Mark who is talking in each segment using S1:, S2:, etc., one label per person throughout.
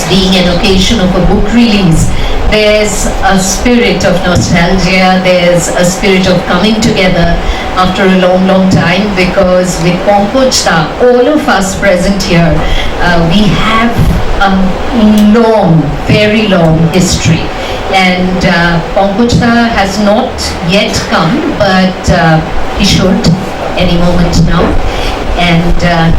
S1: being an occasion of a book release, there's a spirit of nostalgia, there's a spirit of coming together after a long time, because with Pankaj Saha, all of us present here, we have a long, very long history. And Pankaj Saha has not yet come, but he should any moment now. And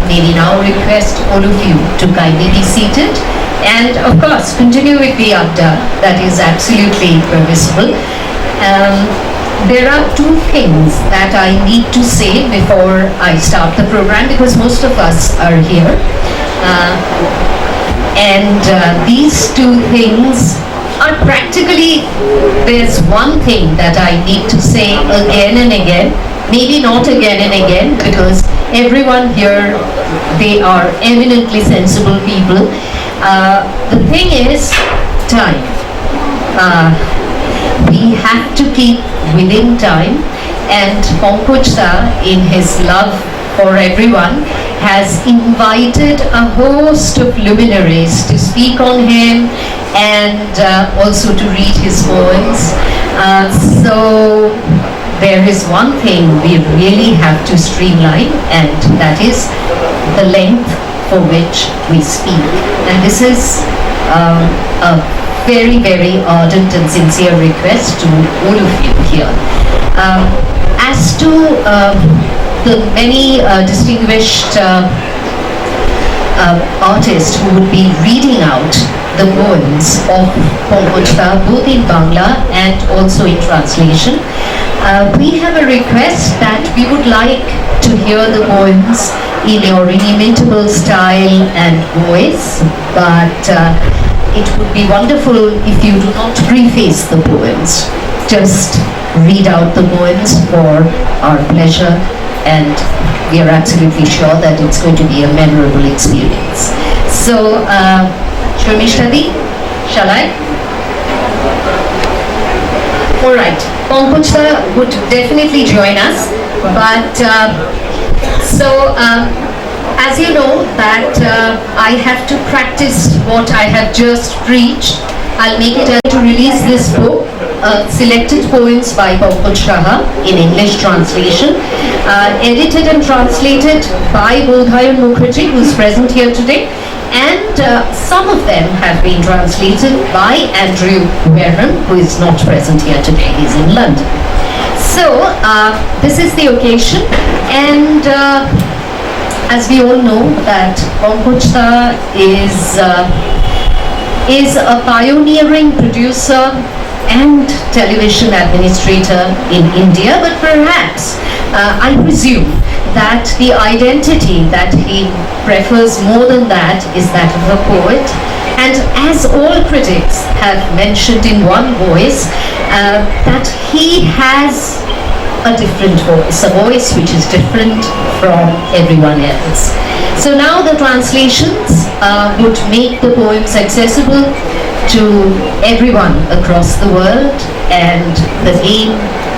S1: may we now request all of you to kindly be seated. And of course, continue with the adda. That is absolutely permissible. There are two things that I need to say before I start the program, because most of us are here. These two things are practically, there's one thing that I need to say again and again, maybe not again and again, because everyone here, they are eminently sensible people. The thing is time. We have to keep within time, and Pankaj Saha, in his love for everyone, has invited a host of luminaries to speak on him and also to read his poems. So there is one thing we really have to streamline, and that is the length for which we speak. And this is a very, very ardent and sincere request to all of you here. As to the many distinguished artists who would be reading out the poems of Pankaj Saha, both in Bangla and also in translation, we have a request that we would like to hear the poems in your inimitable style and voice, but it would be wonderful if you do not preface the poems. Just read out the poems for our pleasure, and we are absolutely sure that it's going to be a memorable experience. So, Sharmishta-di, shall I? All right, Pankaj Saha would definitely join us, but as you know that I have to practice what I have just preached, I'll make it to release this book, selected poems by Pankaj Saha in English translation, edited and translated by Bodhayan Mukherjee, who's present here today, and some of them have been translated by Andrew Wareham, who is not present here today, he's in London. So, this is the occasion, and as we all know that Pankaj Saha is a pioneering producer and television administrator in India, but perhaps I presume that the identity that he prefers more than that is that of a poet. And as all critics have mentioned in one voice, that he has a different voice, a voice which is different from everyone else. So now the translations would make the poems accessible to everyone across the world, and the aim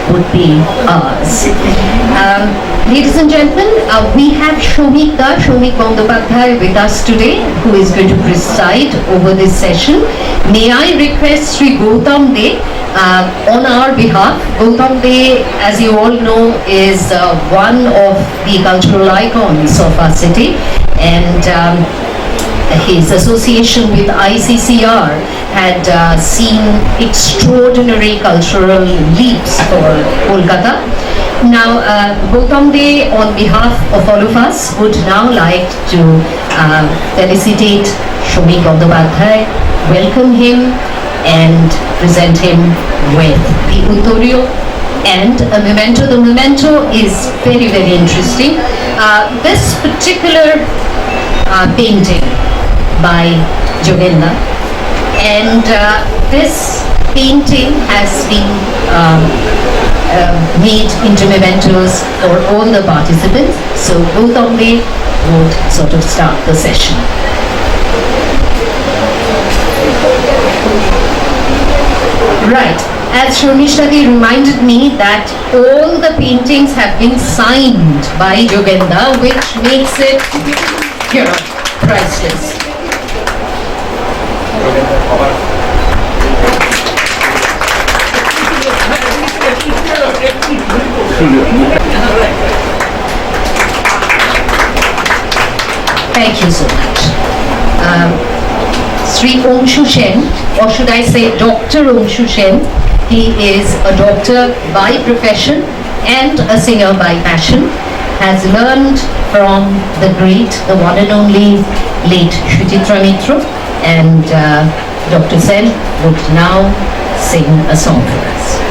S1: would be ours. Ladies and gentlemen, we have Shomik Bandopadhyay with us today, who is going to preside over this session. May I request Sri Gautam De on our behalf. Gautam De, as you all know, is one of the cultural icons of our city, and his association with ICCR had seen extraordinary cultural leaps for Kolkata. Now, Gautam De, on behalf of all of us, would now like to felicitate Shomik Bandopadhyay, welcome him, and present him with the Uttorio and a memento. The memento is very, very interesting. This particular painting by Jogenda, and this painting has been made into mementos for all the participants. So Gautam De would sort of start the session. Right, as Sharmishta-di reminded me that all the paintings have been signed by Jogenda, which makes it, priceless. Thank you so much. Sri Ongshu Shen, or should I say Dr. Ongshu Shen, he is a doctor by profession and a singer by passion, has learned from the great, the one and only late Suchitra Mitra, and Dr. Sen would now sing a song for us.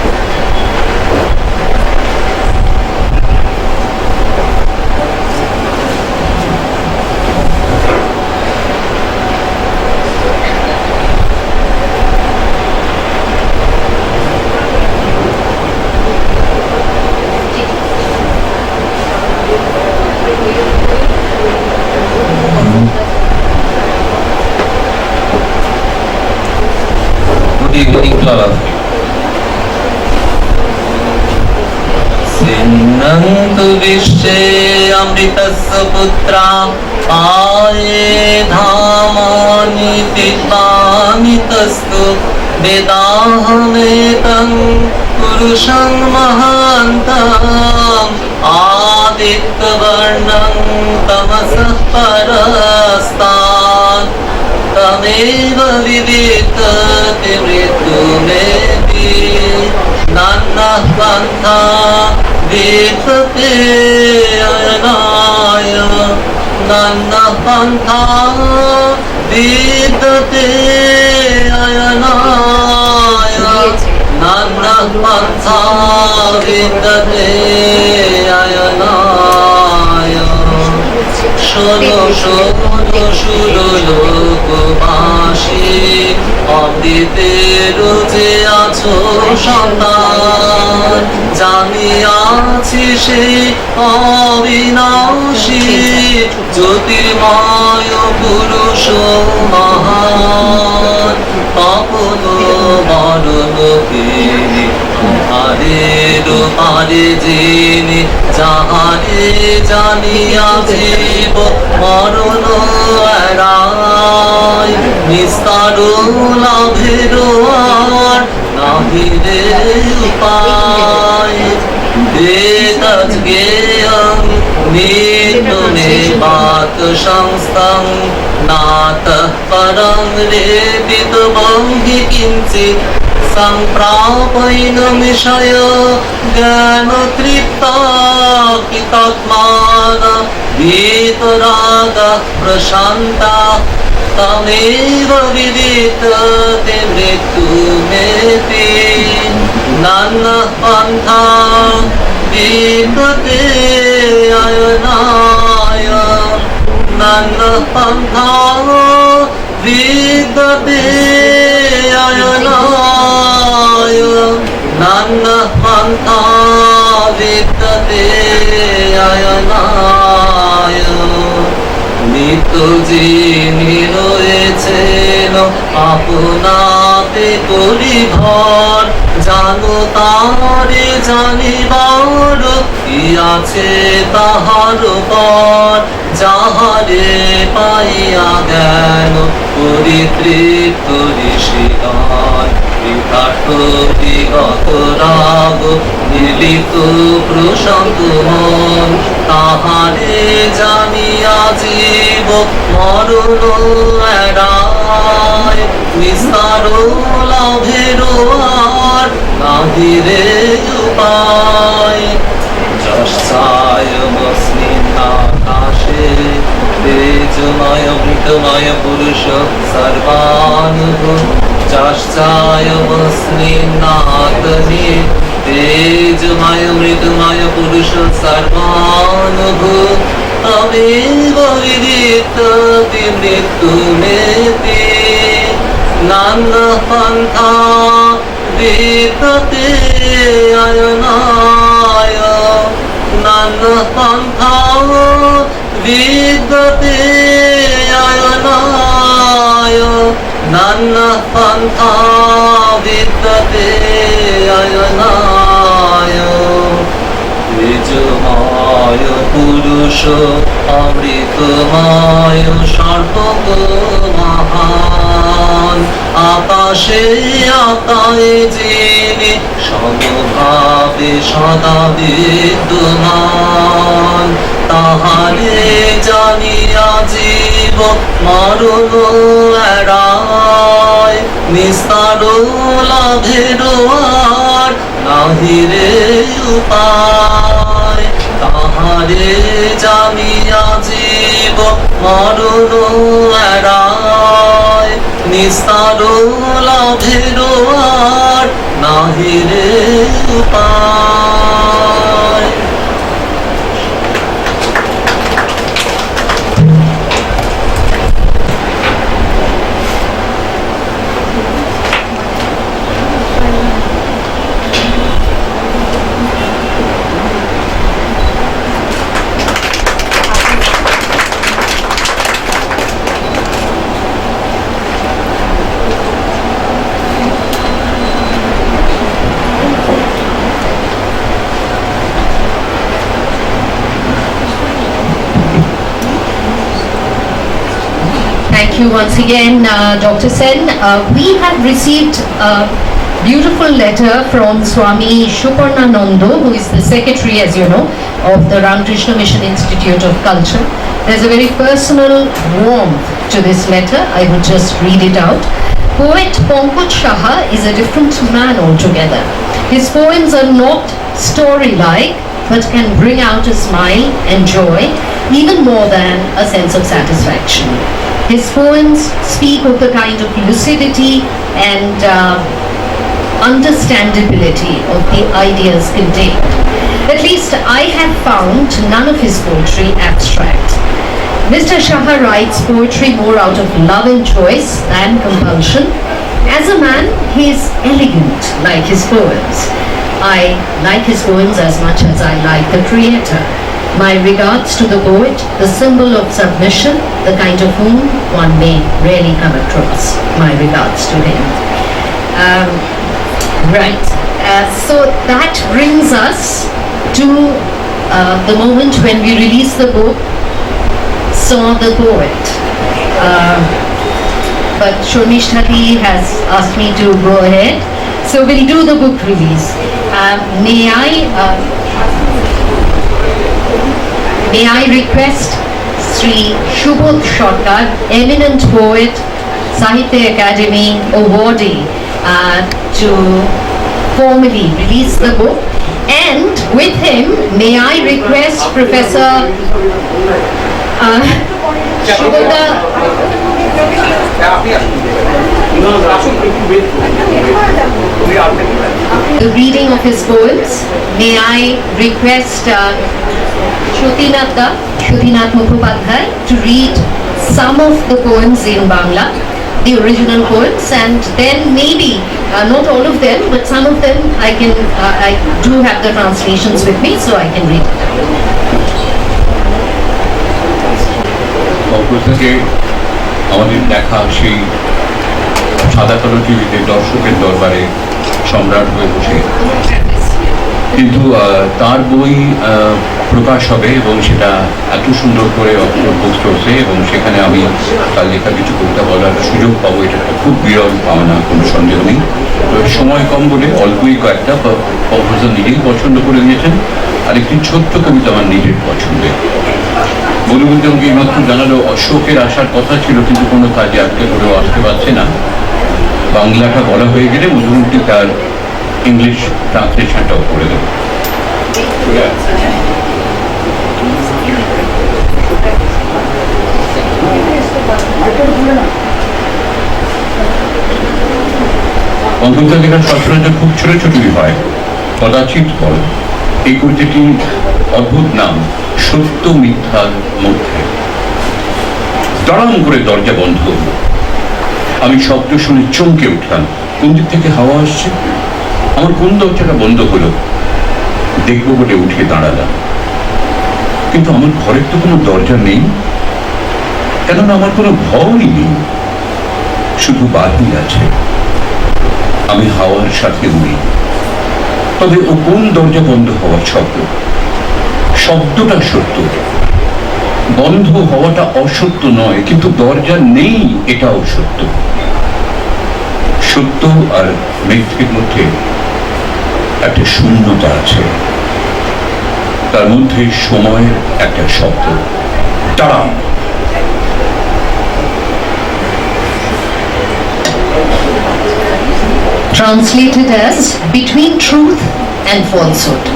S2: Good evening to all of you. Sinnantu vishwe amritasya putra aaye dhamani dibbani tastu vedahametam purusham mahantam aditya varnam tamasah parastan तमेव विदितते मृत्युमेति नान्यः पन्था विद्यते अयनाय नान्यः पन्था विद्यते अयनाय नान्यः पन्था विद्यते अयनाय শোনো শোনো শুনো লোকবাসী অমৃতের যে আছো সন্তান জানিয়াছি সেই অবিনাশী জ্যোতির্ময় পুরুষ মহান তপন বরণকেনি আহারের পারে যিনি যাহারে জানিয়া জীব মরণ এড়ায় নিস্তার লাভের আর নাহি রে উপায় বেদাজ জ্ঞেয়ং নিত্যমেবাত সংস্থং নাতঃ পরং রেপিতবং হি কিঞ্চিৎ सम्प्रापयिनमिषय ज्ञानतृप्ता कितात्माना वीतरागः प्रशान्ता तमेव विदितते मृत्युमेति नान्यः पन्था विद्यते अयनाय नान्यः पन्था विद्यते अयनाय नान्यः पन्था विद्यते अयनाय নিত্য যিনি রয়েছেন আপনাতে পরিভর জানো তারে জানিবার কি আছে তাহার পর যাহারে পাইয়া জ্ঞান পরিতৃপ্ত ঋষিগণ বিকাট বিগত রাগ মিলিত প্রশান্ত মন তাহারে জানিয়া জীব মরণ এড়ায় নিস্তার লাভের আর নাহি রে উপায় যশ্চায়মস্মিন আকাশে তেজময় মৃতময় পুরুষ সর্বানুভূত যশ্চায়মস্মিন আকাশে তেজময় মৃতময় পুরুষ সর্বানুভূত তমেব বিদিততে মৃত্যুমেতি নান্যः পন্থা বিদ্যতে অয়নায় নান্যः পন্থা বিদ্যতে অয়নায় নান্যः পন্থা বিদ্যতে অয়নায় তেজময় পুরুষ অমৃতময় সর্বগ মহান আকাশে আকায়ে যিনি সমভাবে সদা বিদ্যমান, তাহারে জানিয়া জীব মরণ এড়ায়, নিস্তার লাভের আর নাহিরে উপায়। তাহারে জানিয়া জীব মরণ এড়ায়, নিস্তার লাভের আর নাহিরে উপায়।
S1: Thank you once again, Dr. Sen. We have received a beautiful letter from Swami Shuparnanando, who is the secretary, as you know, of the Ramakrishna Mission Institute of Culture. There's a very personal warmth to this letter. I would just read it out. Poet Pankaj Saha is a different man altogether. His poems are not story-like, but can bring out a smile and joy, even more than a sense of satisfaction. His poems speak of the kind of lucidity and understandability of the ideas contained. At least I have found none of his poetry abstract. Mr. Saha writes poetry more out of love and choice than compulsion. As a man, he is elegant like his poems. I like his poems as much as I like the creator. My regards to the poet, the symbol of submission, the kind of whom one may rarely come across. My regards to him. Right. So that brings us to the moment when we release the book, Saw the Poet. But Shormishtali has asked me to go ahead. So we'll do the book release. May I request Sri Shubodh Sarkar, eminent poet, Sahitya Academy awardee, to formally release the book. And with him, may I request Professor Shubodha. The reading of his poems. May I request Shutinath Mukhopadhyay to read some of the poems in Bangla, the original poems, and then maybe not all of them, but some of them I do have the translations with me, so I can read it out.
S3: থেকে আমাদের দেখা সেই সাদা কালো টিভিতে দর্শকের দরবারে সম্রাট হয়ে বসে, কিন্তু তার বই প্রকাশ হবে এবং সেটা এত সুন্দর করে অক্সফোর্ড বুক স্টোরসে, এবং সেখানে আমি তার লেখা কিছু কবিতা বলার সুযোগ পাবো, এটা একটা খুব বিরল পাওনা, কোনো সন্দেহ নেই। তো সময় কম বলে অল্পই কয়েকটা প্রফেসর নিজেই পছন্দ করে দিয়েছেন, আর একটি ছোট্ট কবিতা আমার নিজের পছন্দের। বন্ধুবন্ধু আমাকে এইমাত্র জানালো অশোকের আসার কথা ছিল, কিন্তু কোনো কাজে আজকে করেও আসতে পারছে না। বাংলাটা বলা হয়ে গেলে মধুমন্ত্রী তার ইংলিশ ট্রান্সলেশনটাও করে দেবে। অন্তত লেখা সচরাচর খুব ছোট ছোটই হয়, কদাচিৎ বল। এই কবিতাটি অদ্ভুত নাম, সত্য মিথ্যার মধ্যে। দাঁড়াম করে দরজা বন্ধ হলো, আমি শব্দ শুনে চমকে উঠলাম। কোন দিক থেকে হাওয়া আসছে? আমার কোন দরজাটা বন্ধ হলো দেখবো বলে উঠে দাঁড়ালাম, কিন্তু আমার ঘরের তো কোনো দরজা নেই, কেননা আমার কোনো ঘরই নেই, শুধু বাহির আছে। আমি হাওয়ার সাথে উড়ি, তবে ও কোন দরজা বন্ধ হওয়ার শব্দ? শব্দটা সত্য, বন্ধ হওয়াটা অসত্য নয়, কিন্তু দরজা নেই এটাও সত্য। সত্য আর মিথ্যের মধ্যে একটা শূন্যতা আছে, তার মধ্যে সময়ের একটা শব্দ, তারা।
S1: Translated as between truth and falsehood.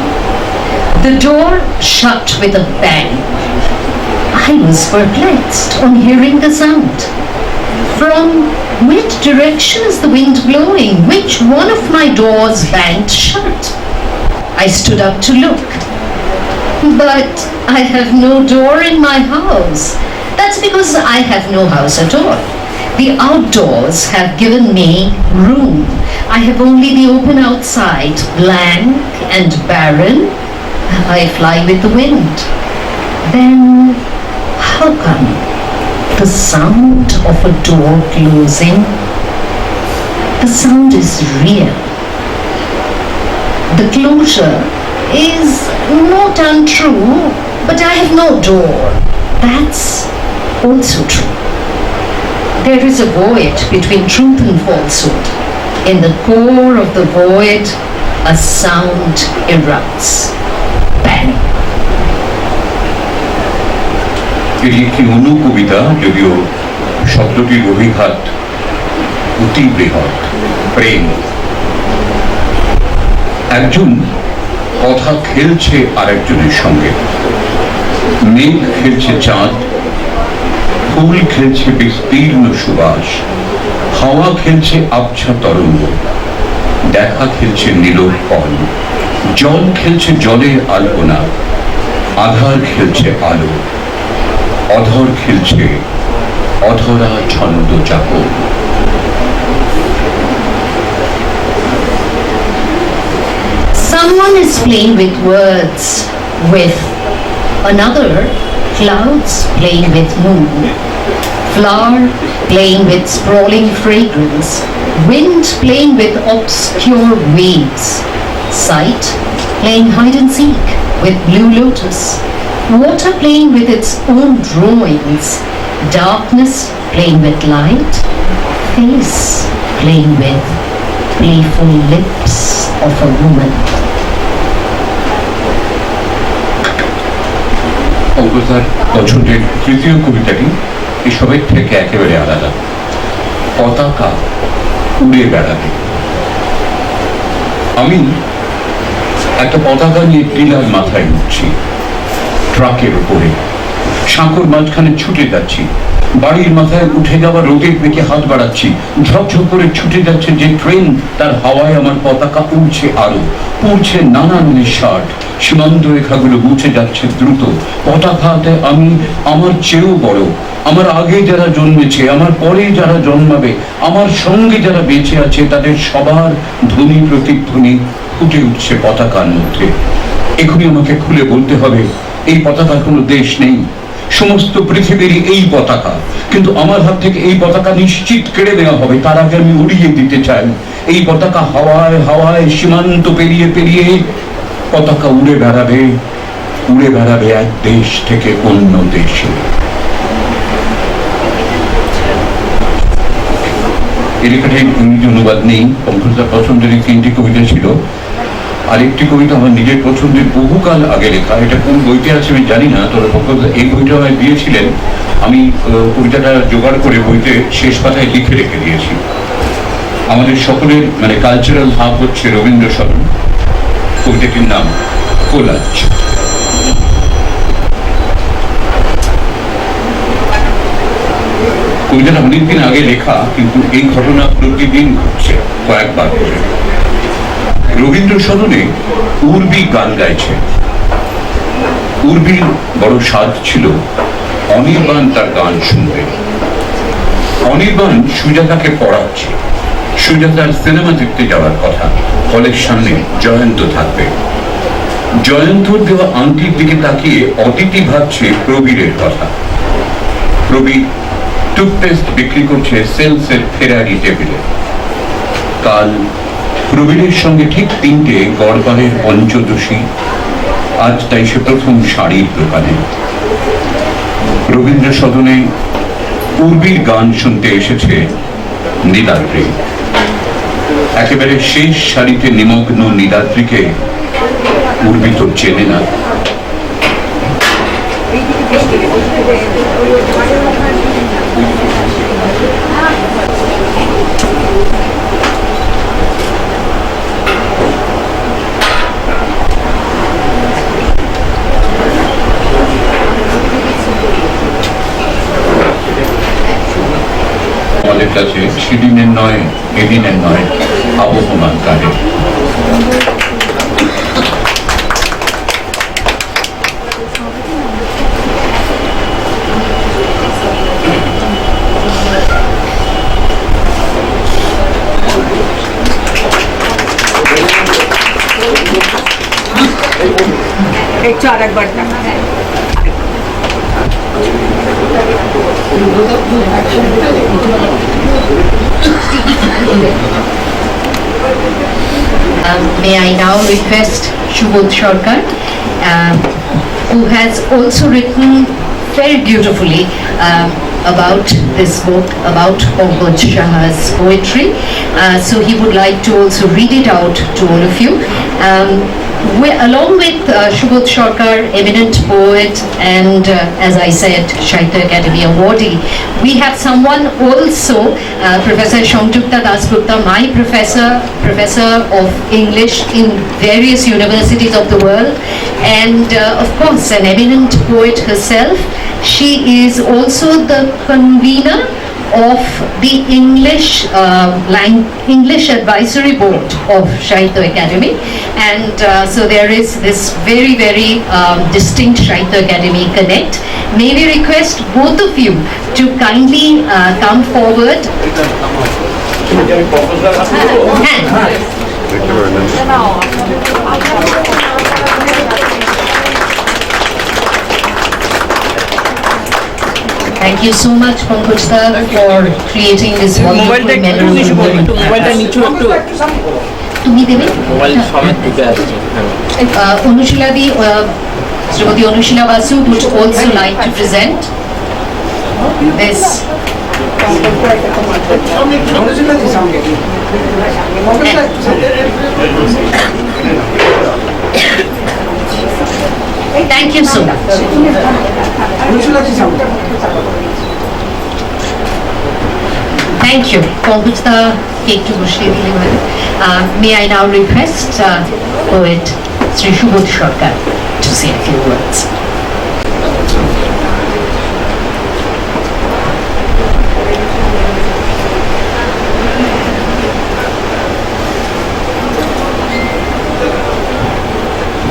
S1: The door shut with a bang. I was perplexed on hearing the sound. From which direction is the wind blowing? Which one of my doors banged shut? I stood up to look. But I have no door in my house. That's because I have no house at all. The outdoors have given me room. I have only the open outside, blank and barren. I fly with the wind. Then how come the sound of a door closing? The sound is real. The closure is not untrue, but I have no door. That's also true. There is a void between truth and falsehood. In the core of the void, a sound erupts. Bang.
S3: এটি একটি অনুকবিতা, যদিও শব্দটির অভিঘাত অতি বৃহৎ। প্রেম। একজন কথা খেলছে আরেকজনের সঙ্গে, মেঘ খেলছে চাঁদ, ফুল খেলছে বিস্তীর্ণ সুবাস, হাওয়া খেলছে আবছা তরঙ্গ, দেখা খেলছে নীলোৎপল, জল খেলছে জলের আলপনা, আধার খেলছে আলো, অধর খেলছে অধরা ছন্দ চাকর।
S1: Someone is playing with words with another, clouds playing with moon, flower playing with sprawling fragrance, wind playing with obscure waves, sight playing hide and seek with blue lotus, water playing with its own drawings, darkness playing with light, face playing with playful lips of a woman.
S3: পঙ্কজার পছন্দের তৃতীয় কবিতাটি এসবের থেকে একেবারে আলাদা। পতাকা উড়ে বেড়াবে। আমি একটা পতাকা নিয়ে টিলার মাথায় উঠছি, ট্রাকের উপরে সাঁকোর মাঝখানে ছুটে যাচ্ছি, বাড়ির মাথায় উঠে যাওয়া রোদের দিকে হাত বাড়াচ্ছি, ঝকঝক করে ছুটে যাচ্ছে যে ট্রেন, তার হাওয়ায় আমার পতাকা উড়ছে আরো, পড়ছে নানান নিঃশ্বাস, সীমান্ত রেখাগুলো মুছে যাচ্ছে দ্রুত। পতাকাতে আমি আমার চেয়েও বড়, আমার আগে যারা জন্মেছে, আমার পরে যারা জন্মাবে, আমার সঙ্গে যারা বেঁচে আছে, তাদের সবার ধ্বনি প্রতিধ্বনি ফুটে উঠছে পতাকার মধ্যে। এখনই আমাকে খুলে বলতে হবে, এই পতাকার কোনো দেশ নেই, সমস্ত পৃথিবীরই এই পতাকা, কিন্তু আমার হাত থেকে এই পতাকা নিশ্চিত কেড়ে নেওয়া হবে। তার আগে আমি উড়িয়ে দিতে চাই এই পতাকা। হাওয়ায় হাওয়ায় সীমান্ত পেরিয়ে পেরিয়ে পতাকা উড়ে বেড়াবে, উড়ে বেড়াবে এক দেশ থেকে অন্য দেশে। এই লেখাটি ইংরেজি অনুবাদ নেই। পঙ্কজদার পছন্দের এই তিনটি কবিতা ছিল। আরেকটি কবিতা আমার নিজের পছন্দের, বহুকাল আগে লেখা, এটা কোন বইতে আছে আমি জানি না, তবে পঙ্কজদা এই বইটা আমায় দিয়েছিলেন, আমি কবিতাটা জোগাড় করে বইতে শেষ পাতায় লিখে রেখে দিয়েছি। আমাদের সকলের মানে কালচারাল হাব হচ্ছে রবীন্দ্র সদন। কবিতাটির নাম কোলাজ। কবিতাটা অনেকদিন আগে লেখা, কিন্তু এই ঘটনা প্রতিদিন ঘটছে কয়েকবার করে। রবীন্দ্র সদনে উর্বি গান গাইছে। উর্বির বড় স্বাদ ছিল অনির্বাণ তার গান শুনবে। অনির্বাণ সুজাতাকে পড়াচ্ছে, সুজাতার সিনেমা দেখতে যাওয়ার কথা, হলের সামনে জয়ন্ত থাকবে। জয়ন্তর দেওয়া আংটির দিকে তাকিয়ে অদিতি ভাবছে প্রবীরের কথা। প্রবীর টুথপেস্ট বিক্রি করছে সেলসের ফেরারি টেবিলে। কাল প্রবীরের সঙ্গে ঠিক 3টে গড়পালের পঞ্চদশী। আজ তাই সে প্রথম শাড়ির দোকানে। রবীন্দ্র সদনে উর্বির গান শুনতে এসেছে নীলাদ্রি। একেবারে শেষ সারিতে নিমগ্ন নীলাদ্রিকে উর্মি তো চেনে না। আমাদের কাছে সেদিনের নয়, এদিনের নয়, আবহমান কালে।
S4: একটু আরেকবার
S1: May I now request Shubodh Sarkar, who has also written very beautifully about this book, about Pankaj Saha's poetry. So he would like to also read it out to all of you. Along with Shubodh Sarkar, eminent poet and as I said, Sahitya Academy awardee, we have someone also, Professor Shangjukta Dasgupta, my professor of English in various universities of the world, and of course an eminent poet herself. She is also the convener of the English Advisory Board of Sahitya Academy, and so there is this very distinct Sahitya Academy connect. May we request both of you to kindly come forward. Thank you so much, Pankaj Saha, for creating this wonderful memorable moment. তুমি দেবে অনুশীলাদি Shrimati Anushila Basu would also like to present this. Thank you so much. Thank you. Pankaj Saha, একটু বসিয়ে দিলে ভালো। May I now request poet Sri Shubodh Sarkar to say a few words.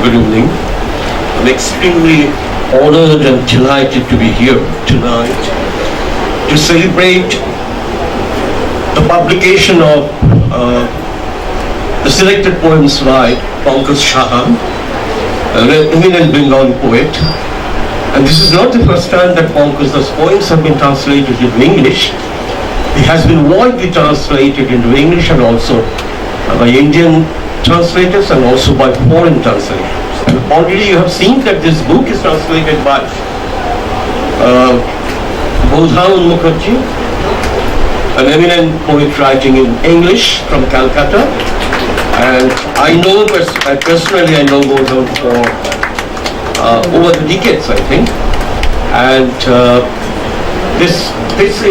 S5: Good evening. I'm extremely honored and delighted to be here tonight to celebrate the publication of the selected poems by Pankaj Saha, an eminent Bengali poet. And this is not the first time that Pankaj's poems have been translated into English. It has been widely translated into English and also by Indian translators and also by foreign translators. And already you have seen that this book is translated by Bodhan Mukherjee, an eminent poet writing in English from Calcutta. And I know, personally I know Bodhan for over the decades, I think. And this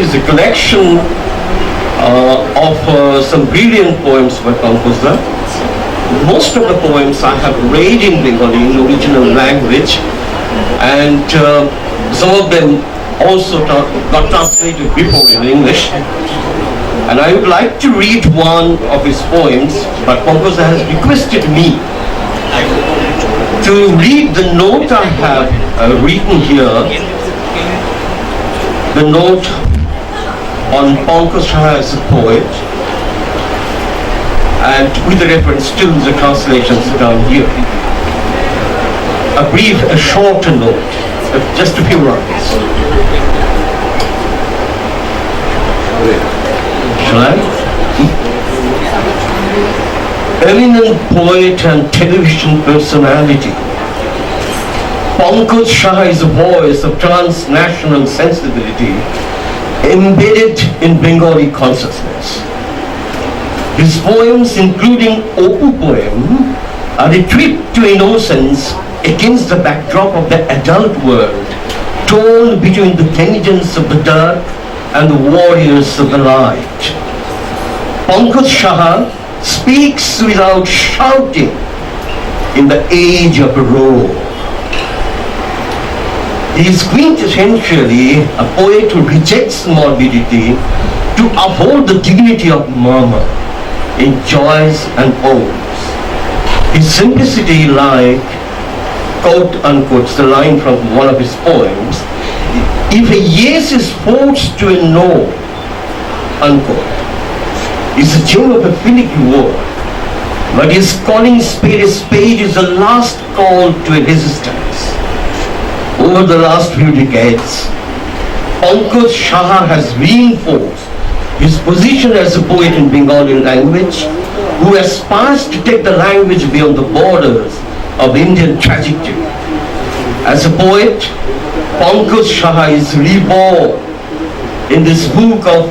S5: is a collection of some brilliant poems by Pankaj Saha. Most of the poems I have read in Bengali, in the original language, and some of them also got translated before in English. And I would like to read one of his poems, but Pankaj Saha has requested me to read the note I have written here, the note on Pankaj Saha as a poet, and with a reference to the translations down here. A shorter note, just a few lines. Shall I? Eminent poet and television personality, Pankaj Saha is a voice of transnational sensibility embedded in Bengali consciousness. His poems, including Opu poem, are a trip to innocence against the backdrop of the adult world, torn between the denizens of the dark and the warriors of the light. Pankaj Saha speaks without shouting in the age of roar. He is quintessentially a poet who rejects morbidity to uphold the dignity of murmur in joys and woes. His simplicity, like, quote unquote, the line from one of his poems, if a yes is forced to a no, unquote, is a gem of a finicky word, but his calling spade a spade is the last call to a resistance. Over the last few decades, Pankaj Saha has reinforced his position as a poet in Bengali language, who aspires to take the language beyond the borders of Indian trajectory. As a poet, Pankaj Saha is reborn in this book of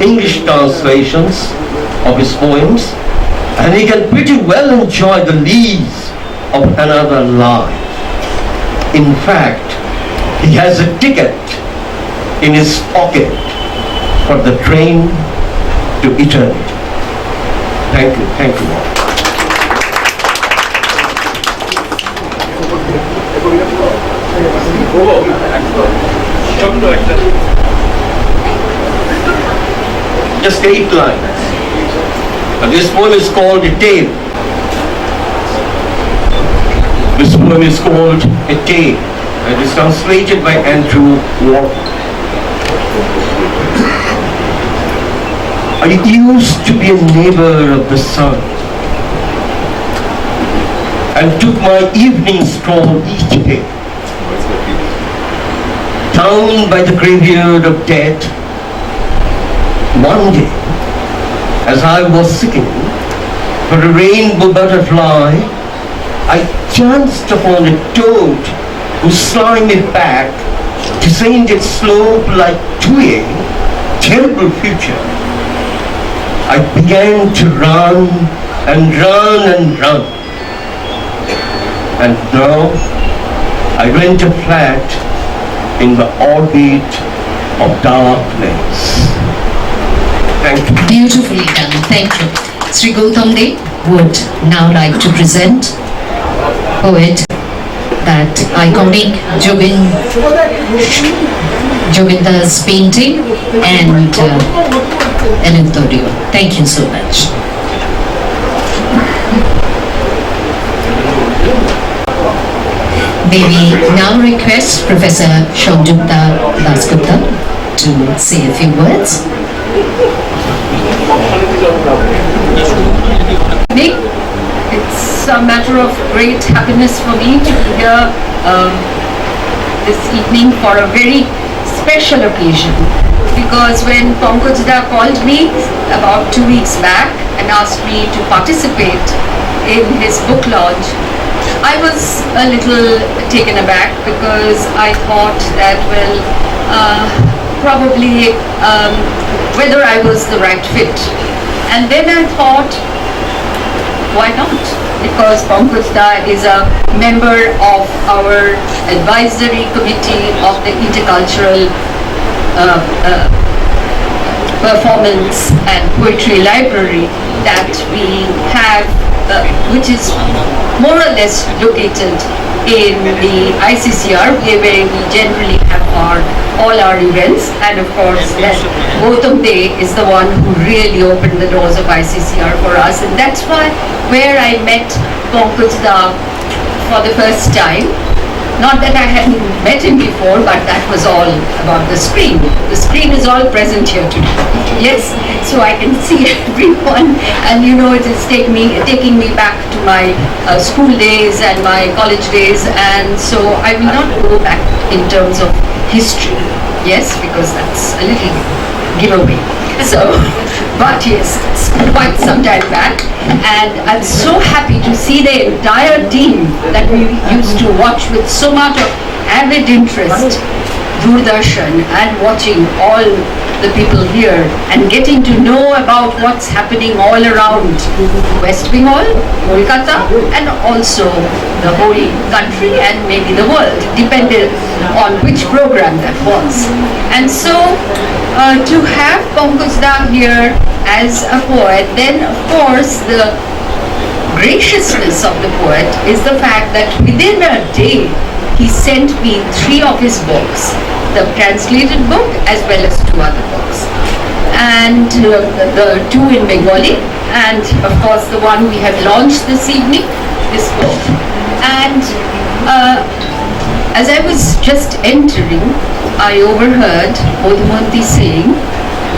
S5: English translations of his poems, and he can pretty well enjoy the lees of another life. In fact, he has a ticket in his pocket for the train to eternity. Thank you all. Just 8 lines. This poem is called A Tale. This poem is called A Tale. It is translated by Andrew Walker. I used to be a neighbor of the sun and took my evening stroll each day. Down by the graveyard of death, one day, as I was seeking for a rainbow butterfly, I chanced upon a toad whose slimy back descended slope like to a terrible future. I began to run and run and run. And now I rent a flat in the orbit of darkness. Thank you.
S1: Beautifully done. Thank you. Sri Gautam De would now like to present poet that iconic Joginda's painting and Ananthodio. Thank you so much. May we now request Professor Shanjukta Dasgupta to say a few words.
S4: Nick, it's a matter of great happiness for me to be here this evening for a very special occasion. Because when Pankaj Da called me about 2 weeks back and asked me to participate in his book launch, I was a little taken aback because I thought that, well, probably whether I was the right fit. And then I thought, why not? Because Pankaj Da is a member of our advisory committee of the Intercultural Performance and Poetry Library that we have, which is more or less located in the ICCR, where we generally have all our events. And of course, Gautam De is the one who really opened the doors of ICCR for us, and that's where I met Pankaj Da for the first time. Not that I hadn't met him before, but that was all about the screen. The screen is all present here today. Yes, so I can see everyone, and you know, it is taking me back to my school days and my college days, and so I will not go back in terms of history. Yes, because that's a little giveaway. So, but yes, it's quite some time back, and I'm so happy to see the entire team that we used to watch with so much of avid interest Doordarshan and watching all the people here and getting to know about what's happening all around West Bengal, Kolkata, and also the whole country and maybe the world, depending on which program that was. And so to have Pankaj Saha here as a poet, then of course the graciousness of the poet is the fact that within a day he sent me 3 of his books, the translated book as well as 2 other books, and the 2 in Bengali, and of course the one we have launched this evening, this book. And as I was just entering, I overheard Madhumanti saying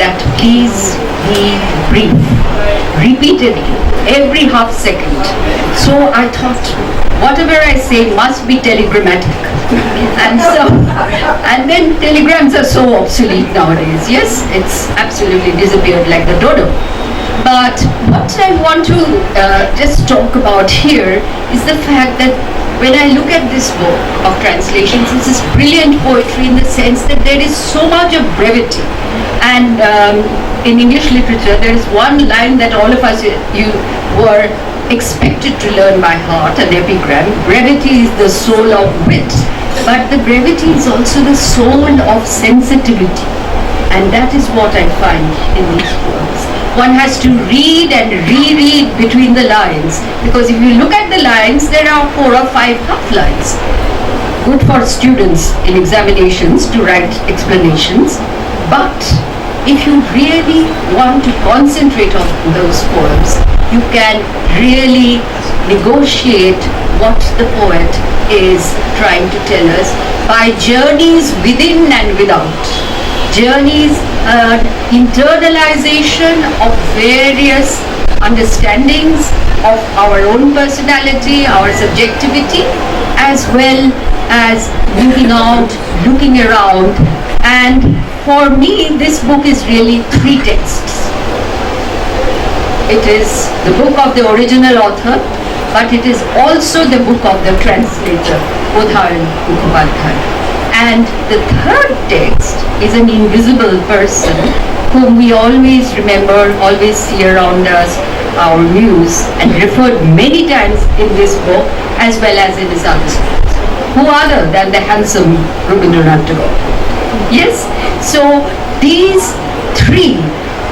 S4: that please be brief, repeatedly, every half second. So I thought, whatever I say must be telegrammatic. And then telegrams are so obsolete nowadays. Yes, it's absolutely disappeared like the dodo. But what I want to just talk about here is the fact that when I look at this book of translations, this is brilliant poetry in the sense that there is so much of brevity. And in English literature, there is one line that all of us you were expected to learn by heart, an epigram. Brevity is the soul of wit, but the brevity is also the soul of sensitivity. And that is what I find in these poems. One has to read and reread between the lines, because if you look at the lines, there are 4 or 5 half lines. Good for students in examinations to write explanations, but if you really want to concentrate on those poems, you can really negotiate what the poet is trying to tell us by journeys within and without. Journeys, internalization of various understandings of our own personality, our subjectivity, as well as moving out, looking around. And for me, this book is really 3 texts. It is the book of the original author, but it is also the book of the translator, Udharan Mukhopadhyay. And the 3rd text is an invisible person whom we always remember, always see around us, our muse, and referred many times in this book as well as in his other books. Who other than the handsome Rabindranath Tagore? Yes, so these 3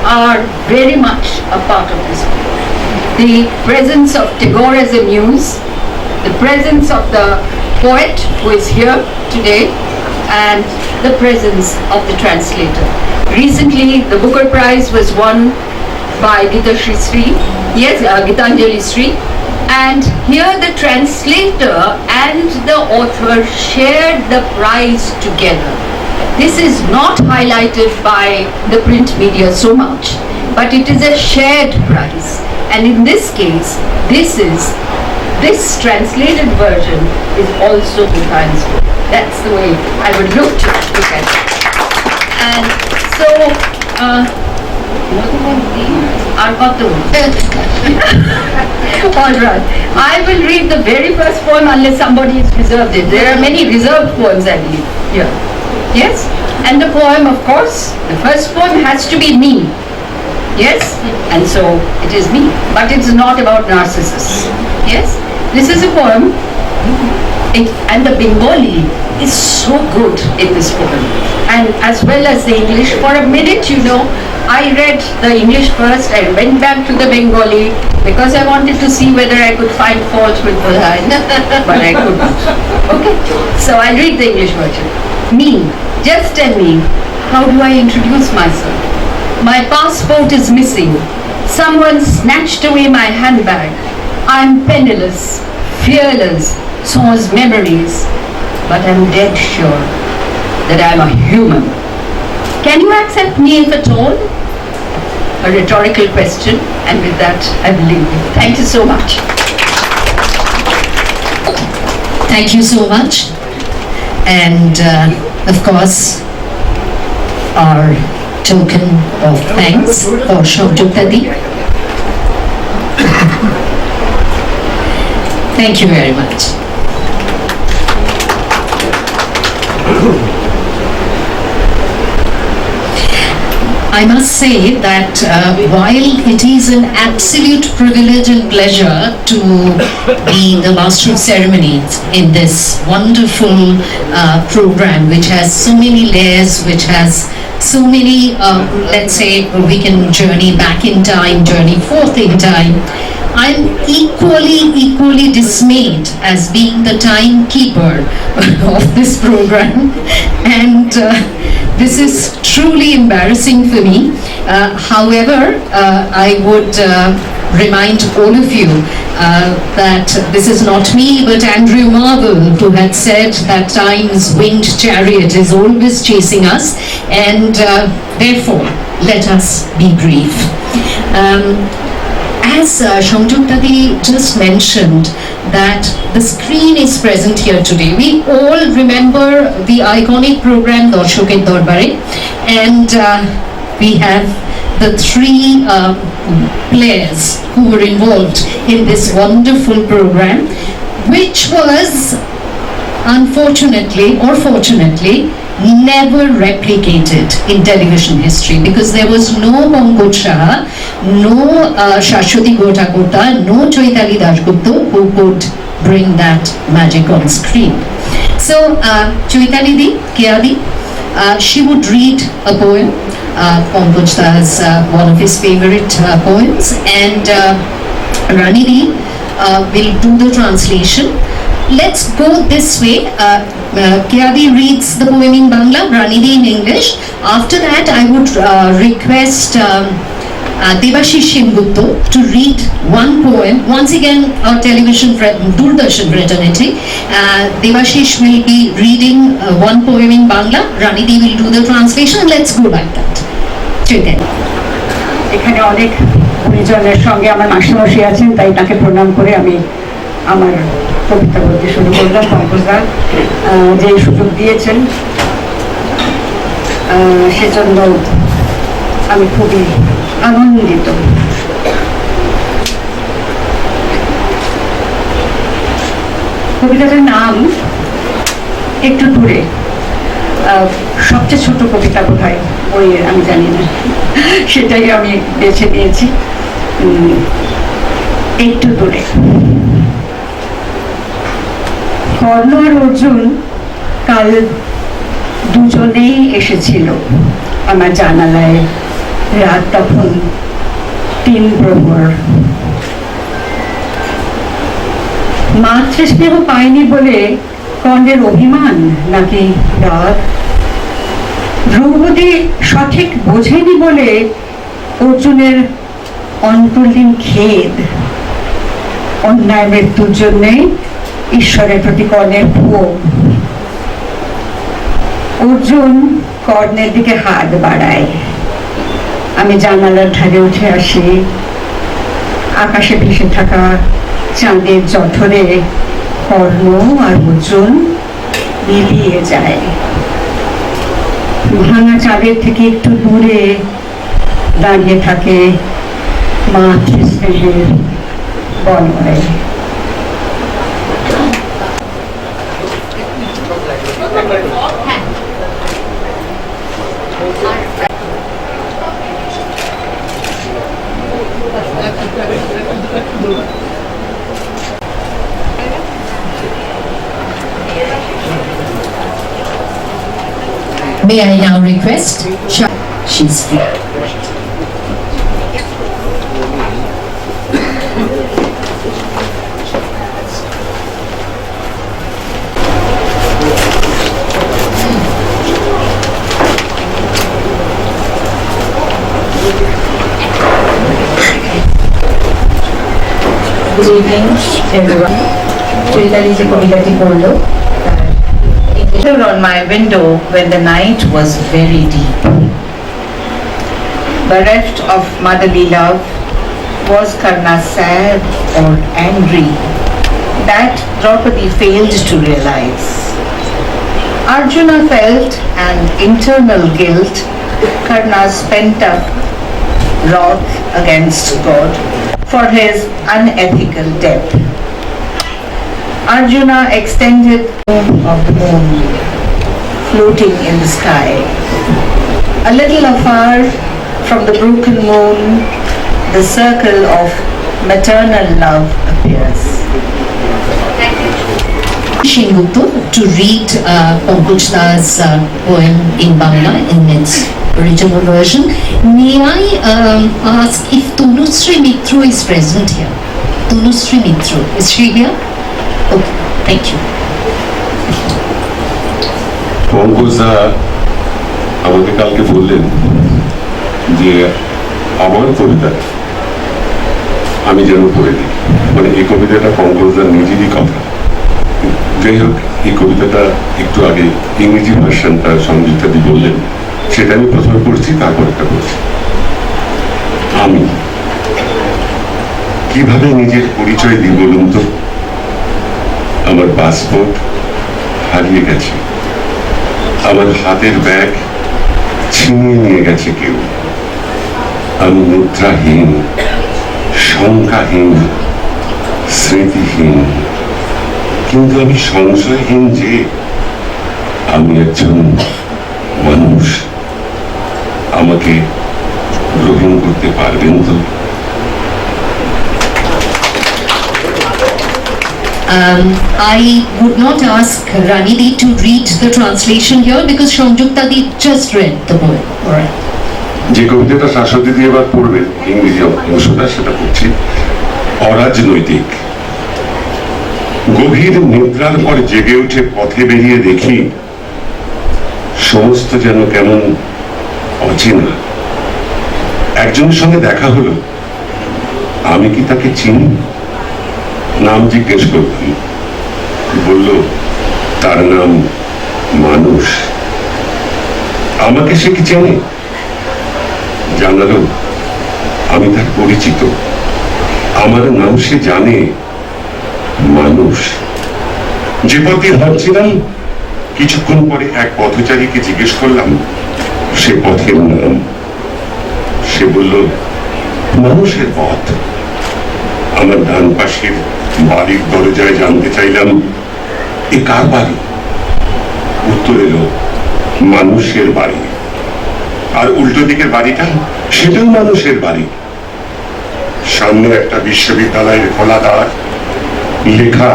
S4: are very much a part of this book. The presence of Tagore as a muse, the presence of the poet who is here today, and the presence of the translator. Recently, the Booker Prize was won by Gitanjali Sri, and here the translator and the author shared the prize together. This is not highlighted by the print media so much, but it is a shared prize. And in this case, this translated version is also Bhutan's book. That's the way I would look at it. And so, all right. I will read the very first poem unless somebody has reserved it. There are many reserved poems, I believe, here. Yes? And the poem, of course, the first poem has to be me. Yes? And so it is me. But it's not about Narcissus. Yes? This is a poem, and the Bengali is so good in this poem, and as well as the English. For a minute, I read the English first, I went back to the Bengali because I wanted to see whether I could find fault with the line, but I couldn't. Okay, so I'll read the English version. Me, just tell me, how do I introduce myself? My passport is missing. Someone snatched away my handbag. I'm penniless, fearless, sans memories, but I'm dead sure that I'm a human. Can you accept me if at all? A rhetorical question, and with that, I will leave you. Thank you so much.
S1: Thank you so much. And of course, our token of thanks for Shobjotadi. Thank you very much. I must say that while it is an absolute privilege and pleasure to be the master of ceremonies in this wonderful program, which has so many layers, which has so many, let's say, we can journey back in time, journey forth in time. I'm equally dismayed as being the timekeeper of this program, and this is truly embarrassing for me. However, I would remind all of you that this is not me but Andrew Marvel who had said that time's winged chariot is always chasing us, and therefore let us be brief. As Shongjuk-Dadi just mentioned, that the screen is present here today. We all remember the iconic program Darshoker Darbare, and we have the three players who were involved in this wonderful program, which was unfortunately or fortunately never replicated in television history, because there was no Pankaj Saha, no Shashwati Gota, no Chaitali Dasgupta who could bring that magic on screen. So Chaitali Di, Kiadi, she would read a poem, Pankaj Saha's one of his favorite poems, and Rani Di will do the translation. Let's go this way. Kiadi reads the poem in Bangla, Ranidi in English. After that, I would request Devashish Sengupta to read one poem. Once again, our television Doordarshan fraternity. Devashish will be reading one poem in Bangla. Ranidi will do the translation. Let's go like that. Chaitanya.
S6: এখানে অনেক গুণীজনের সঙ্গে আমার মাসিমশাই আছেন, তাই তাকে প্রণাম করে আমি আমার কবিতা বলতে শুরু করলাম। পঙ্কজদা যে সুযোগ দিয়েছেন সেজন্য আমি খুবই আনন্দিত। কবিতাটার নাম একটু দূরে, সবচেয়ে ছোট কবিতা বোধহয় বইয়ের, আমি জানি না, সেটাই আমি বেছে নিয়েছি। একটু দূরে। কর্ণ আর অর্জুন কাল দুজনেই এসেছিল আমার জানালায়, রাত তখন 3 প্রহর। মাতৃস্নেহ পায়নি বলে কর্ণের অভিমান নাকি রাগ, দ্রৌপদী সঠিক বোঝেনি বলে অর্জুনের অন্তর্লীন খেদ, অন্যায় মৃত্যুর জন্যে ঈশ্বরের প্রতি কর্ণের ক্ষোভ। অর্জুন কর্ণের দিকে হাত বাড়ায়, আমি জানালার ধারে উঠে আসি। আকাশে ভেসে থাকা চাঁদের জঠরে কর্ণ আর অর্জুন মিলিয়ে যায়। ভাঙা চাঁদের থেকে একটু দূরে দাঁড়িয়ে থাকে মাতৃস্নেহের বলয়।
S1: May I now request she's free.
S6: Good evening, everyone. Chaitali ji কবিতাটি পড়লো।
S7: On my window when the night was very deep. Bereft of motherly love, was Karna sad or angry? That Draupadi failed to realize. Arjuna felt an internal guilt, Karna's pent-up wrath against God for his unethical death. Arjuna extended of the moon floating in the sky. A little afar, from the broken moon, the circle of maternal love appears.
S1: Shengupto to read Pankaj Saha's poem in Bangla in its original version. May I ask if Tunusri Mitro is present here? Tunusri Mitro, is she here? Okay, thank you.
S8: Pankaj দা আমাকে কালকে বললেন যে আমার কবিতা আমি যেন পড়ে দিই, মানে এই কবিতাটা পঙ্কজদার নিজেরই কথা। যাই হোক, এই কবিতাটা একটু আগে ইংরেজি ভার্সনটা সংযুক্তাদি বললেন, সেটা আমি প্রথমে পড়ছি, তারপর একটা পড়ছি। আমি কিভাবে নিজের পরিচয় দিই বলুন তো? আমার পাসপোর্ট হারিয়ে গেছে, আমার হাতের ব্যাগ ছিনিয়ে নিয়ে গেছে কেউ, আমি মুদ্রাহীন, সংখ্যাহীন, স্মৃতিহীন, কিন্তু আমি সংশয়হীন যে আমি একজন মানুষ। আমাকে গ্রহণ করতে পারবেন তো?
S1: I would not ask Ranidi to read the translation here because Sanjukta Di just read the poem. All right.
S8: যে কবিতাটা শাশ্বতী দিয়ে এবার পড়বেন ইংরেজি অংশটা, সেটা পড়ছি। অরাজনৈতিক। গভীর নিদ্রার পর জেগে উঠে পথে বেরিয়ে দেখি সমস্ত যেন কেমন অচেনা। একজনের সঙ্গে দেখা হলো, আমি কি তাকে চিনি? নাম জিজ্ঞেস করলাম, বলল তার নাম মানুষ। আমাকে সে কি চেনে? জানালো আমি তার পরিচিত, আমার নাম সে জানে, মানুষ। যে পথে হাঁটছিলাম, কিছুক্ষণ পরে এক পথচারীকে জিজ্ঞেস করলাম সে পথের নাম। সে বলল মানুষের পথ। আমার ডান পাশের বাড়ির দরজায় জানতে চাইলাম এ কার বাড়ি? উত্তর এলো মানুষের বাড়ি। আর উল্টো দিকের বাড়িটা, সেটাও মানুষের বাড়ি। সামনে একটা বিশ্ববিদ্যালয়ের খোলা দ্বার, লেখা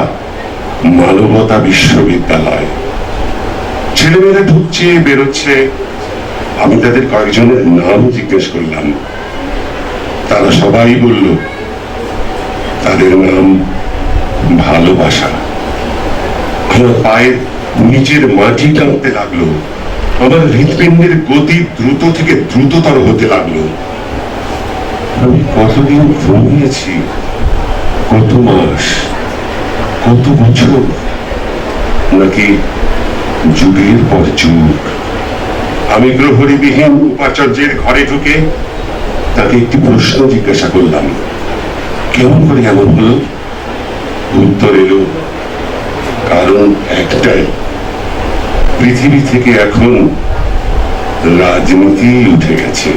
S8: মানবতা বিশ্ববিদ্যালয়। ছেলেমেয়েরা ঢুকছে বেরোচ্ছে। আমি তাদের কয়েকজনের নাম জিজ্ঞেস করলাম, তারা সবাই বলল তাদের নাম ভালোবাসা। আমার পায়ের নিচের মাটি টানতে লাগলো, আমার হৃৎপিণ্ডের গতি দ্রুত থেকে দ্রুততর হতে লাগলো। আমি কতদিন ঘুমিয়েছি, কত মাস, কত বছর, নাকি যুগের পর যুগ। আমি গ্রহরীবিহীন উপাচার্যের ঘরে ঢুকে তাকে একটি প্রশ্ন জিজ্ঞাসা করলাম, কেমন করে এমন হলো? উত্তর এলো, কারণ একটাই, পৃথিবী থেকে এখন রাজনীতি উঠে গেছে।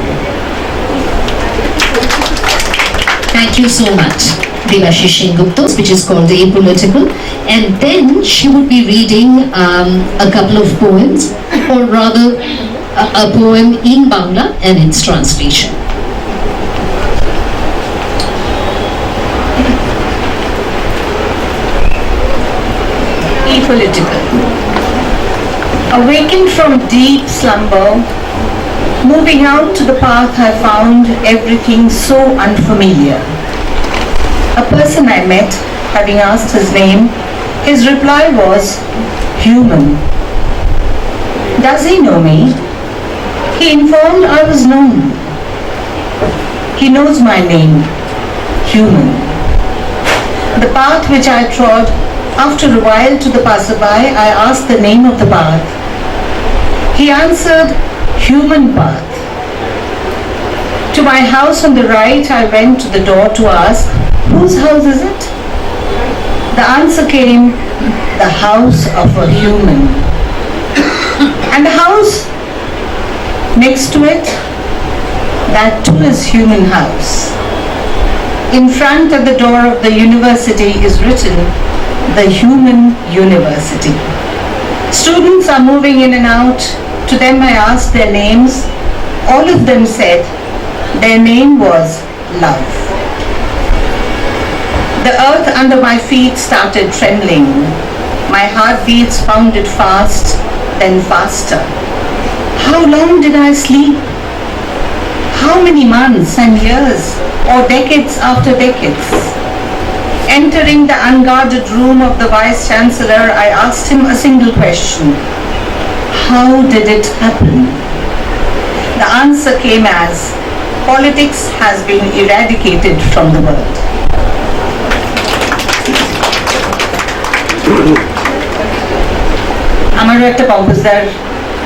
S1: Thank you so much, Devashish Sengupta, which is called Apolitical. And then she would be reading a couple of poems, or rather a poem in Bangla and its translation.
S7: Apolitical. Awakened from deep slumber, moving out to the path, I found everything so unfamiliar. A person I met, having asked his name, his reply was, human. Does he know me? He informed I was known. He knows my name, human. The path which I trod, after a while to the passerby, I asked the name of the path. He answered, human path. To my house on the right, I went to the door to ask, whose house is it? The answer came, the house of a human. And the house next to it, that too is human house. In front at the door of the university is written, the human university. Students are moving in and out. To them I asked their names. All of them said, Their name was love. The earth under my feet started trembling. My heartbeats pounded fast, then faster. How long did I sleep? How many months and years, or decades after decades? Entering the unguarded room of the Vice Chancellor, I asked him a single question. How did it happen? The answer came as, politics has been eradicated from the world. আমারও একটা পঙ্কজদার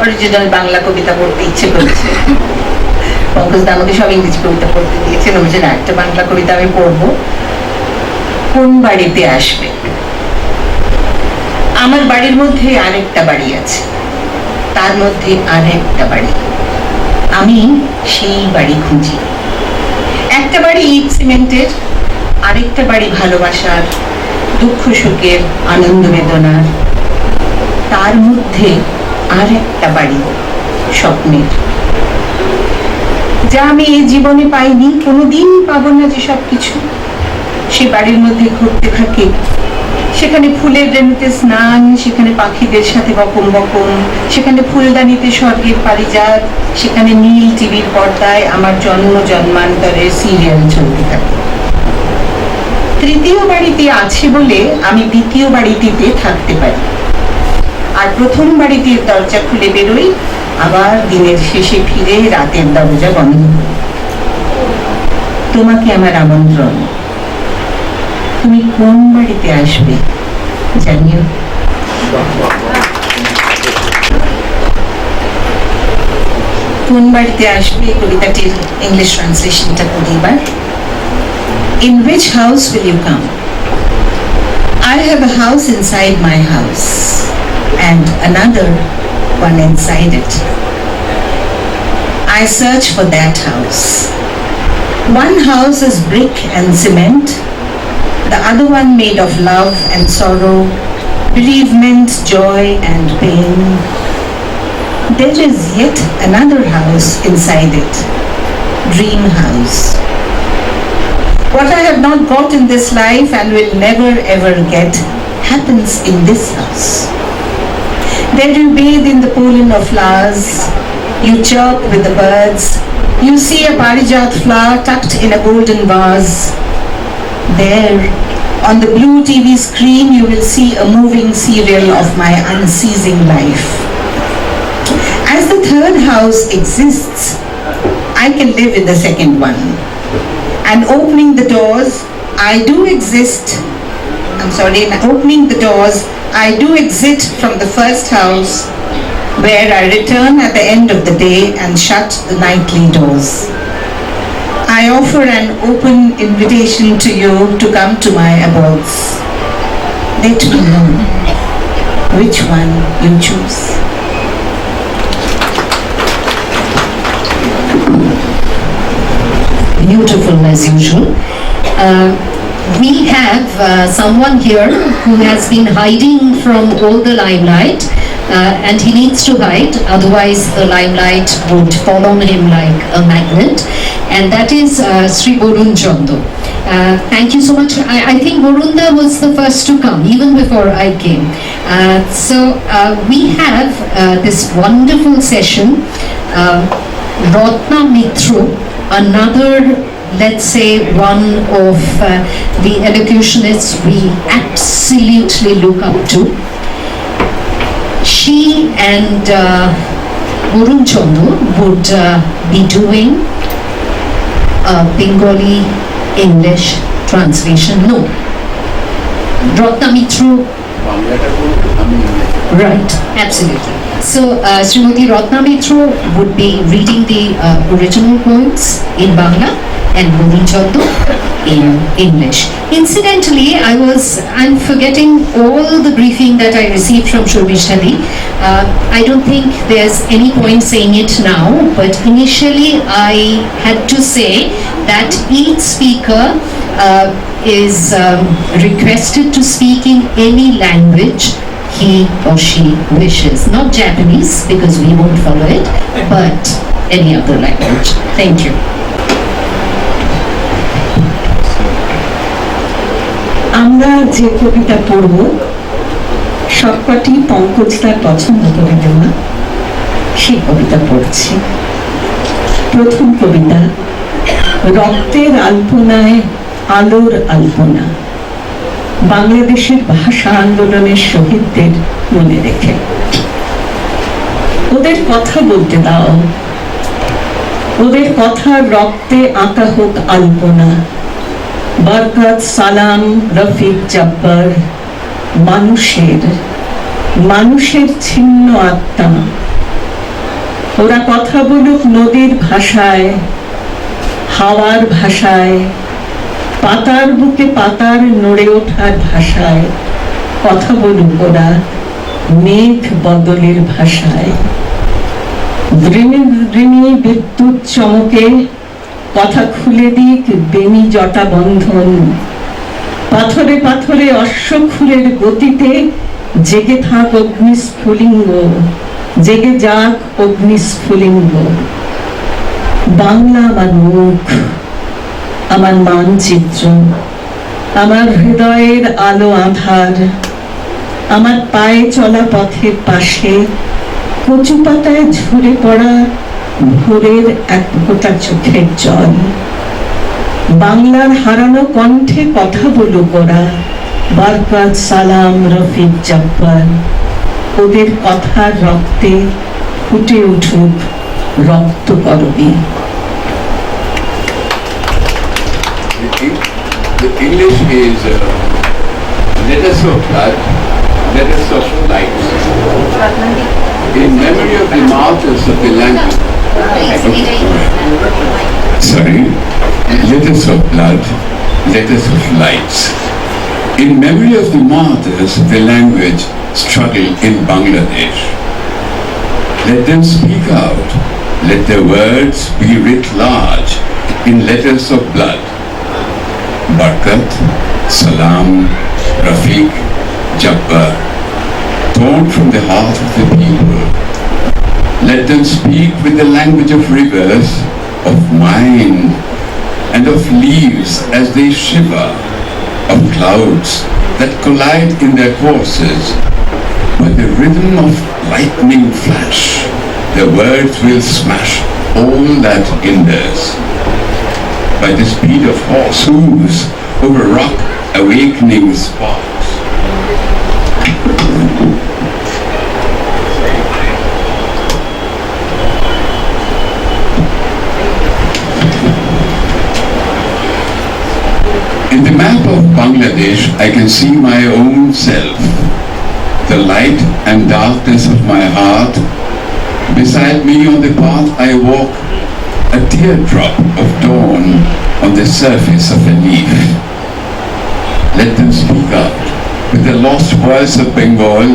S7: original Bangla কবিতা পড়তে ইচ্ছে করেছে। পঙ্কজদা আমাকে সব ইংরেজি কবিতা পড়তে দিয়েছেন, বলছে না একটা বাংলা কবিতা আমি পড়বো। কোন বাড়িতে আসবে? আমার বাড়ির মধ্যে আরেকটা বাড়ি আছে, তার মধ্যে আরেকটা বাড়ি, আমি সেই বাড়ি খুঁজি। একটা বাড়ি ইট সিমেন্টের, আরেকটা বাড়ি ভালোবাসার, দুঃখ সুখের, আনন্দ বেদনার, তার মধ্যে আরেকটা বাড়ি স্বপ্নের, যা আমি এই জীবনে পাইনি, কোনোদিন পাবো না যে সব কিছু। সে বাড়ির মধ্যে ঘুরতে থাকে, সেখানে ফুলের রেণুতে স্নান, সেখানে পাখিদের সাথে বকম বকম, সেখানে ফুলদানিতে স্বর্গের পারিজাত, সেখানে নীল টিভির পর্দায় আমার জন্ম জন্মান্তরের সিরিয়াল চলতে থাকে। তৃতীয় বাড়িতে আছে বলে আমি দ্বিতীয় বাড়িটিতে থাকতে পারি, আর প্রথম বাড়িটির দরজা খুলে বেরোই, আবার দিনের শেষে ফিরে রাতের দরজা বন্ধ করি। তোমাকে আমার আমন্ত্রণ, তুমি কোন বাড়িতে আসবে জানিও। কোন বাড়িতে আসবে কবিতাটির ইংলিশ ট্রান্সলেশনটা করি এবার। In which house will you come? I have a house inside my house and another one inside it. I search for that house. One house is brick and cement, the other one made of love and sorrow, bereavement, joy and pain. There is yet another house inside it, dream house. What I have not got in this life and will never ever get happens in this house. There you bathe in the pollen of flowers, you chirp with the birds, you see a parijat flower tucked in a golden vase. There, on the blue TV screen, you will see a moving serial of my unceasing life. As the third house exists, I can live in the second one. And opening the doors, I do exist. Opening the doors, I do exit from the first house, where I return at the end of the day and shut the nightly doors. I offer an open invitation to you to come to my abodes. Let me know which one you choose.
S1: Beautiful as usual. We have someone here who has been hiding from all the limelight, and he needs to hide, otherwise the limelight would fall on him like a magnet, and that is Sri Borun Chondo. Thank you so much. I think Borunda was the first to come, even before I came. We have this wonderful session. Ratna Mitro, another, let's say, one of the elocutionists we absolutely look up to. She and Borun Chondo would be doing a Bengali English translation. No, Ratna Mitro. Right, absolutely. So, Srimati Ratna Mitro would be reading the original poems in Bangla and Borun Chondo in English. Incidentally, I'm forgetting all the briefing that I received from Shobhishtali. I don't think there's any point saying it now, but initially I had to say that each speaker is requested to speak in any language he or she wishes. Not Japanese, because we won't follow it, but any other language. Thank you.
S7: আমরা যে কবিতা পড়ব সবকটি পঙ্কজ তার পছন্দ করে দেওয়া, সেই কবিতা পড়ছি। প্রথম কবিতা, রক্তের আলপনায় আলোর আলপনা, বাংলাদেশের ভাষা আন্দোলনের শহীদদের মনে রেখে। ওদের কথা বলতে দাও, ওদের কথা রক্তে আঁকা হোক আলপনা। বরকত, সালাম, রফিক, জব্বার, মানুষের ছিন্ন আত্মা। ওরা কথা বলুক নদীর ভাষায়, হাওয়ার ভাষায়, পাতার বুকে পাতার নড়ে ওঠার ভাষায়। কথা বলুক ওরা মেঘ বদলের ভাষায়। দ্রিনী বিদ্যুৎ চমকে কথা খুলে দিক বেনি জটা বন্ধন। পাথরে পাথরে অশ্বক্ষুরের গতিতে জেগে থাক অগ্নিস্ফুলিঙ্গ, জেগে যাক অগ্নিস্ফুলিঙ্গ। বাংলা আমার মুখ, আমার মানচিত্র, আমার হৃদয়ের আলো আঁধার। আমার পায়ে চলা পথের পাশে কচু পাতায় ঝরে পড়া ভোরের এক ফোঁটা চোখের জল। বাংলার হারানো কণ্ঠে কথা বলুক ওরা, বরকত, সালাম, রফিক, জব্বার। ওদের কথার রক্তে ফুটে উঠুক রক্ত করবী।
S3: The English is letters of blood, letters of light. In memory of the martyrs of the language. Sorry, letters of blood, letters of lights. In memory of the martyrs of the language struggle in Bangladesh. Let them speak out. Let their words be writ large in letters of blood. Barakat, Salam, Rafiq, Jabbar, torn from the heart of the people. Let them speak with the language of rivers, of mind, and of leaves as they shiver, of clouds that collide in their courses. By the rhythm of lightning flash, their words will smash all that hinders. By the speed of horse hooves over rock, awakening sparks. In the map of Bangladesh, I can see my own self, the light and darkness of my heart. Beside me on the path I walk, a teardrop of dawn on the surface of a leaf. Let them speak out with the lost voice of Bengal,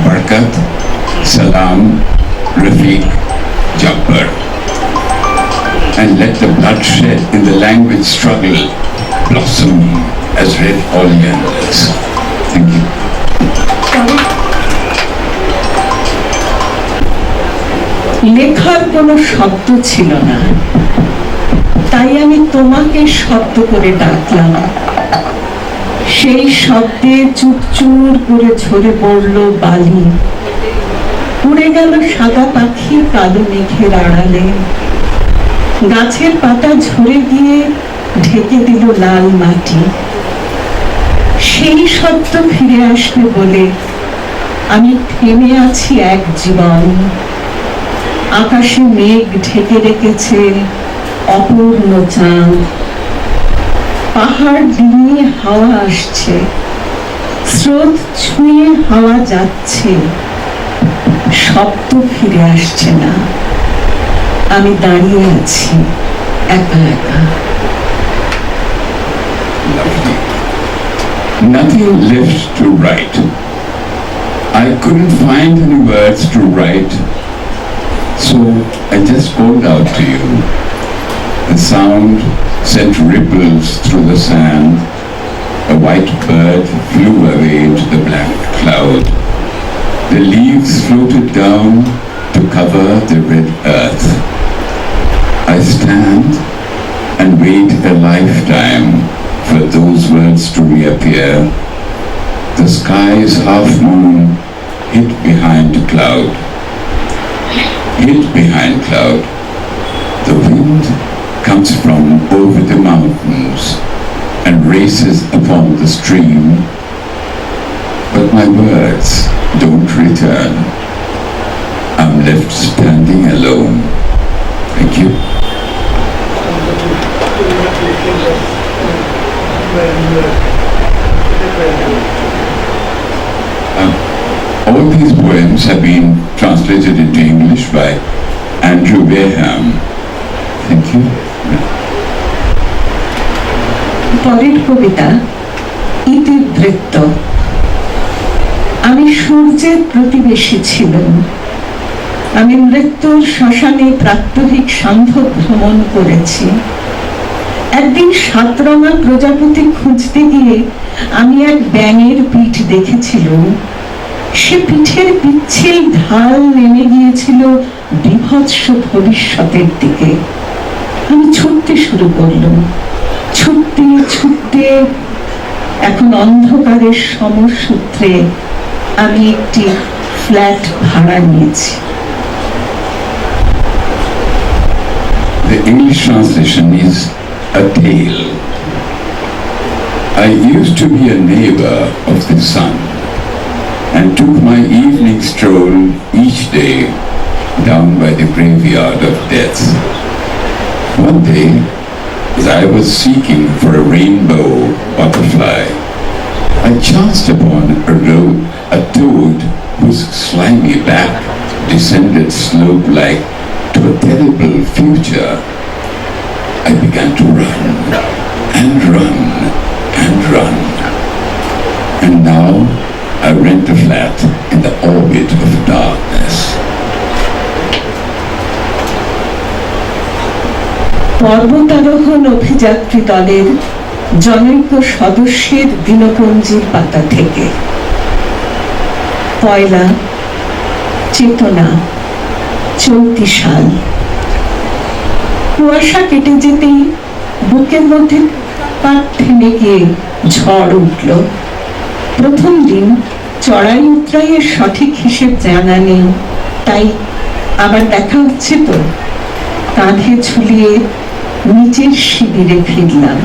S3: Barakat, Salam, Rafiq, Jabbar. And let the bloodshed in the language struggle blossom as red oleanders. Thank you.
S7: লেখার কোনো শব্দ ছিল না, তাই আমি তোমাকে শব্দ করে ডাকলাম। সেই শব্দে চুরচুর করে ঝরে পড়ল বালি, উড়ে গেল সাদা পাখি কালো মেঘের আড়ালে। গাছের পাতা ঝরে গিয়ে ঢেকে দিল লাল মাটি। সেই শব্দ ফিরে আসবে বলে আমি থেমে আছি এক জীবন। আকাশে মেঘ ঢেকে রেখেছে অপূর্ণ চাঁদ। পাহাড় ডিঙিয়ে হাওয়া আসছে, স্রোত ছুঁয়ে হাওয়া যাচ্ছে, শব্দ ফিরে আসছে না। আমি দাঁড়িয়ে আছি একা একা।
S3: Nothing left to write. I couldn't find any words to write, so I just called out to you. The sound sent ripples through the sand. A white bird flew away into the black cloud. The leaves floated down to cover the red earth. I stand and wait a lifetime
S9: for those words to reappear. The sky's half moon hid behind a cloud. Hid behind cloud. The wind comes from over the mountains and races upon the stream. But my words don't return. I'm left standing alone. Thank you. All these poems have been translated into English by Andrew Wareham. Thank you.
S7: পরের কবিতা ইতিবৃত্ত। আমি সূর্যের প্রতিবেশী ছিলাম। আমি মৃত্যুর শ্মশানে প্রাত্যহিক সান্ধ্য ভ্রমণ করেছি। একদিন সাতরঙা প্রজাপতি খুঁজতে গিয়ে আমি এক ব্যাঙের পিঠ দেখেছিলাম। সে পিঠের পিচ্ছিল ঢাল নেমে গিয়েছিল বিভৎস ভবিষ্যতের দিকে। আমি ছুটতে শুরু করলাম। ছুটতে ছুটতে এখন অন্ধকারের সমসূত্রে আমি একটি ফ্ল্যাট ভাড়া নিয়েছি।
S9: The English translation is a tale. I used to be a neighbor of the sun and took my evening stroll each day down by the graveyard of death. One day, as I was seeking for a rainbow butterfly, I chanced upon a toad whose slimy back descended slope-like to a terrible future. I began to run and run and run. And now I rent a flat in the orbit of darkness.
S7: পর্বতারোহণ অভিযাত্রী দলের জনৈক সদস্যের দিনপঞ্জির পাতা থেকে। পয়লা চেতনা, চলতি সাল। কুয়াশা কেটে যেতেই বুকের মধ্যে পাট থেমে গিয়ে ঝড় উঠল। প্রথম দিন চড়াই উতরাইয়ের সঠিক হিসেব জানা নেই, তাই আবার দেখা হচ্ছে তো কাঁধে ঝুলিয়ে নিচের শিবিরে ফিরলাম।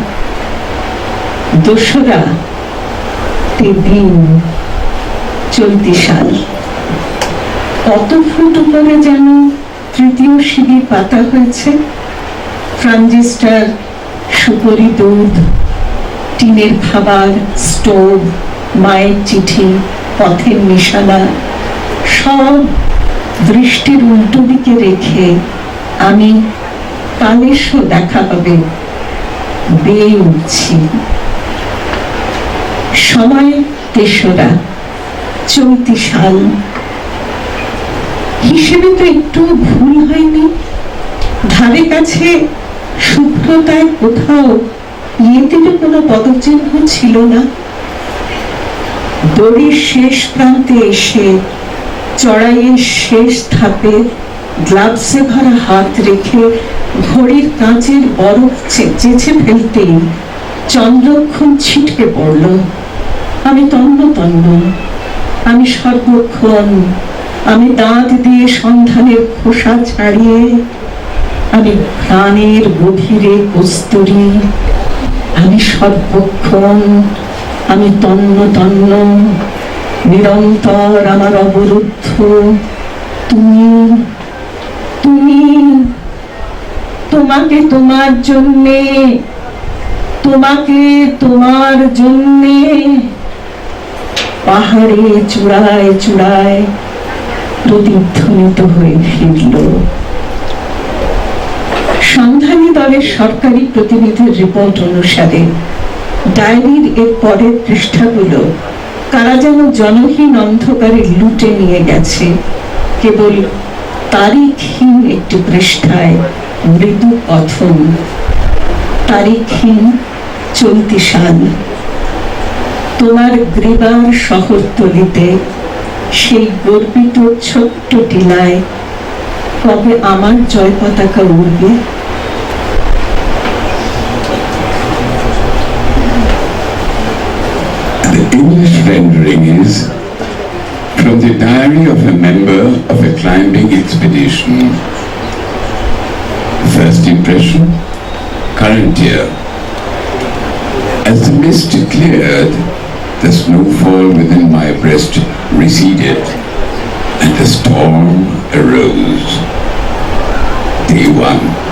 S7: দোসরা দিন, চলতি সাল। কত ফুট উপরে যেন তৃতীয় শিবির পাতা হয়েছে। ট্রানজিস্টার, সুপরি দুধ, টিনের খাবার, স্টোভ, মায়ের চিঠি, পথের নিশানা সব দৃষ্টির উল্টো দিকে রেখে আমি কালেশও দেখা হবে বেয়ে উঠছি। সময় তেসরা, চলতি সাল। হিসেবে তো একটু ভুল হয়নি। ধারে কাছে শুভ্রতায় কোথাও ইয়েতের কোনো পদচিহ্ন ছিল না। দড়ির শেষ প্রান্তে এসে চড়াইয়ের শেষ ধাপে গ্লাভসে ভরা হাত রেখে ঘড়ির কাঁচের বরফ চেঁচে ফেলতেই চন্দ্রক্ষণ ছিটকে পড়ল। আমি তন্ন তন্ন, আমি সর্বক্ষণ, আমি দাঁত দিয়ে সন্ধানের খোসা ছাড়িয়ে, আমি প্রাণের গভীরে কস্তুরী, আমি সর্বক্ষণ, আমি তন্ন তন্ন, নিরন্তর আমার অবরুদ্ধ তুমি, তুমি, তোমাকে তোমার জন্যে, তোমাকে তোমার জন্যে। পাহাড়ে চূড়ায় চূড়ায় প্রতিধ্বনিত হয়ে ফিরল। সন্ধানী দলের সরকারি প্রতিনিধির রিপোর্ট অনুসারে ডায়েরির এর পরের পৃষ্ঠাগুলো কারা যেন জনহীন অন্ধকারে লুটে নিয়ে গেছে। কেবল তারিখহীন একটি পৃষ্ঠায় মৃদু কথন। তারিখহীন, চলতি সাল। তোমার গ্রীবার শহরতলিতে সেই গর্বিত ছোট্ট টিলায় কবে আমার জয় পতাকা উড়বে?
S9: English rendering is from the diary of a member of a climbing expedition. First impression, current year. As the mist cleared, the snowfall within my breast receded, and a storm arose. Day 1.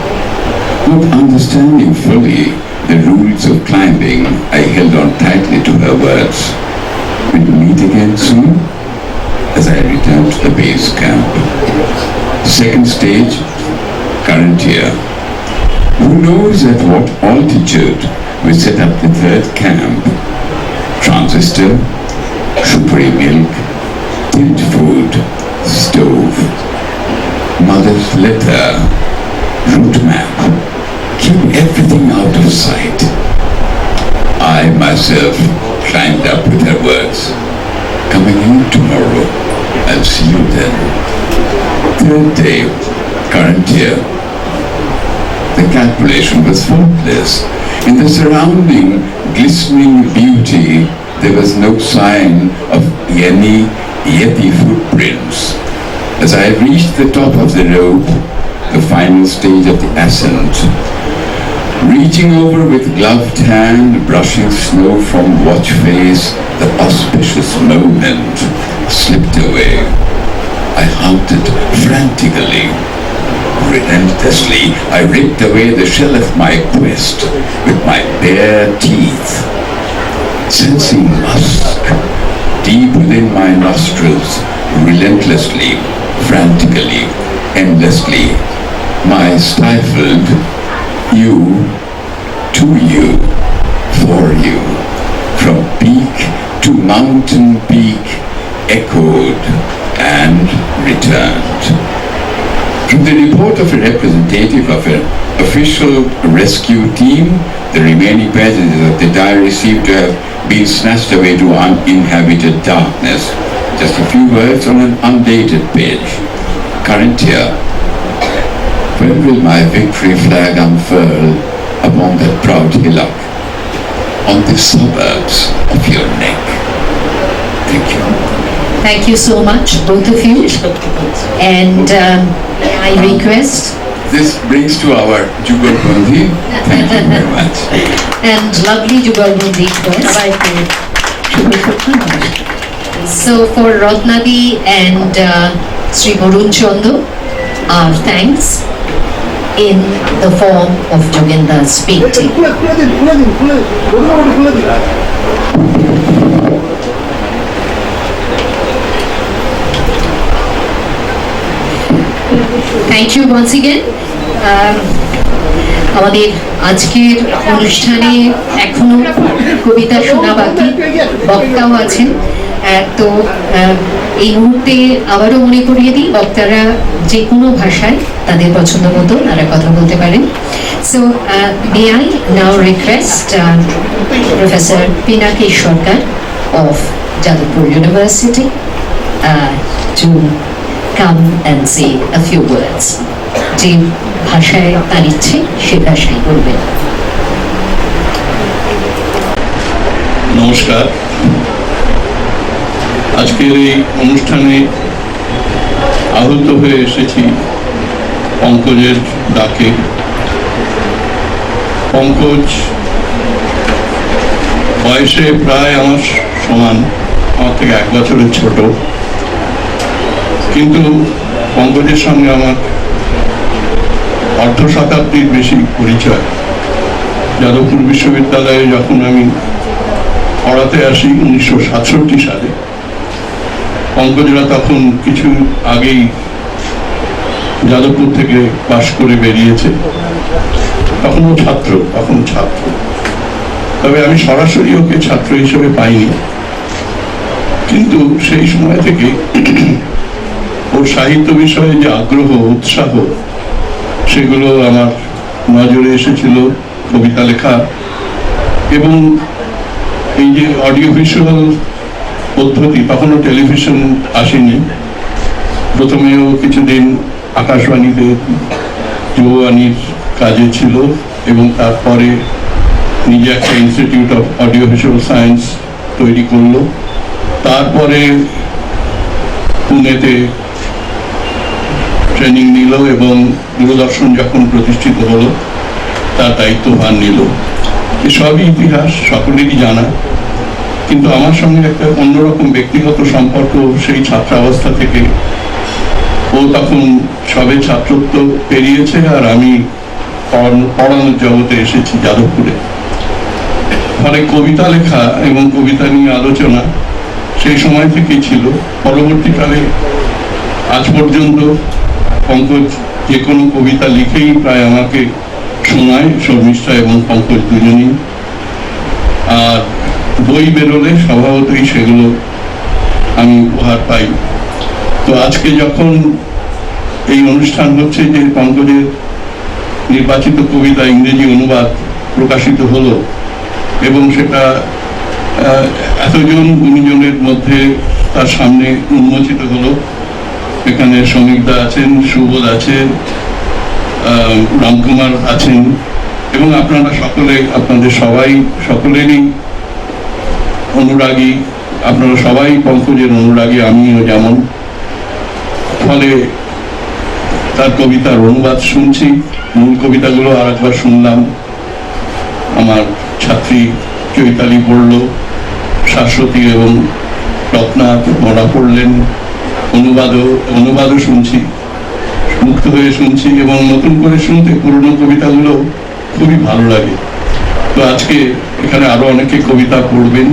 S9: Not understanding fully the rules of climbing, I held on tightly to her words. We'll meet again soon, as I returned to the base camp. Second stage, current year. Who knows at what altitude we set up the third camp? Transistor, sugary milk, tinned food, stove, mother's letter, route map. Keep everything out of sight. I myself climbed up with her words. Coming in tomorrow. I'll see you then. Third day, current year. The calculation was faultless. In the surrounding glistening beauty, there was no sign of any Yeti footprints. As I reached the top of the rope, the final stage of the ascent, reaching over with gloved hand, brushing snow from watch face, the auspicious moment slipped away. I hunted frantically. Relentlessly, I ripped away the shell of my quest with my bare teeth. Sensing musk deep within my nostrils, relentlessly, frantically, endlessly, my stifled you, to you, for you, from peak to mountain peak, echoed and returned. From the report of a representative of an official rescue team, the remaining pages of the diary seem to have been snatched away to uninhabited darkness. Just a few words on an undated page. Current year. When will my victory flag unfurl upon that proud hillock, on the suburbs of your neck? Thank you.
S1: Thank you so much, both of you. And I request,
S9: This brings to our Jugalbandi. Thank you very much.
S1: and lovely Jugalbandi request. So for Ratnadi and Sri Varun Chandu, our thanks in the form of Jogenda's painting. Thank you once again. আমাদের আজকের অনুষ্ঠানে এখনো কবিতা শোনা বাকি, বক্তাও আছেন। তো এই মুহূর্তে আবারও মনে করিয়ে দিই, বক্তারা যে কোনো ভাষায় তাদের পছন্দ মতো তারা কথা বলতে পারেন। So may I now request professor Pinaki Sarkar of Jadavpur university to come and say a few words. যে ভাষায় তার ইচ্ছে সে ভাষায় বলবেন।
S3: নমস্কার। আজকের এই অনুষ্ঠানে আহত হয়ে এসেছি পঙ্কজের ডাকে। পঙ্কজ বয়সে প্রায় আমার সমান, আমার থেকে 1 বছরের ছোট, কিন্তু পঙ্কজের সঙ্গে আমার অর্ধ শতাব্দীর বেশি পরিচয়। যাদবপুর বিশ্ববিদ্যালয়ে যখন আমি পড়াতে আসি 1967 সালে, পঙ্কজরা তখন কিছু আগেই যাদবপুর থেকে পাশ করে বেরিয়েছে। তখনও ছাত্র। তবে আমি সরাসরি ওকে ছাত্র হিসেবে পাইনি, কিন্তু সেই সময় থেকে ওর সাহিত্য বিষয়ে যে আগ্রহ, উৎসাহ, সেগুলো আমার নজরে এসেছিল। কবিতা লেখা এবং এই যে অডিও ভিজুয়াল পদ্ধতি, তখনও টেলিভিশন আসেনি। প্রথমেও কিছুদিন আকাশবাণীতে যুববাণীর কাজে ছিল এবং তারপরে নিজে একটা institute of audio visual science তৈরি করলো। তারপরে পুনেতে ট্রেনিং নিল এবং দূরদর্শন যখন প্রতিষ্ঠিত হলো তার দায়িত্বভার নিল। এসবই ইতিহাস, সকলেরই জানা। কিন্তু আমার সঙ্গে একটা অন্যরকম ব্যক্তিগত সম্পর্ক সেই ছাত্রাবস্থা থেকে। ও তখন সবে ছাত্রত্ব পেরিয়েছে আর আমি পড়ানোর জগতে এসেছি যাদবপুরে। ফলে কবিতা লেখা এবং কবিতা নিয়ে আলোচনা সেই সময় থেকেই ছিল। পরবর্তীকালে আজ পর্যন্ত পঙ্কজ যে কোনো কবিতা লিখেই প্রায় আমাকে শোনায়, শর্মিষ্ঠা এবং পঙ্কজ দুজনেই। আর বই বেরোলে স্বভাবতই সেগুলো আমি উপহার পাই। তো আজকে যখন এই অনুষ্ঠান হচ্ছে যে পঙ্কজের নির্বাচিত কবিতা ইংরেজি অনুবাদ প্রকাশিত হলো এবং সেটা এতজন গুণীজনের মধ্যে তার সামনে উন্মোচিত হলো। এখানে শ্রমিকদা আছেন, সুবোধ আছেন, রামকুমার আছেন এবং আপনারা সকলে, আপনাদের সকলেরই অনুরাগী, আপনারা সবাই পঙ্কজের অনুরাগী, আমিও যেমন। ফলে তার কবিতার অনুবাদ শুনছি, মূল কবিতাগুলো আর একবার শুনলাম। আমার ছাত্রী চৈতালি পড়ল, শাশ্বতী এবং রত্নাথ ওরা পড়লেন, অনুবাদও শুনছি, মুক্ত হয়ে শুনছি এবং নতুন করে শুনতে পুরনো কবিতাগুলো খুবই ভালো লাগে। তো আজকে এখানে আরো অনেকে কবিতা পড়বেন।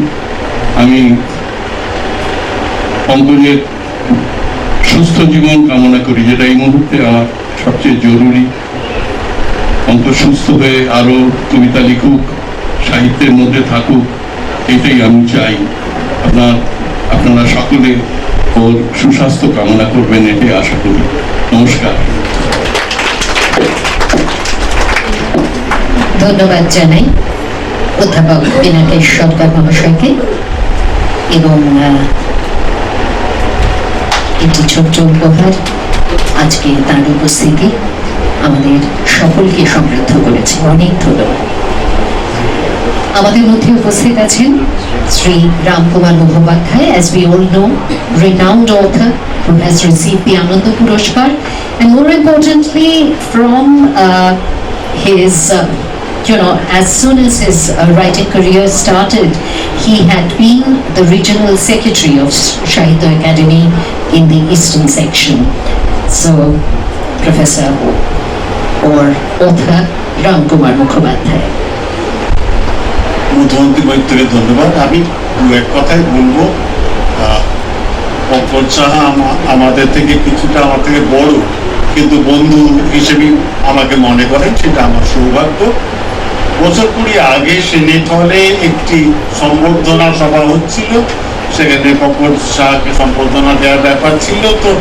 S3: আমি পঙ্কজের সুস্থ জীবন কামনা করি, যেটা এই মুহূর্তে আমার সবচেয়ে জরুরি। পঙ্কজ সুস্থ হয়ে আরো কবিতা লিখুক, সাহিত্যের মধ্যে থাকুক, এটাই আমি চাই। আপনারা সকলে ওর সুস্বাস্থ্য কামনা করবেন, এটাই আশা করি। নমস্কার।
S1: ধন্যবাদ জানাই অধ্যাপক পিনাকেশ সরকার মহাশয়কে এবং একটি ছোট্ট উপহার আজকে তার উপস্থিতি আমাদের সকলকে সমৃদ্ধ করেছে। অনেক ধন্যবাদ। আমাদের মধ্যে উপস্থিত আছেন Shri Ramkumar Mukhopadhyay, as we all know, renowned author who has received the Ananda Puruskar, and more importantly from his as soon as his writing career started, he had been the regional secretary of Sahitya Academy in the Eastern section. So, Professor or author Ramkumar Mukhopadhyay.
S10: মুখ্যমন্ত্রী মৈত্রীকে ধন্যবাদ। আমি দু এক কথাই বলবো। পঙ্কজ সাহা আমাদের থেকে কিছুটা, আমার থেকে বড়, কিন্তু বন্ধু হিসেবে আমাকে মনে করেন, সেটা আমার সৌভাগ্য। বছর 20 আগে সেনেট হলে একটি সম্বর্ধনা সভা হচ্ছিল, সেখানে পঙ্কজ সাহাকে সম্বর্ধনা দেওয়ার ব্যাপার ছিল। তো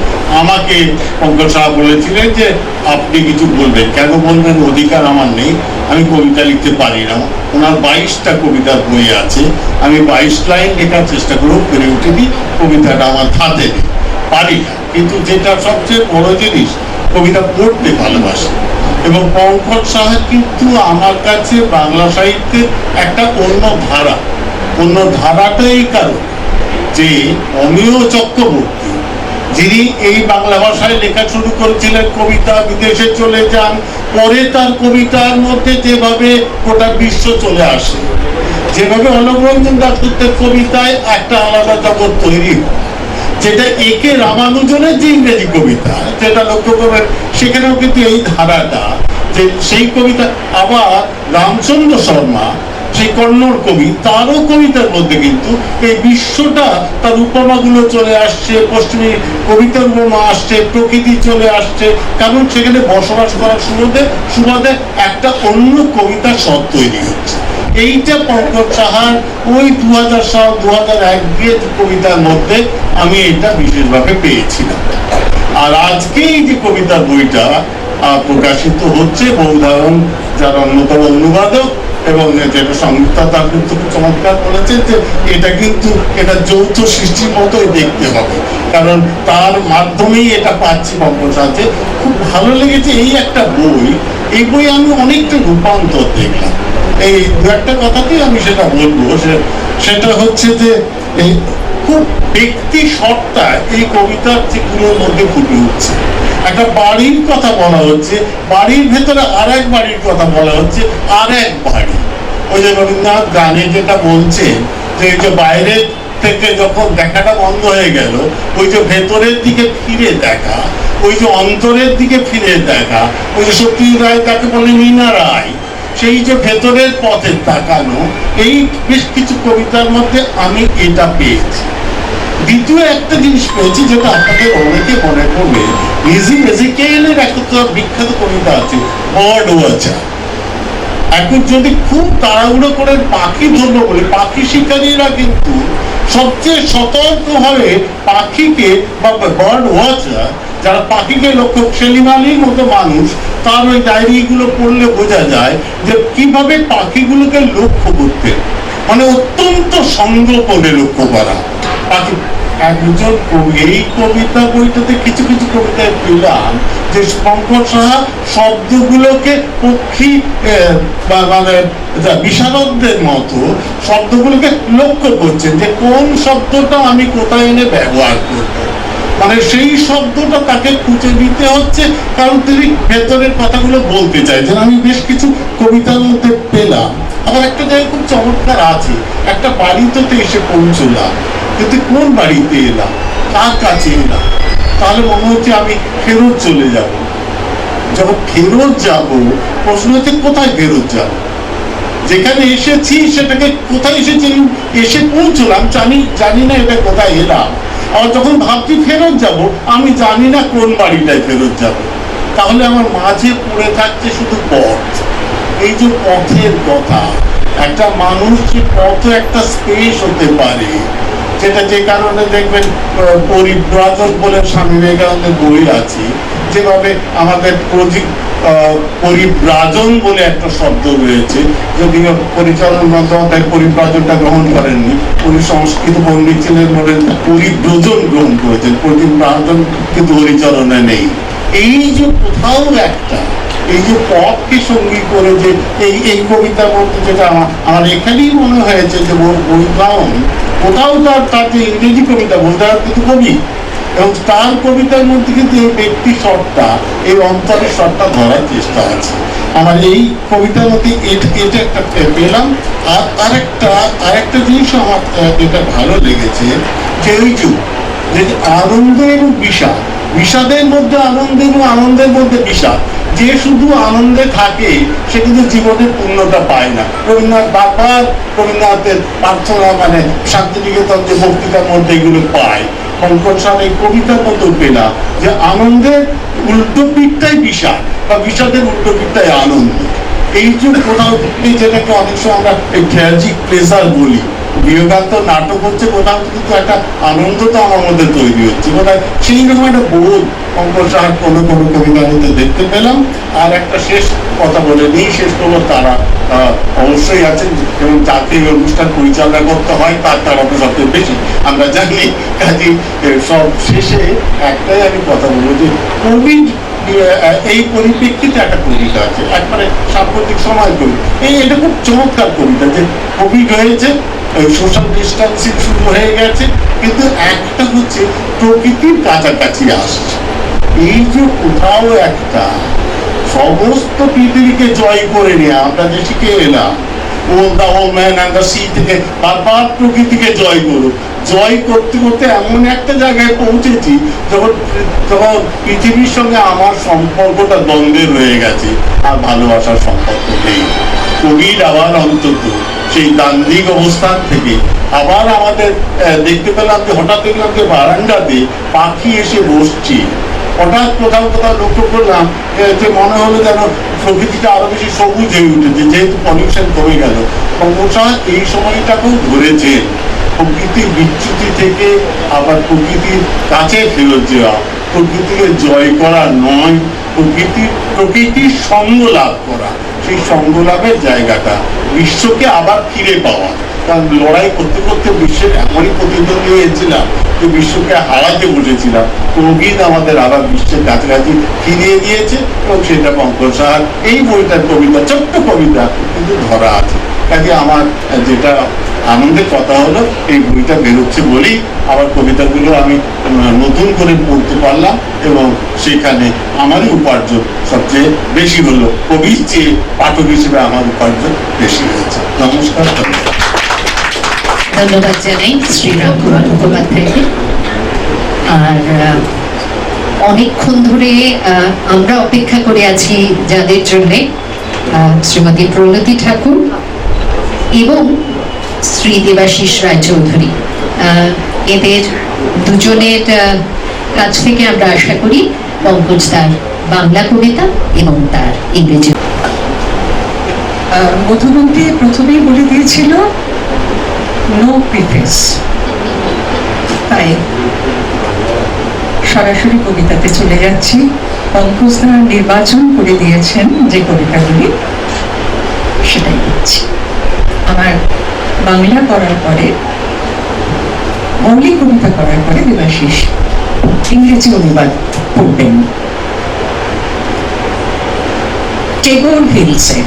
S10: আমাকে পঙ্কজ সাহা বলেছিলেন যে আপনি কিছু বলবেন। কেন বলবেন, অধিকার আমার নেই, আমি কবিতা লিখতে পারি না। ওনার 22টা কবিতার বই আছে, আমি 22 লাইন লেখার চেষ্টা করেও পেরে উঠিনি, কবিতাটা আমার হাতে নেই, পারি না। কিন্তু যেটা সবচেয়ে বড় জিনিস, কবিতা পড়তে ভালোবাসি। এবং পঙ্কজ সাহা কিন্তু আমার কাছে বাংলা সাহিত্যের একটা অন্য ধারাটা এই কারণ যে অমিয় চক্রবর্তী, যিনি এই বাংলা ভাষায় লেখা শুরু করেছিলেন, কবিতা বিদেশে চলে যান, পরে তার কবিতার মধ্যে যেভাবে গোটা বিশ্ব চলে আসে, যেভাবে অলোক রঞ্জন দাশগুপ্তের কবিতায় একটা আলাদা জগৎ তৈরি হয়, যেটা একে রামানুজনের যে ইংরেজি কবিতা, যেটা লক্ষ্য করবেন সেখানেও কিন্তু এই ধারাটা, যে সেই কবিতা। আবার রামচন্দ্র শর্মা, সেই কন্নড় কবি, তারও কবিতার মধ্যে কিন্তু এই বিশ্বটা, তার উপমাগুলো চলে আসছে, পশ্চিমী কবিতার উপমা আসছে, প্রকৃতি চলে আসছে, কারণ সেখানে বসবাস করার সুবাদে একটা অন্য কবিতার স্বর তৈরি হচ্ছে। এইটা পঙ্কজ সাহার ওই 2000 সাল 2001 কবিতার মধ্যে আমি এটা বিশেষভাবে পেয়েছিলাম। আর আজকে এই যে কবিতার বইটা প্রকাশিত হচ্ছে, বৌধারণ যার অন্যতম অনুবাদক এবং যেটা সংযুক্তা, তার কিন্তু চমৎকার বলেছেন যে এটা যৌথ সৃষ্টির মতোই দেখতে হবে, কারণ তার মাধ্যমেই এটা পাচ্ছি পঙ্কজ সাহাকে। খুব ভালো লেগেছে এই একটা বই, এই বই আমি অনেকটা রূপান্তর দেখলাম। এই দু একটা কথাতেই আমি সেটা বলবো, সেটা হচ্ছে যে এই খুব ব্যক্তি সত্তা এই কবিতার গুলোর মধ্যে ফুটে উঠছে। একটা বাড়ির কথা বলা হচ্ছে, বাড়ির ভেতরে আর এক বাড়ির কথা বলা হচ্ছে, আর এক বাড়ি। ওই যে রবীন্দ্রনাথ গানে যেটা বলছে যে এই যে বাইরে থেকে যখন দেখাটা বন্ধ হয়ে গেল, ওই যে ভেতরের দিকে ফিরে দেখা, ওই যে অন্তরের দিকে ফিরে দেখা, ওই যে সত্যজিৎ রায় তাকে বলে মীনা রায়, সেই যে ভেতরের পথে তাকানো, এই বেশ কিছু কবিতার মধ্যে আমি এটা পেয়েছি। দ্বিতীয় একটা জিনিস পেয়েছি যেটা আপনাদের অনেকে মনে করবে, লিজি এজিকেলের একটা বিখ্যাত কবিতা আছে বার্ড ওয়াচার। এখন যদি খুব তাড়াহুড়ো করে পাখি ধরবো বলে, পাখি শিকারীরা কিন্তু সবচেয়ে সতর্কভাবে পাখিকে বা বার্ড ওয়াচার যারা পাখিকে লক্ষ্য, সেলিম আলীর মতো মানুষ, তার ওই ডায়েরিগুলো পড়লে বোঝা যায় যে কিভাবে পাখিগুলোকে লক্ষ্য করতে, মানে অত্যন্ত সংগোপনে লক্ষ্য করা পাখি। একজন এই কবিতা বইটাতে কিছু কিছু কবিতায় পেলাম যে পঙ্কজ সাহা শব্দগুলোকে পক্ষী মানে বিশারদদের মতো শব্দগুলোকে লক্ষ্য করছেন যে কোন শব্দটা আমি কোথায় এনে ব্যবহার করবো, মানে সেই শব্দটা তাকে খুঁজে নিতে হচ্ছে, কারণ তিনি ভেতরের কথাগুলো বলতে চাইছেন। আমি বেশ কিছু কবিতার মধ্যে পেলাম। আবার একটা জায়গায় খুব চমৎকার আছে, একটা বাড়িতে এসে পৌঁছলাম, কিন্তু কোন বাড়িতে এলাম, কার কাছে এলাম, তাহলে মনে হচ্ছে আমি ফেরত চলে যাব। যখন ফেরত যাব, প্রশ্ন হচ্ছে কোথায় ফেরত যাব, যেখানে এসেছি সেটাকে কোথায় এসেছি, এসে পৌঁছলাম, জানি না এটা কোথায় এলাম। আর যখন ভাবছি ফেরত যাব, আমি জানি না কোন বাড়িটায় ফেরত যাব, তাহলে আমার মাঝে পড়ে থাকছে শুধু পথ। এই যে পথের কথা, একটা মানুষ যে পথ একটা স্পেস হতে পারে, যেটা যে কারণে দেখবেন পরিব্রাজক বলে স্বামী বিবেকানন্দের বই আছে, যেভাবে আমাদের পরিব্রাজন বলে একটা শব্দ রয়েছে, যদিও পরিচালন বন্দ্যোপাধ্যায় পরিব্রাজনটা গ্রহণ করেননি, উনি সংস্কৃত পণ্ডিত ছিলেন বলে পরিব্রজন গ্রহণ করেছেন, পরিব্রাজন কিন্তু হরিচরণে নেই। এই যে কোথাও একটা, এই যে পথকে সঙ্গী করে যে এই কবিতার মধ্যে যেটা আমার এখানেই মনে হয়েছে যে বৈধান কোথাও তার যে ইংরেজি কবিতা বৈধান কিন্তু কবি, এবং তার কবিতার মধ্যে কিন্তু এই ব্যক্তি সত্তা, এই অন্তরের সত্তা ধরার চেষ্টা আছে। আমার এই কবিতার মধ্যে এটা একটা পেলাম। আর আরেকটা জিনিস আমার এটা ভালো লেগেছে, যে ওই যে আনন্দ এবং বিষাদ, বিষাদের মধ্যে আনন্দ এবং আনন্দের মধ্যে বিষাদ, যে শুধু আনন্দে থাকে সে কিন্তু জীবনের পূর্ণতা পায় না। রবীন্দ্রনাথের প্রার্থনা মানে শান্তিনিকেতন যে বক্তৃতার মধ্যে এগুলো পায়, পঙ্কজ সাহার এই কবিতার মতো পেলাম যে আনন্দের উল্টো পিঠটাই বিষাদ, বা বিষাদের উল্টো পিঠটাই আনন্দ। এই যে কোথাও যেটাকে অনেক সময় আমরা ট্র্যাজিক প্লেজার বলি, বিয়োগান্ত নাটক হচ্ছে, কোথাও কিন্তু একটা আনন্দ তো আমার মধ্যে তৈরি হচ্ছে, কোথায় সেই রকম একটা বোধ পঙ্কজ সাহার কোনো কবিতার মধ্যে দেখতে পেলাম। আর একটা শেষ কথা বলে নিই, শেষ করবো, তারা অবশ্যই আছেন এবং যাকে এই অনুষ্ঠান পরিচালনা করতে হয় তারা তো সবচেয়ে বেশি আমরা জানি। কাজে সব শেষে একটাই আমি কথা বলবো যে কোভিড এই পরিপ্রেক্ষিতে একটা কবিতা আছে, একবারে সাম্প্রতিক সময় কবিতা, এটা খুব চমৎকার কবিতা, যে কোভিড হয়েছে, সোশ্যাল ডিস্টেন্সিং শুরু হয়ে গেছে, কিন্তু একটা হচ্ছে প্রকৃতির কাছাকাছি আসছে। এই যে কোথাও একটা সমস্ত পৃথিবীকে জয় করে নিয়ে আমরা যে শিখে এলাম, থেকে বারবার প্রকৃতিকে জয় করুক, জয় করতে করতে এমন একটা জায়গায় পৌঁছেছি যখন পৃথিবীর সঙ্গে আমার সম্পর্কটা দ্বন্দ্বের রয়ে গেছে, আর ভালোবাসার সম্পর্ক নেই। কোভিড আবার অন্তত সেই দান্দিক অবস্থান থেকে আবার আমাদের দেখতে পেলাম যে হঠাৎ দেখলাম যে বারান্দাতে পাখি এসে বসছি, হঠাৎ কোথাও লক্ষ্য করলাম যে মনে হলো যেন প্রকৃতিটা আরো বেশি সবুজ হয়ে উঠেছে, যেহেতু পলিউশন কমে গেল। পঙ্কজ এই সময়টাকেও ধরেছে প্রকৃতির বিচ্যুতি থেকে আবার প্রকৃতির কাছে ফেরত যাওয়া, প্রকৃতিকে জয় করা নয়, প্রকৃতির সঙ্গ লাভ করা, সেই সঙ্গ লাভের জায়গাটা, বিশ্বকে আবার ফিরে পাওয়া। কারণ লড়াই করতে করতে বিশ্বের এমনই প্রতিদ্বন্দ্বী হয়েছিলাম যে বিশ্বকে হারাতে বসেছিলাম। প্রকৃতি আমাদের আবার বিশ্বের কাছাকাছি ফিরিয়ে দিয়েছে, এবং সেটা পঙ্কজ সাহার এই বইটার কবিতা, ছোট্ট কবিতা কিন্তু ধরা আছে। কাজে আমার যেটা আনন্দের কথা হলো, এই বইটা বেরোচ্ছে বলেই আবার কবিতাগুলো আমি নতুন করে পড়তে পারলাম, এবং সেখানে আমারই উপার্জন সবচেয়ে বেশি হলো। কবির চেয়ে পাঠক হিসেবে আমার উপার্জন বেশি হয়েছে। নমস্কার।
S1: ধন্যবাদ জানাই শ্রীরাম কুমার মুখোপাধ্যায়কে। আর অনেকক্ষণ ধরে আমরা অপেক্ষা করে আছি যাদের জন্যে, শ্রীমতী প্রণতি ঠাকুর এবং শ্রী দেবাশিস রায়চৌধুরী। এদের দুজনের কাছ থেকে আমরা আশা করি পঙ্কজ তার বাংলা কবিতা এবং তার ইংরেজি।
S6: মধুবন্তী প্রথমেই বলে দিয়েছিল নো প্রিফেস, তাই সরাসরি কবিতাতে চলে যাচ্ছি। পঙ্কজ দা নির্বাচন করে দিয়েছেন যে কবিতাগুলি, সেটাই বলছি। আমার বাংলা করার পরে, মৌলিক কবিতা করার পরে দেবাশিস ইংরেজি অনুবাদ পড়বেন। টেগোর হিলসে।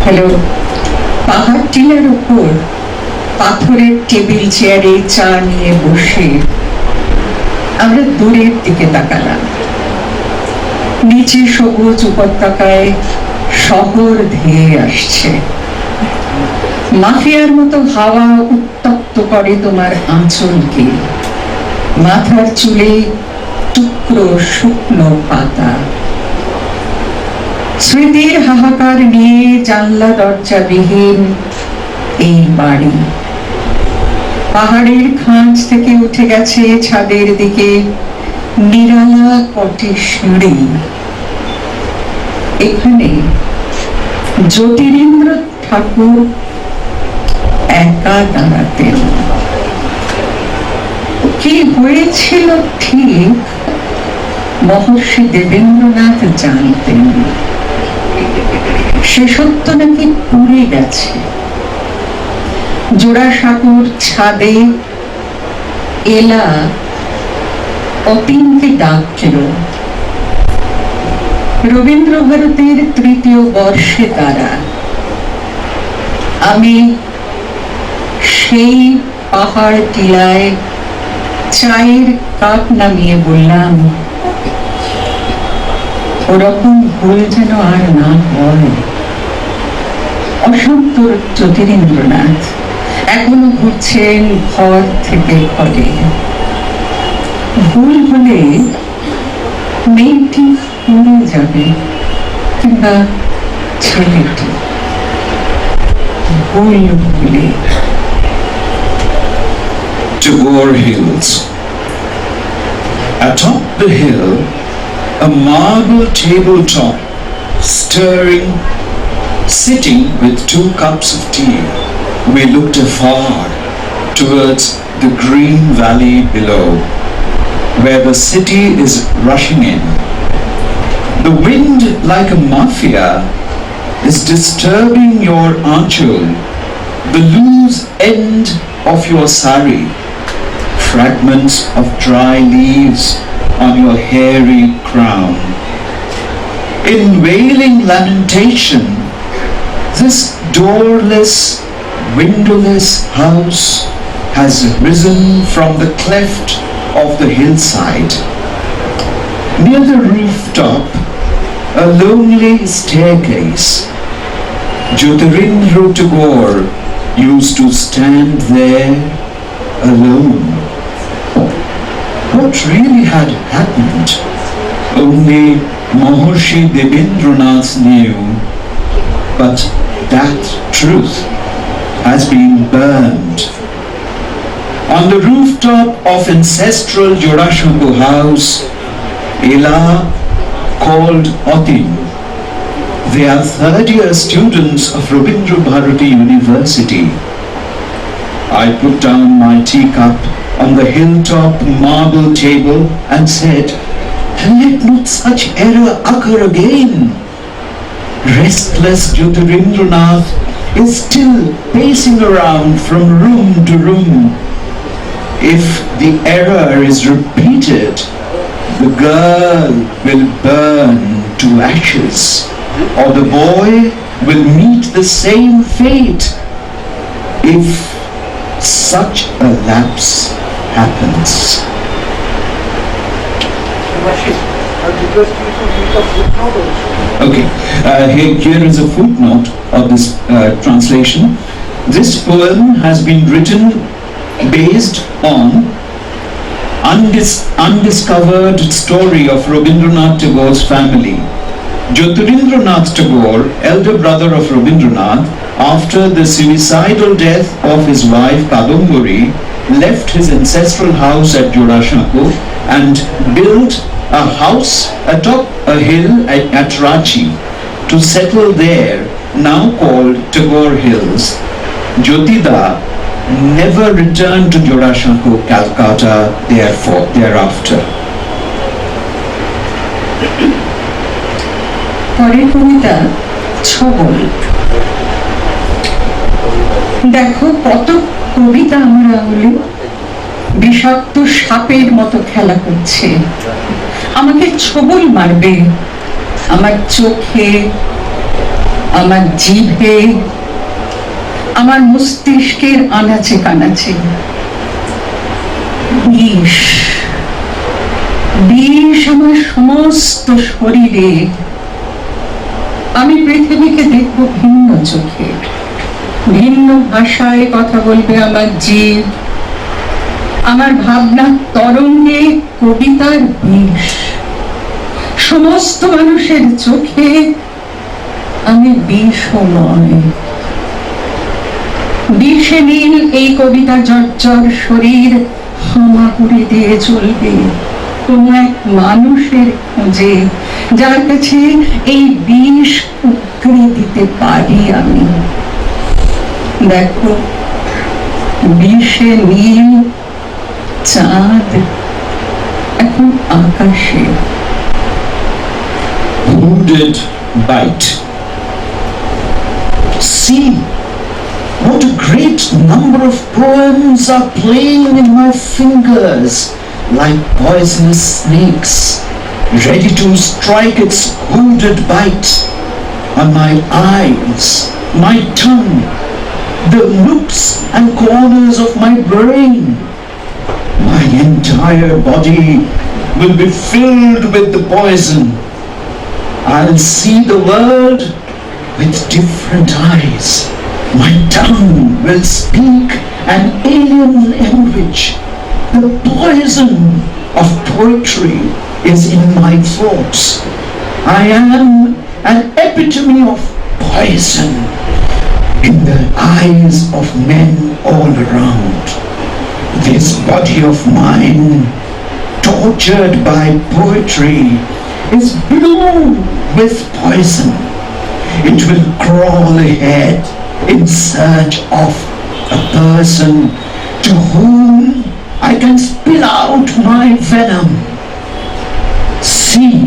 S6: হ্যালো। পাহাড় টিলার উপর পাথরের টেবিল চেয়ারে চা নিয়ে বসে আমরা দূরের দিকে তাকালাম। নিচে সবুজ উপত্যকায় শহর ধেয়ে আসছে। মাফিয়ার মতো হাওয়া উত্তপ্ত করে তোমার আঁচলকে। মাথার চুলে টুকরো শুকনো পাতা। স্মৃতির হাহাকার নিয়ে জানলা দরজা বিহীন এই বাড়ি। পাহাড়ের খাঁজ থেকে উঠে গেছে ছাদের দিকে নিরালা কটি সিঁড়ি। এখানে জ্যোতিরিন্দ্র ঠাকুর একা দাঁড়াতেন। কি হয়েছিল ঠিক মহর্ষি দেবেন্দ্রনাথ জানতেন। সে সত্য নাকি পুড়ে গেছে। জোড়াসাঁকোর ছাদে এলা অতীনকে ডাকছিল। রবীন্দ্র ভারতীর তৃতীয় বর্ষে তারা। আমি সেই পাহাড় টিলায় চায়ের কাপ নামিয়ে বললাম, ওরকম ভুল যেন আর না হয়। অসন্তর জ্যোতিরিন্দ্রনাথ এখনো ঘুরছেন ঘর থেকে ঘরে। ভুল হলে মেয়েটি মরে যাবে, কিংবা ছেলেটি। ভুল হলে
S11: Tagore Hills. Atop the hill, a marble tabletop, stirring, sitting with 2 cups of tea, we looked afar towards the green valley below, where the city is rushing in. The wind, like a mafia, is disturbing your anchor, the loose end of your sari, fragments of dry leaves on your hairy crown. In wailing lamentation, this doorless, windowless house has risen from the cleft of the hillside. Near the rooftop, a lonely staircase. Jyotirindra Tagore used to stand there alone. What really had happened, only Mahorshi Debendranath knew, but that truth has been burned. On the rooftop of ancestral Jorashango house, Ela called Otin. They are third-year students of Rabindra Bharati University. I put down my teacup on the hilltop marble table and said, "Let not such error occur again." Restless Jyotirindranath is still pacing around from room to room. If the error is repeated, the girl will burn to ashes, or the boy will meet the same fate. If such a lapse happens. Okay, here is a footnote of this translation. This poem has been written based on undiscovered story of Rabindranath Tagore's family. Jyotirindranath Tagore, elder brother of Rabindranath, after the suicidal death of his wife Kadambari, left his ancestral house at Jorashanko and built a house atop a hill at Ranchi to settle there, now called Tagore Hills. Jyotida never returned to Jorashanko, Calcutta, thereafter.
S6: পরের কবিতা ছবল। দেখো কত কবিতা আমার আঙুলে বিষাক্ত সাপের মতো খেলা করছে, আমাকে ছবল মারবে আমার চোখে, আমার জিভে, আমার মস্তিষ্কের আনাচে কানাচে। বিষ বিষ আমার সমস্ত শরীরে। আমি পৃথিবীকে দেখব ভিন্ন চোখে, ভিন্ন ভাষায় কথা বলবে আমার জীব, আমার ভাবনার তরঙ্গে কবিতার বিষ। সমস্ত মানুষের চোখে আমি বিষময়। বিষে নীল এই কবিতা জর্জর শরীর হামাগুড়ি দিয়ে চলবে কোন এক মানুষের খোঁজে, যার কাছে এই বিষ উকড়ে দিতে পারি আমি। দেখো বিষে নীল চাঁদ এখন আকাশে।
S11: Wounded bite. See, what a great number of poems are playing in my fingers like poisonous snakes, ready to strike its hooded bite on my eyes, my tongue, the nooks and corners of my brain. My entire body will be filled with the poison. I'll see the world with different eyes. My tongue will speak an alien language. The poison of poetry is in my thoughts. I am an epitome of poison in the eyes of men all around. This body of mine, tortured by poetry, is blue with poison. It will crawl ahead in search of a person to whom I can spill out my venom. See,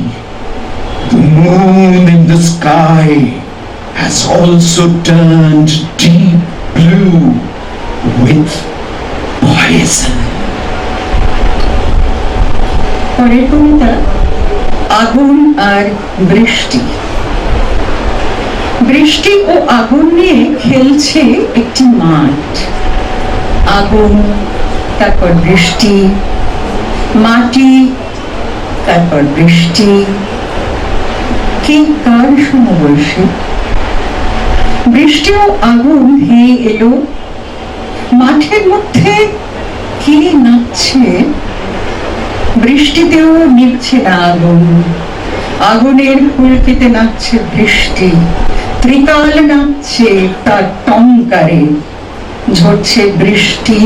S11: the moon in the sky has also turned deep blue with poison.
S6: পরের কবিতা আগুন আর বৃষ্টি। বৃষ্টি ও আগুন নিয়ে খেলছে একটি মাঠ। আগুন, তারপর বৃষ্টি, মাটি, তারপর বৃষ্টি। কে কার সমবয়সী? বৃষ্টি ও আগুন হেয়ে এলো মাঠের মধ্যে। কে নাচছে? বৃষ্টিতেও নিভছে না আগুন, আগুনের ফুলকিতে নাচছে বৃষ্টি। ত্রিকাল নাচছে তার টঙ্কারে, ঝরছে বৃষ্টি,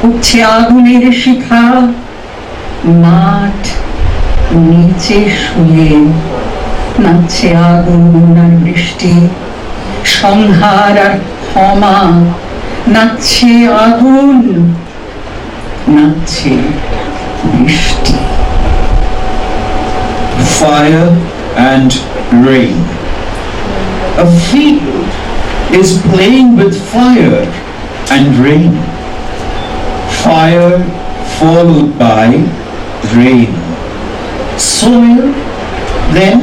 S6: উঠছে আগুনের শিখা। মাঠ নিচে শুয়ে নাচছে আগুন আর বৃষ্টি। সংহার আর ক্ষমা নাচছে আগুন। নাচছে বৃষ্টি।
S11: Fire and rain. A field is playing with fire and rain. Fire followed by rain. Soil, then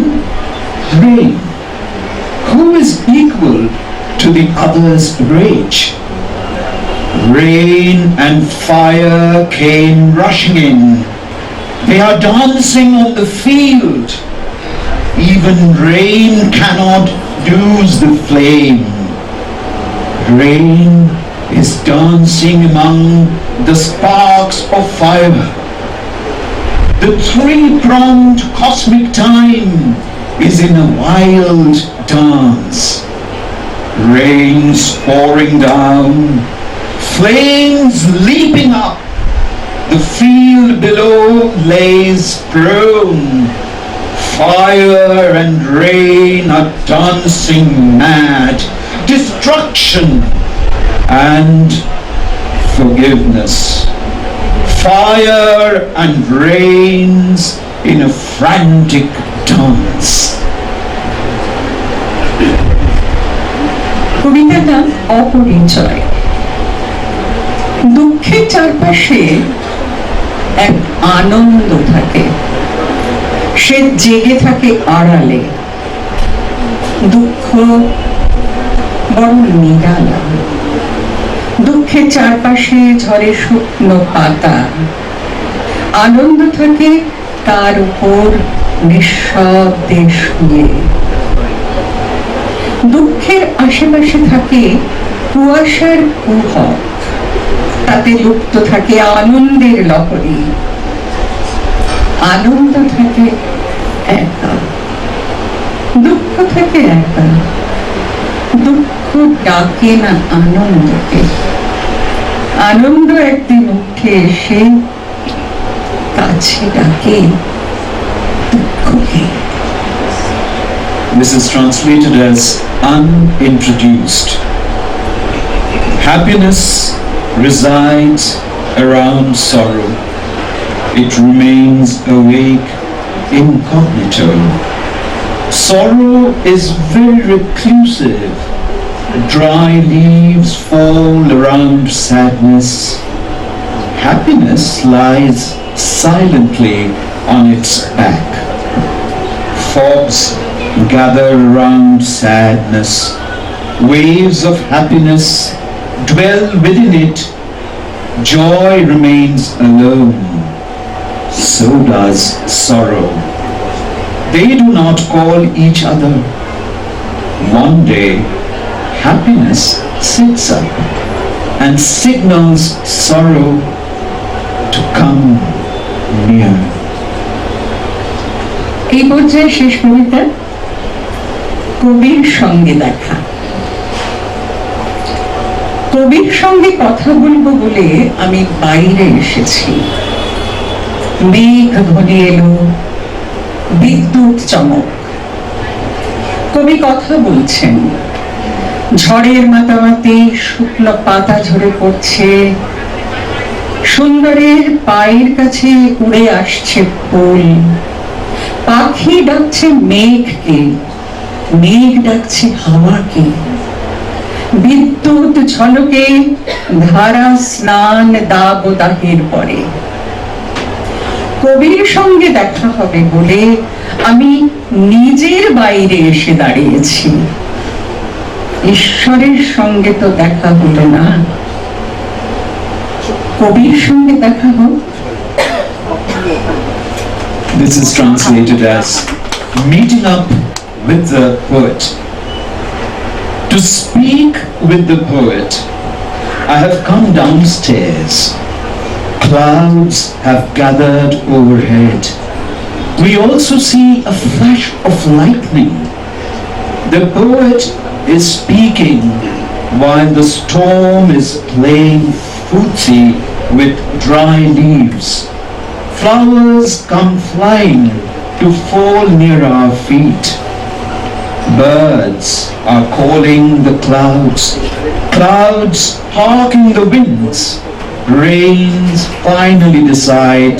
S11: rain. Who is equal to the other's rage? Rain and fire came rushing in. They are dancing on the field. Even rain cannot douse the flame. Rain is dancing among the sparks of fire. The three-pronged cosmic time is in a wild dance. Rains pouring down, flames leaping up. The field below lays prone. Fire and rain are dancing mad. Destruction and forgiveness. Fire and rains in a frantic dance.
S6: কবিতাটা অপরিচয়। দুঃখের চারপাশে এক আনন্দ থাকে, সে জেগে থাকে আড়ালে। দুঃখ বড় নিরালা, দুঃখের চারপাশে ঝরে শুকনো পাতা, আনন্দ থাকে তার উপর নিঃশব্দে শুয়ে। দুঃখের আশেপাশে থাকে কুয়াশার কুহক, তাতে লুপ্ত থাকে আনন্দের লহরী। আনন্দ থাকে একা, দুঃখ থাকে একা। দুঃখ ডাকে না আনন্দকে, আনন্দ একদিন উঠে এসে কাছে ডাকে দুঃখকে।
S11: This is translated as unintroduced. Happiness resides around sorrow. It remains awake incognito. Sorrow is very reclusive. Dry leaves fall around sadness. Happiness lies silently on its back. Fogs gather around sadness. Waves of happiness dwell within it. Joy remains alone. So does sorrow. They do not call each other. One day, happiness sits up and signals sorrow to come near.
S6: এই পর্যায়ে শেষ কবিতা কবির সঙ্গে দেখা। কবির সঙ্গে কথা বলবো বলে আমি বাইরে এসেছি। মেঘ ঘনিয়ে এলো, বিদ্যুৎ চমক। কবি কথা বলছেন, ঝড়ের মাতামাতি শুকনো পাতা ঝরে পড়ছে, সুন্দরের পায়ের কাছে উড়ে আসছে ফুল। পাখি ডাকছে মেঘকে, মেঘ ডাকছে হাওয়াকে। বিদ্যুৎ ঝলকে ধারা স্নান দাবদাহের পরে। কবির সঙ্গে দেখা হবে বলে আমি নিজের বাইরে এসে দাঁড়িয়েছি। ঈশ্বরের সঙ্গে তো দেখা হলো না, কবির সঙ্গে দেখা হোক।
S11: This is translated as meeting up with the poet. To speak with the poet, I have come downstairs. Clouds have gathered overhead. We also see a flash of lightning. The poet is speaking while the storm is playing footsie with dry leaves. Flowers come flying to fall near our feet. Birds are calling the clouds, clouds harking the winds. rains finally decide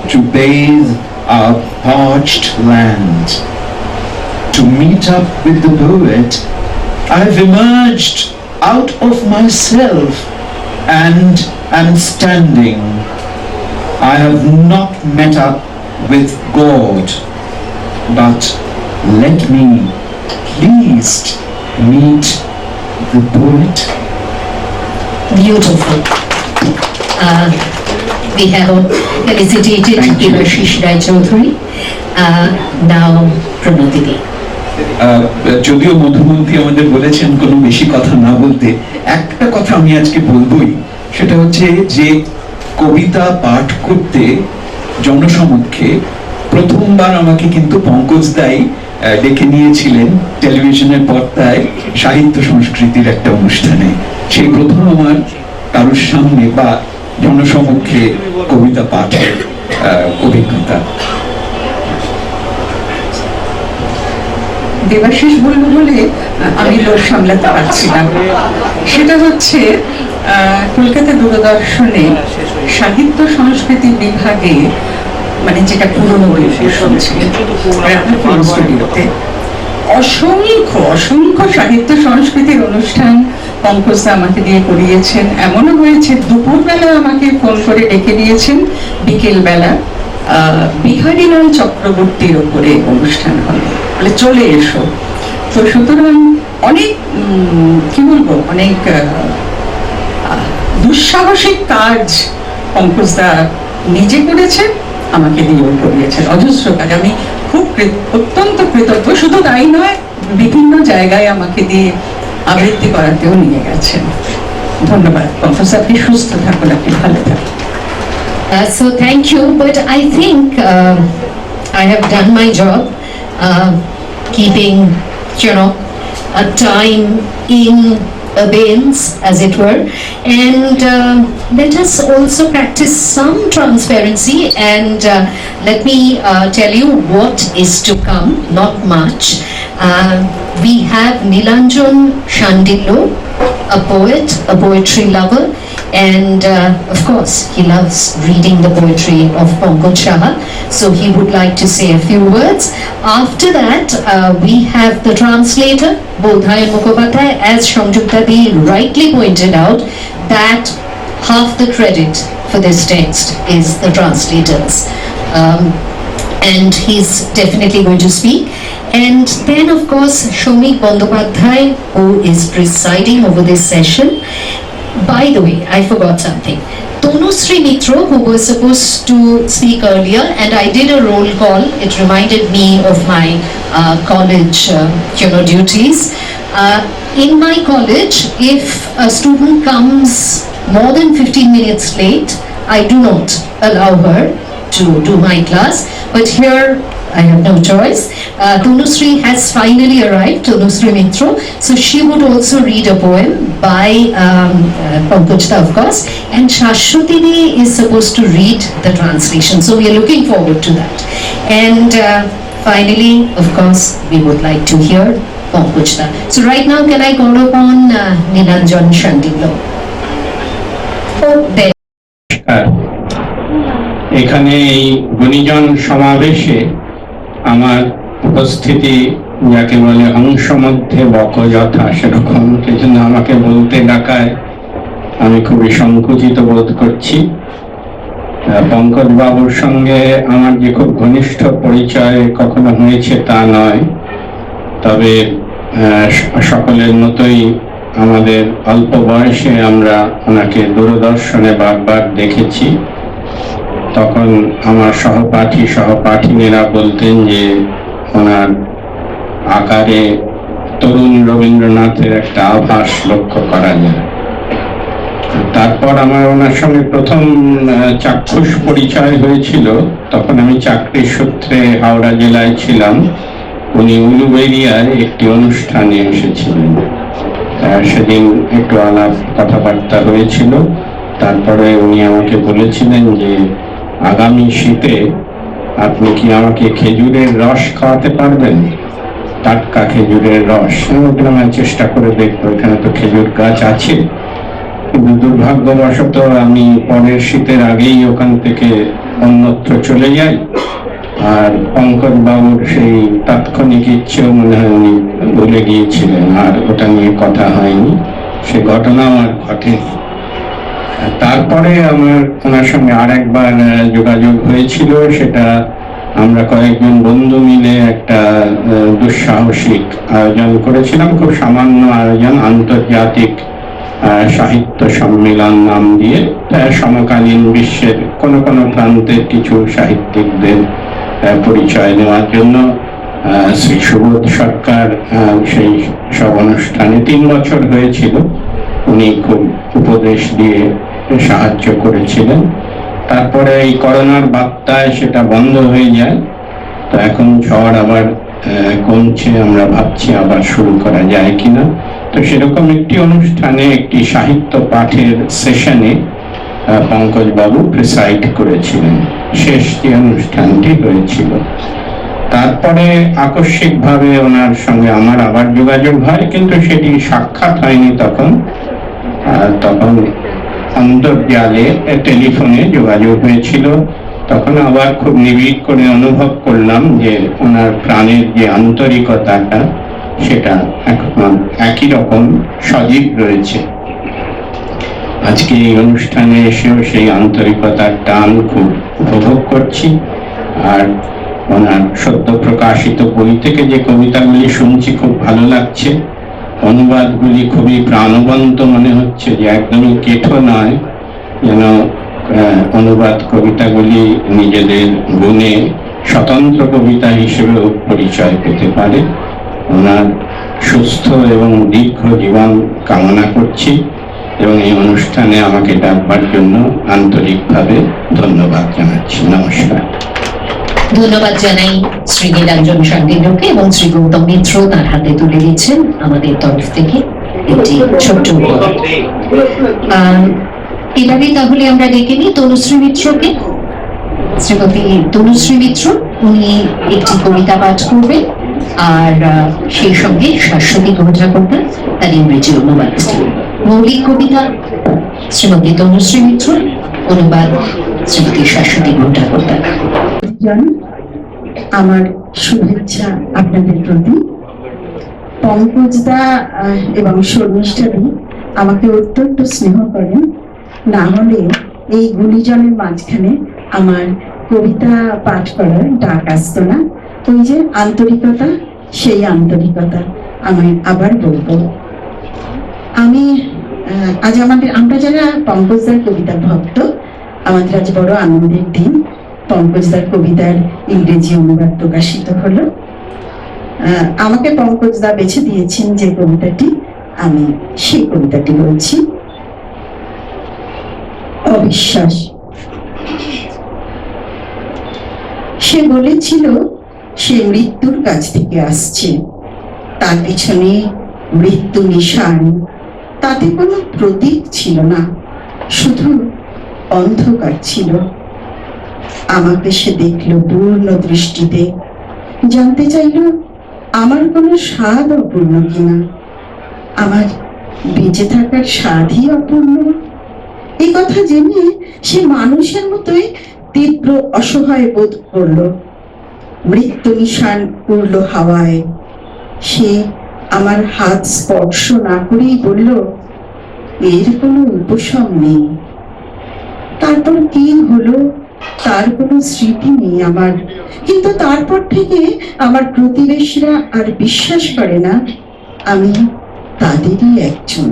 S11: to bathe our parched land. To meet up with the poet, I've emerged out of myself and am standing. I have not met up with God, but let me please meet the poet.
S1: Beautiful. We have felicitated Devashish Rai Chaudhary. Now Pranati.
S12: যদিও মধুমন্তী আমাদের বলেছেন কোনো বেশি কথা না বলতে, একটা কথা আমি আজকে বলবোই, সেটা হচ্ছে যে কবিতা পাঠ করতে জনসমক্ষে প্রথমবার আমাকে কিন্তু পঙ্কজ দাই ডেকে নিয়েছিলেন টেলিভিশনের পর্দায় সাহিত্য সংস্কৃতির একটা অনুষ্ঠানে। সেই প্রথম আমার কারোর সামনে বা জনসমক্ষে কবিতা পাঠের অভিজ্ঞতা।
S6: দেবাশিস বলবো বলে আমি লোক সামলাতে পারছিলাম। সেটা হচ্ছে কলকাতা দূরদর্শনে সাহিত্য সংস্কৃতি বিভাগে, মানে যেটা পুরনো টেলিভিশন ছিল, স্টুডিওতে অসংখ্য অসংখ্য সাহিত্য সংস্কৃতির অনুষ্ঠান পঙ্কজদা আমাকে দিয়ে করিয়েছেন। এমনও হয়েছে দুপুরবেলা আমাকে ফোন করে ডেকে দিয়েছেন, বিকেলবেলা বিহারীলাল চক্রবর্তীর ওপরে অনুষ্ঠান হবে, বলে চলে এসো। তো সুতরাং অনেক কি বলবো, অনেক দুঃসাহসিক কাজ পঙ্কজদা নিজে করেছেন, আমাকে দিয়েও করিয়েছেন, অজস্র কাজ। আমি খুব অত্যন্ত কৃতজ্ঞ। শুধু তাই নয়, বিভিন্ন জায়গায় আমাকে দিয়ে আবৃত্তি করাতেও নিয়ে গেছেন। ধন্যবাদ পঙ্কজ, আপনি সুস্থ থাকুন, আপনি ভালো থাকুন।
S1: So thank you, but I think I have done my job, keeping, a time in abeyance, as it were, and let us also practice some transparency, and let me tell you what is to come, not much. We have Nilanjan Shandillo, a poet, a poetry lover, and of course he loves reading the poetry of Pankaj Saha, so he would like to say a few words. After that we have the translator Bodhayan Mukhopadhyay, as Sanjukta Di rightly pointed out that half the credit for this text is the translators, and he's definitely going to speak. And then of course Shomik Bandyopadhyay, who is presiding over this session. By the way, I forgot something. Tanushree Mitra, who was supposed to speak earlier, and I did a roll call. It reminded me of my college, duties. In my college, if a student comes more than 15 minutes late, I do not allow her to do my class. But here I have no choice. Tanushree has finally arrived, Tanushree Mitra, so she would also read a poem by Pankaj, of course, and Shashwati is supposed to read the translation, so we are looking forward to that. And finally, of course, we would like to hear Pankaj. So right now, can I call upon Nilanjan Shandillo? Oh, there.
S13: এখানে এই গুণীজন সমাবেশে আমার উপস্থিতি যাকে বলে অংশ মধ্যে বকযথা, সেরকম সেজন্য আমাকে বলতে ডাকায় আমি খুবই সংকুচিত বোধ করছি। পঙ্কজ বাবুর সঙ্গে আমার যে খুব ঘনিষ্ঠ পরিচয় কখনো হয়েছে তা নয়, তবে সকলের মতোই আমাদের অল্প বয়সে আমরা ওনাকে দূরদর্শনে বারবার দেখেছি। তখন আমার সহপাঠিনীরা বলতেন যে ওনার আকারে তরুণ রবীন্দ্রনাথের একটা আভাস লক্ষ্য করা যায়। তারপর আমার ওনার সঙ্গে প্রথম চাক্ষুষ পরিচয় হয়েছিল, তখন আমি চাকরির সূত্রে হাওড়া জেলায় ছিলাম। উনি উলুবেড়িয়ায় একটি অনুষ্ঠানে এসেছিলেন, সেদিন একটু আলাপ কথাবার্তা হয়েছিল। তারপরে উনি আমাকে বলেছিলেন যে আগামী শীতে আপনি কি আমাকে খেজুরের রস খাওয়াতে পারবেন, টাটকা খেজুরের রস। আমি চেষ্টা করে দেখবো, এখানে তো খেজুর গাছ আছে। কিন্তু দুর্ভাগ্যবশত আমি পরের শীতের আগেই ওখান থেকে অন্যত্র চলে যাই। আর পঙ্কজ বাবুর সেই তাৎক্ষণিক ইচ্ছেও মনে হয় উনি ভুলে গিয়েছিলেন, আর ওটা নিয়ে কথা হয়নি, সে ঘটনা আমার ঘটেনি। তারপরে আমার ওনার সঙ্গে আরেকবার যোগাযোগ হয়েছিল, সেটা আমরা কয়েকজন বন্ধু মিলে একটা দুঃসাহসিক আয়োজন করেছিলাম, খুব সামান্য আয়োজন, আন্তর্জাতিক সাহিত্য সম্মেলন নাম দিয়ে সমকালীন বিশ্বের কোনো কোনো প্রান্তের কিছু সাহিত্যিকদের পরিচয় নেওয়ার জন্য শ্রী সুবোধ সরকার সেই সব অনুষ্ঠানে 3 বছর হয়েছিল, উনি খুব উপদেশ দিয়ে সাহায্য করেছিলেন। তারপরে এই করোনার বার্তায় সেটা বন্ধ হয়ে যায়, তো এখন ঝড় আবার কমছে, আমরা ভাবছি আবার শুরু করা যায় কিনা। তো সেরকম একটি অনুষ্ঠানে, একটি সাহিত্য পাঠের সেশনে পঙ্কজ বাবু প্রিসাইড করেছিলেন, শেষ যে অনুষ্ঠানটি হয়েছিল। তারপরে আকস্মিকভাবে ওনার সঙ্গে আমার আবার যোগাযোগ হয়, কিন্তু সেটি সাক্ষাৎ হয়নি তখন। তখন অন্তর্জালে টেলিফোনে যোগাযোগ হয়েছিল। তখন আবার খুব নিবিড় করে অনুভব করলাম যে ওনার প্রাণের যে আন্তরিকতাটা, সেটা এখন একই রকম সজীব রয়েছে। আজকে এই অনুষ্ঠানে এসেও সেই আন্তরিকতার টান খুব উপভোগ করছি। আর ওনার সদ্য প্রকাশিত বই থেকে যে কবিতাগুলি শুনছি খুব ভালো লাগছে, অনুবাদগুলি খুবই প্রাণবন্ত মনে হচ্ছে, যে একদমই কেঠো নয়, যেন অনুবাদ কবিতাগুলি নিজেদের গুণে স্বতন্ত্র কবিতা হিসেবে পরিচয় পেতে পারে। ওনার সুস্থ এবং দীর্ঘ জীবন কামনা করছি, এবং এই অনুষ্ঠানে আমাকে ডাকবার জন্য আন্তরিকভাবে ধন্যবাদ জানাচ্ছি। নমস্কার।
S1: ধন্যবাদ জানাই শ্রী নীলাঞ্জন শান্তিনুকে, এবং শ্রী গৌতম মিত্র তার হাতে তুলে দিচ্ছেন আমাদের তরফ থেকে একটি ছোট্ট উপহার। এভাবেই তাহলে আমরা ডেকে নিই তনুশ্রী মিত্রকে। শ্রীমতী তনুশ্রী মিত্র, উনি একটি কবিতা পাঠ করবেন, আর সেই সঙ্গে শাশ্বতী ঘোষাকর্তা তার ইংরেজি অনুবাদ। মৌলিক কবিতা শ্রীমতী তনুশ্রী মিত্র, অনুবাদ শ্রীমতী শাশ্বতী ঘোষাকর্তা।
S14: আমার শুভেচ্ছা আপনাদের প্রতি। পঙ্কজদা এবং শর্মিষ্ঠাদি আমাকে অত্যন্ত স্নেহ করেন, না হলে এই গুণীজনের মাঝখানে আমার কবিতা পাঠ করার ডাক আসতো না। ওই যে আন্তরিকতা, সেই আন্তরিকতা আমি আবার বলবো। আমি আজ আমরা যারা পঙ্কজদার কবিতার ভক্ত, আমাদের আজ বড় আনন্দের দিন। পঙ্কজদার কবিতার ইংরেজি অনুবাদ প্রকাশিত হলো। আমাকে পঙ্কজদা বেছে দিয়েছেন যে কবিতাটি, আমি সেই কবিতাটি বলছি। অবিশ্বাস। সে বলেছিল সে মৃত্যুর কাছ থেকে আসছে, তার পিছনে মৃত্যু নিশান, তাতে কোনো প্রতীক ছিল না, শুধু অন্ধকার ছিল। আমাকে সে দেখল পূর্ণ দৃষ্টিতে, জানতে চাইল আমার কোনো স্বাদ অপূর্ণ কিনা, আমার বেঁচে থাকার স্বাদই অপূর্ণ। এই কথা জেনে সে মানুষের মতোই তীব্র অসহায় বোধ করল। মৃত্যু নিশান উড়ল হাওয়ায়। সে আমার হাত স্পর্শ না করেই বলল, এর কোনো উপশম নেই। তারপর কি হলো তার কোনো স্মৃতি নেই আমার, কিন্তু তারপর থেকে আমার প্রতিবেশীরা আর বিশ্বাস করে না আমি তাদেরই একজন।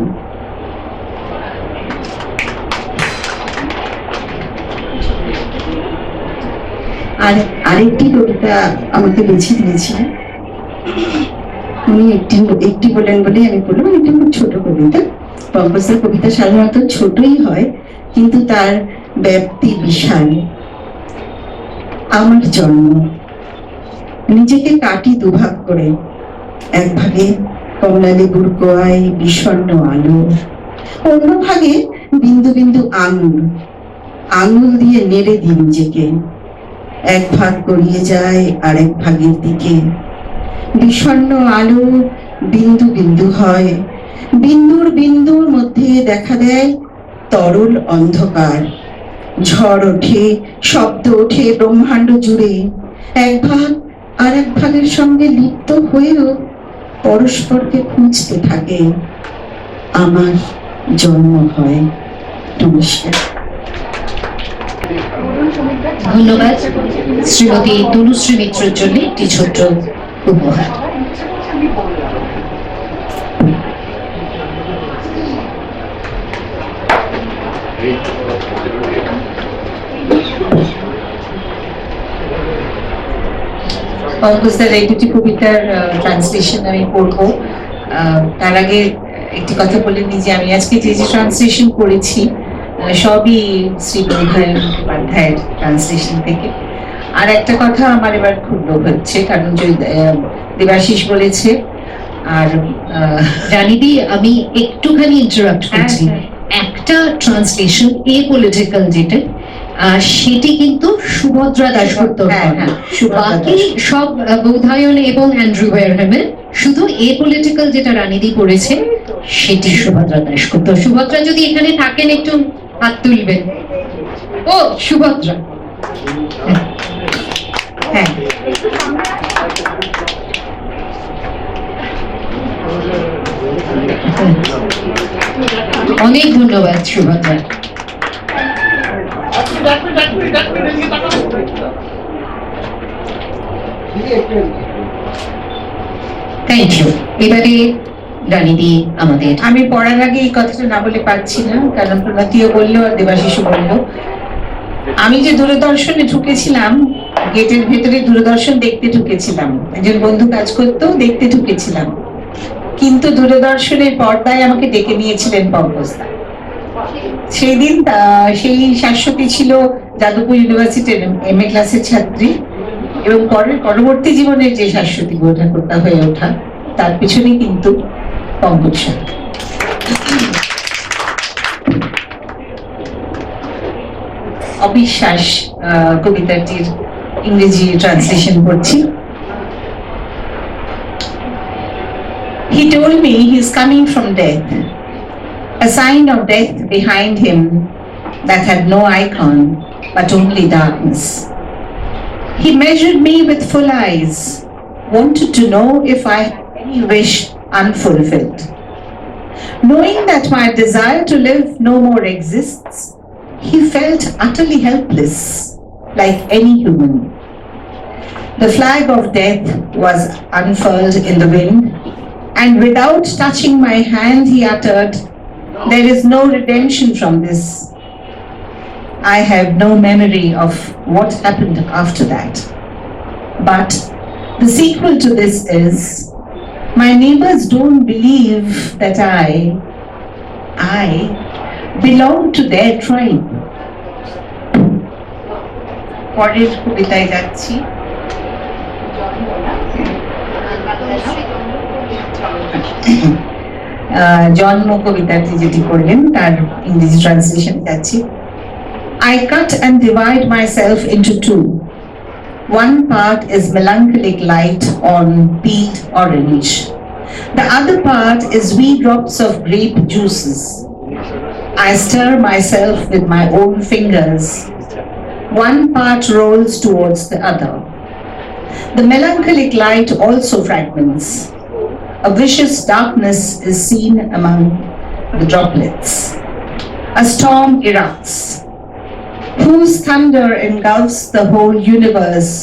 S14: আর আরেকটি কবিতা আমাকে বেছে দিয়েছিলেন উনি, একটি বলেন বলে আমি বললাম। একটি খুব ছোট কবিতা। পঙ্কজদার কবিতা সাধারণত ছোটই হয়, কিন্তু তার ব্যাপ্তি বিশাল। আমার জন্ম। নিজেকে কাটি দুভাগ করে, এক ভাগে কমলা লেবুর কোয়ায় বিষণ্ণ আলো, অন্য ভাগে বিন্দু বিন্দু আঙুল। আঙুল দিয়ে নেড়ে দিই নিজেকে, এক ভাগ গড়িয়ে যায় আর এক ভাগের দিকে। বিষণ্ণ আলো বিন্দু বিন্দু হয়, বিন্দুর বিন্দুর মধ্যে দেখা দেয় তরল অন্ধকার, ঝড় ওঠে, শব্দ ওঠে ব্রহ্মাণ্ড জুড়ে, এক ভাগ আর এক ভাগের সঙ্গে লিপ্ত হয়েও পরস্পরকে খুঁজতে থাকে। আমার জন্ম হয়। নমস্কার।
S1: ধন্যবাদ শ্রীমতী তনুশ্রী মিত্রের জন্য একটি ছোট্ট উপহার।
S7: পঙ্কজদার এই দুটি কবিতার ট্রান্সলেশন আমি পড়ব। তার আগে একটি কথা বলে নিই যে আমি আজকে যে যে ট্রান্সলেশন করেছি সবই শ্রী বোধায়ন উপাধ্যায়ের ট্রান্সলেশন থেকে। আর একটা কথা আমার এবার খুব লোভ হচ্ছে, কারণ দেবাশিস বলেছে আর
S1: রানীদি আমি একটুখানি ইন্টারাপ্ট করছি। একটা ট্রান্সলেশন এ পলিটিক্যাল যেটা সেটি কিন্তু সুভদ্রা দাশগুপ্ত, বাকি সব বোধায়ন এবং অ্যান্ড্রু ওয়ারহ্যামের, শুধু এ পলিটিক্যাল যেটা রানীদি করেছে সেটি সুভদ্রা দাশগুপ্ত। সুভদ্রা যদি এখানে থাকেন একটু হাত তুলবেন। ও সুভদ্রা,
S7: হ্যাঁ
S1: অনেক ধন্যবাদ সুভদ্রা। Thank you. এবারে রানীদি আমাদের।
S7: আমি পড়ার আগে এই কথাটা না বলে পারছি না, কারণ প্রণতিও বললো আর দেবাশিসও বললো। আমি যে দূরদর্শনে ঢুকেছিলাম, গেটের ভেতরে দূরদর্শন দেখতে ঢুকেছিলাম, একজন বন্ধু কাজ করতো, দেখতে ঢুকেছিলাম, কিন্তু দূরদর্শনের পর্দায় আমাকে ডেকে নিয়েছিলেন পঙ্কজদা। সেই দিন সেই শাশ্বতী ছিল যাদবপুর ইউনিভার্সিটির MA ক্লাসের ছাত্রী, এবং পরবর্তী জীবনের যে শাশ্বতী ঠাকুরতা হয়ে ওঠা, তার পিছনে কিন্তু পঙ্কজ সাহা। অবিশ্বাস কবিতাটির ইংরেজি ট্রান্সলেশন করছি। He told me he is coming from death, a sign of death behind him that had no icon but only darkness. He measured me with full eyes, wanted to know if I had any wish unfulfilled. Knowing that my desire to live no more exists, he felt utterly helpless, like any human. The flag of death was unfurled in the wind, and without touching my hand, he uttered, "There is no redemption from this." I have no memory of what happened after that. But the sequel to this is, my neighbors don't believe that I belong to their tribe. পরের কবিতায় যাচ্ছি। জন্ম কবিতাটি যেটি করলেন তার ইংরেজি translation যাচ্ছি। I cut and divide myself into two. One part is melancholic light on peeled orange. The other part is wee drops of grape juices. I stir myself with my own fingers. One part rolls towards the other. The melancholic light also fragments. A vicious darkness is seen among the droplets. A storm erupts, whose thunder engulfs the whole universe.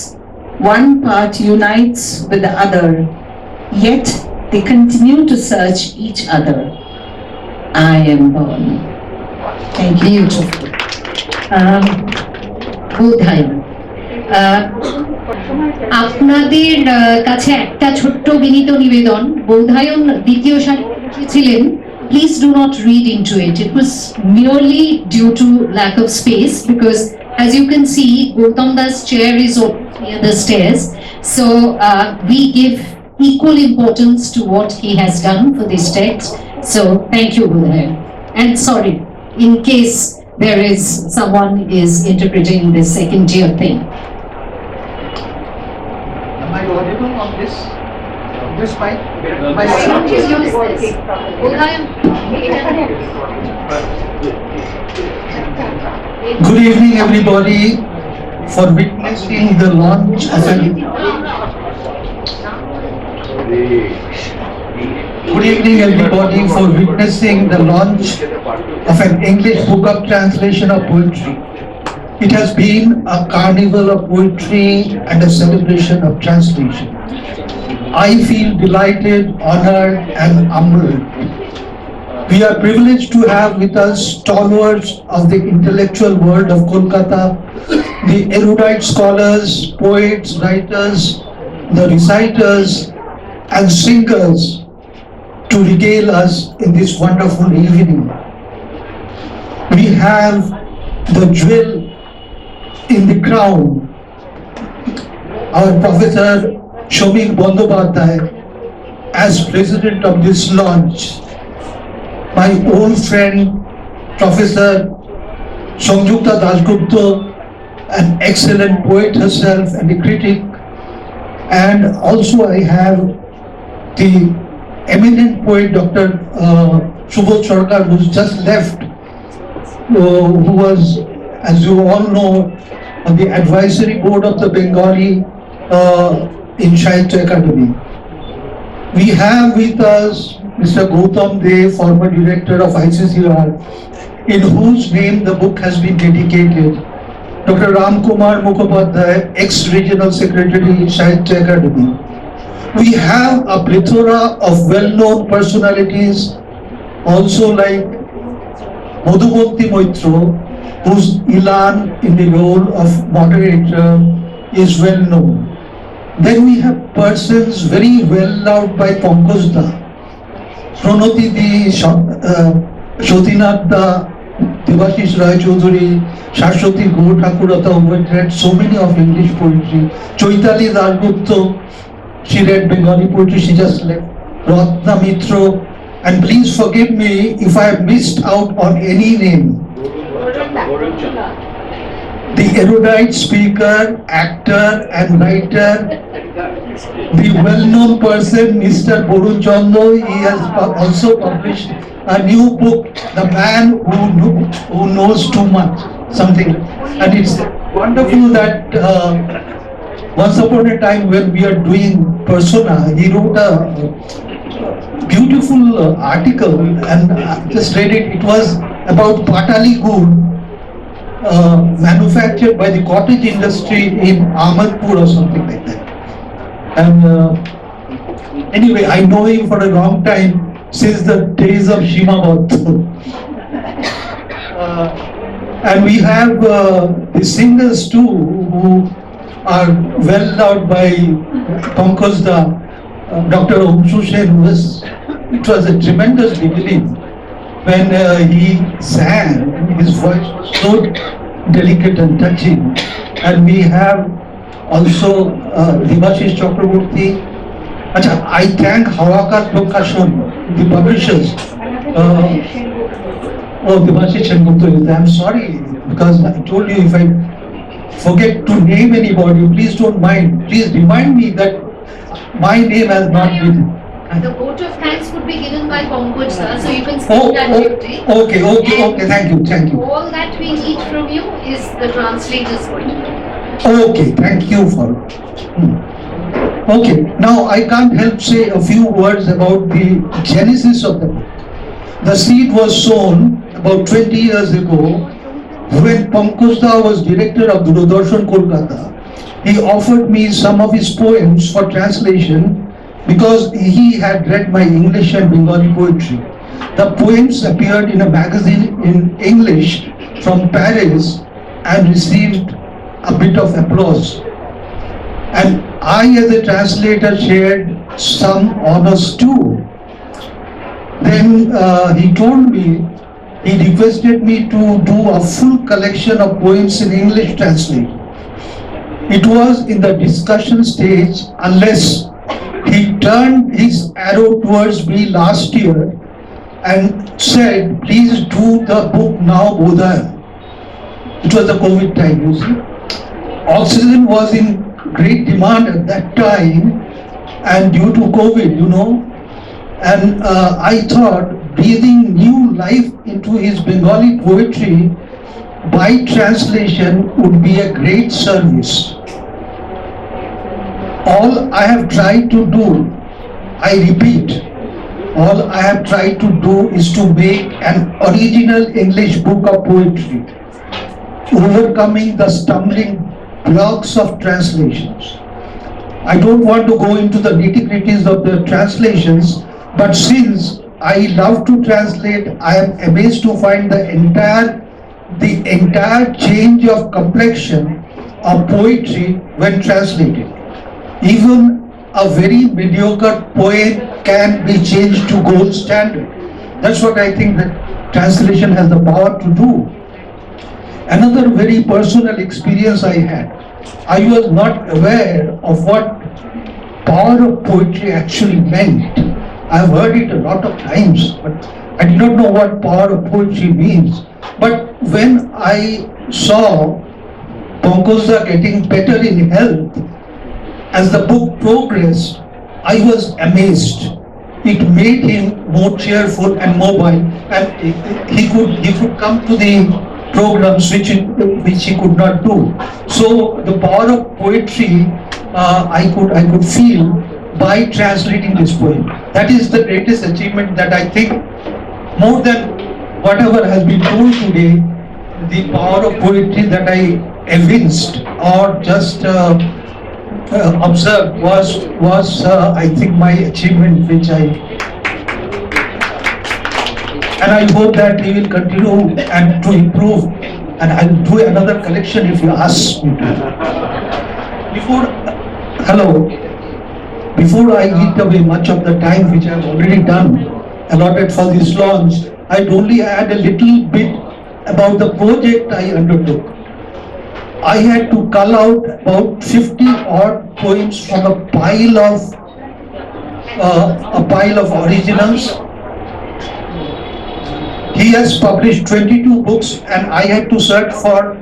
S7: One part unites with the other, yet they continue to search each other. I am born. Thank you.
S1: Beautiful. Baudhayana, আপনাদের কাছে একটা ছোট্ট বিনীত নিবেদন। বোধায়ন দ্বিতীয় সারি ছিলেন, please do not read into it. It was merely due to lack of space, because as you can see, Gautam Das chair is near the stairs. So we give equal importance to what he has done for this text. So thank you, Baudhayana. And sorry, in case there is someone is interpreting this second tier thing.
S11: Am I audible on this? This mic?
S1: My sound is working.
S11: Good evening, everybody, for witnessing the launch of an. Good evening, everybody, for witnessing the launch of an English book of translation of poetry. It has been a carnival of poetry and a celebration of translation. I feel delighted, honored, and humbled. We are privileged to have with us stalwarts of the intellectual world of Kolkata, the erudite scholars, poets, writers, the reciters, and singers to regale us in this wonderful evening. We have the jewel in the crown, our Professor Shomik Bandyopadhyay, as president of this launch. My old friend, Professor Sanjukta Dasgupta, an excellent poet herself and a critic. And also I have the eminent poet, Dr. Subodh Sarkar, who's just left, who was, as you all know, on the advisory board of the Bengali in Sahitya Academy. We have with us Mr. Gautam De, former director of ICCR, in whose name the book has been dedicated. Dr. Ram Kumar Mukhopadhyay, ex-regional secretary in Sahitya Academy. We have a plethora of well-known personalities, also like Madhubanti Moitro, whose Ilan in the role of moderator is well known. Then we have persons very well loved by Pankaj Saha, Pranati Di, Shatinath Da, Devashish Rai Chaudhary, Shashwati Go Thakurata, who had read so many of English poetry. Chaitali Dasgupta, she read Bengali poetry, she just left. Ratna Mitro, and please forgive me if I have missed out on any name. The erudite speaker, actor and writer, the well-known person, Mr. Borun Chando, he has also published a new book, The Man Who Knows Too Much, something. And it's wonderful that once upon a time when we are doing persona, he wrote a beautiful article, and I just read it. It was about Patali Gur, manufactured by the cottage industry in Ahmedpur or something like that. And anyway, I know him for a long time, since the days of Shimabad. And we have the singers too, who are well loved by Pankaj Saha. Dr. Omshu Sen it was a tremendous beginning when he sang. His voice was so delicate and touching. And we have also Devashish Chakraborty. I thank Hawakar Prakashon, the publishers. Devashish Chakraborty, I'm sorry, because I told you if I forget to name anybody, please don't mind. Please remind me that my name has not been.
S1: The vote of thanks would be given by Pankaj Saha, so you can speak that duty.
S11: Okay, thank you.
S1: All that we need from you is the translator's vote.
S11: Okay, thank you for. Okay, now I can't help say a few words about the genesis of the book. The seed was sown about 20 years ago when Pankaj Saha was director of Doordarshan Kolkata. He offered me some of his poems for translation because he had read my English and Bengali poetry. The poems appeared in a magazine in English from Paris and received a bit of applause. And I, as a translator, shared some honors too. Then he told me, he requested me to do a full collection of poems in English translation. It was in the discussion stage unless he turned his arrow towards me last year and said, please do the book now, Bodha. It was the COVID time, you see. Oxygen was in great demand at that time, and due to COVID, you know, and I thought breathing new life into his Bengali poetry
S15: by translation would be a great service. All I have tried to do, I repeat, all I have tried to do is to make an original English book of poetry, overcoming the stumbling blocks of translations. I don't want to go into the nitty-gritties of the translations, but since I love to translate, I am amazed to find the entire change of complexion of poetry when translated. Even a very mediocre poem can be changed to gold standard. That's what I think that translation has the power to do. Another very personal experience I had, I was not aware of what power of poetry actually meant. I've heard it a lot of times, but I did not know what power of poetry means. But when I saw Pankaj Saha getting better in health, as the book progressed, I was amazed. It made him more cheerful and mobile, and he could come to the programs which he could not do. So the power of poetry I could feel by translating this poem. That is the greatest achievement that I think, more than whatever has been told today, the power of poetry that I evinced or just observed was I think my achievement, and I hope that we will continue and to improve, and I will do another collection if you ask me to. Before I eat away much of the time which I have already done allotted for this launch, I'd only add a little bit about the project I undertook. I had to cull out about 50 odd poems from a pile of originals. He has published 22 books, and I had to search for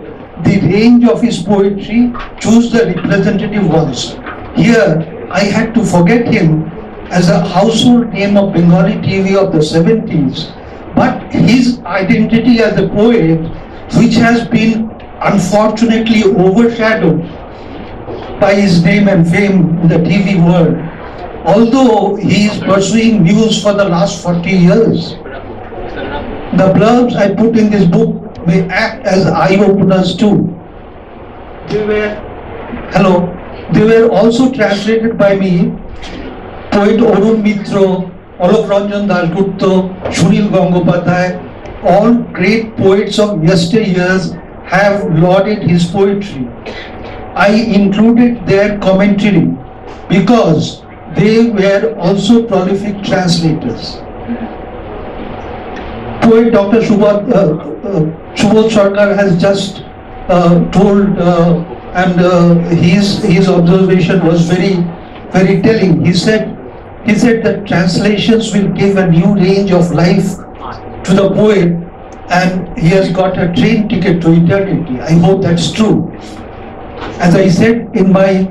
S15: the range of his poetry, choose the representative ones. Here, I had to forget him as a household name of Bengali TV of the 70s, but his identity as a poet, which has been unfortunately overshadowed by his name and fame in the TV world, although he is pursuing news for the last 40 years. The blurbs I put in this book may act as eye-openers too. They were also translated by me. Poet Arun Mitra, Alok Ranjan Dasgupta, Sunil Gangopadhyay, all great poets of yesteryears have lauded his poetry. I included their commentary because they were also prolific translators. Poet Dr. Subodh Sarkar has just told, and his observation was very telling. He said that translations will give a new range of life to the poet, and he has got a train ticket to eternity. I hope that's true. As I said in my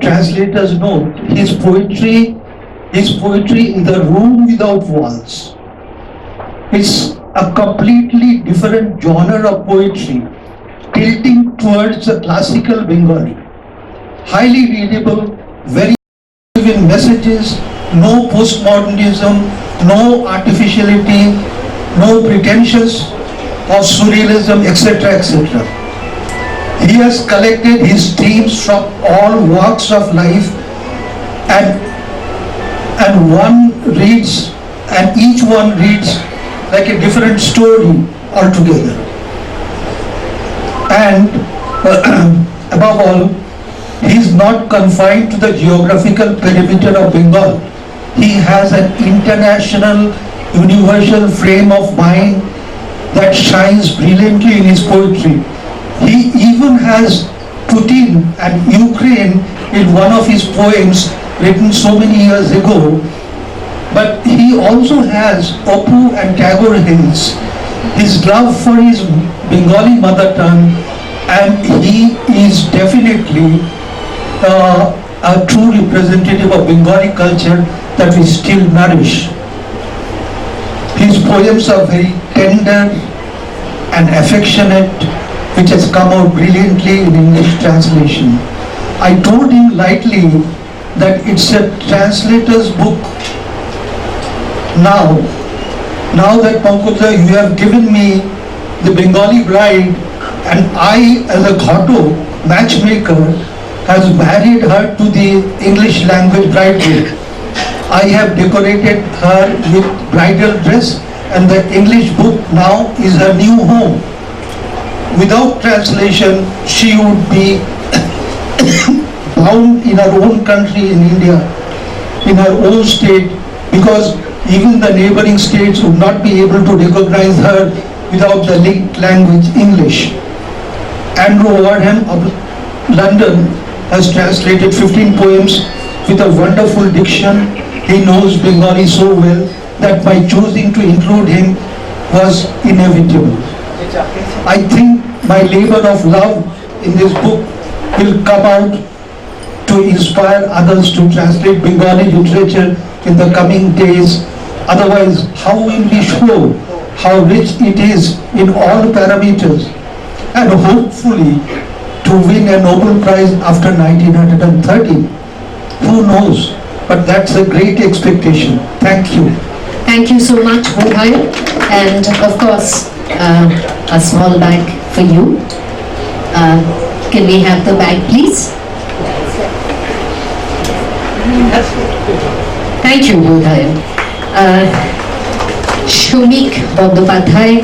S15: translator's note, his poetry is a room without walls. It's a completely different genre of poetry, tilting towards the classical Bengali. Highly readable, very in messages, no postmodernism, no artificiality, no pretensions of surrealism, etc., etc. He has collected his themes from all walks of life, and each one reads like a different story altogether. And above all, he is not confined to the geographical perimeter of Bengal. He has an international, universal frame of mind that shines brilliantly in his poetry. He even has Putin and Ukraine in one of his poems written so many years ago. But he also has Apu and Tagore Hills, his love for his Bengali mother tongue, and he is definitely a true representative of Bengali culture that we still nourish. His poems are very tender, and affectionate, which has come out brilliantly in English translation. I told him lightly that it's a translator's book. Now that Pankaj, you have given me the Bengali bride, and I, as a Ghato matchmaker, has married her to the English language bridegroom. I have decorated her with bridal dress, and the English book now is her new home. Without translation, she would be bound in her own country in India, in her own state, because even the neighboring states would not be able to recognize her without the linked language English. Andrew Wardham of London has translated 15 poems with a wonderful diction. He knows Bengali so well that my choosing to include him was inevitable. I think my labor of love in this book will come out to inspire others to translate Bengali literature in the coming days. Otherwise, how will we show how rich it is in all parameters, and hopefully to win a Nobel Prize after 1930? Who knows? But that's a great expectation. Thank you.
S1: Thank you so much, Bodhaya. And of course, a small bag for you. Can we have the bag, please? Thank you, Bodhaya. Shomik Bandyopadhyay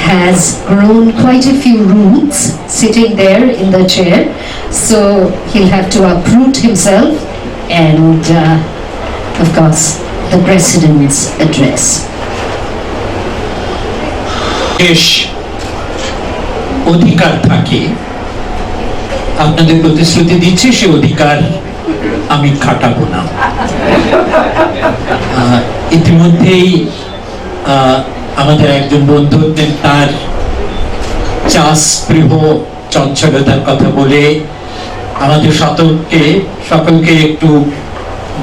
S1: has grown quite a few roots sitting there in the chair, so he'll have to uproot himself and, of course, the President's address.
S12: বেশ অধিকার থাকে, আপনাদের প্রতিশ্রুতি দিচ্ছি সে অধিকার আমি খাটাবো না। ইতিমধ্যেই আমাদের একজন বন্ধু তার চাষ স্পৃহ চঞ্চলতার কথা বলে আমাদের সকলকে একটু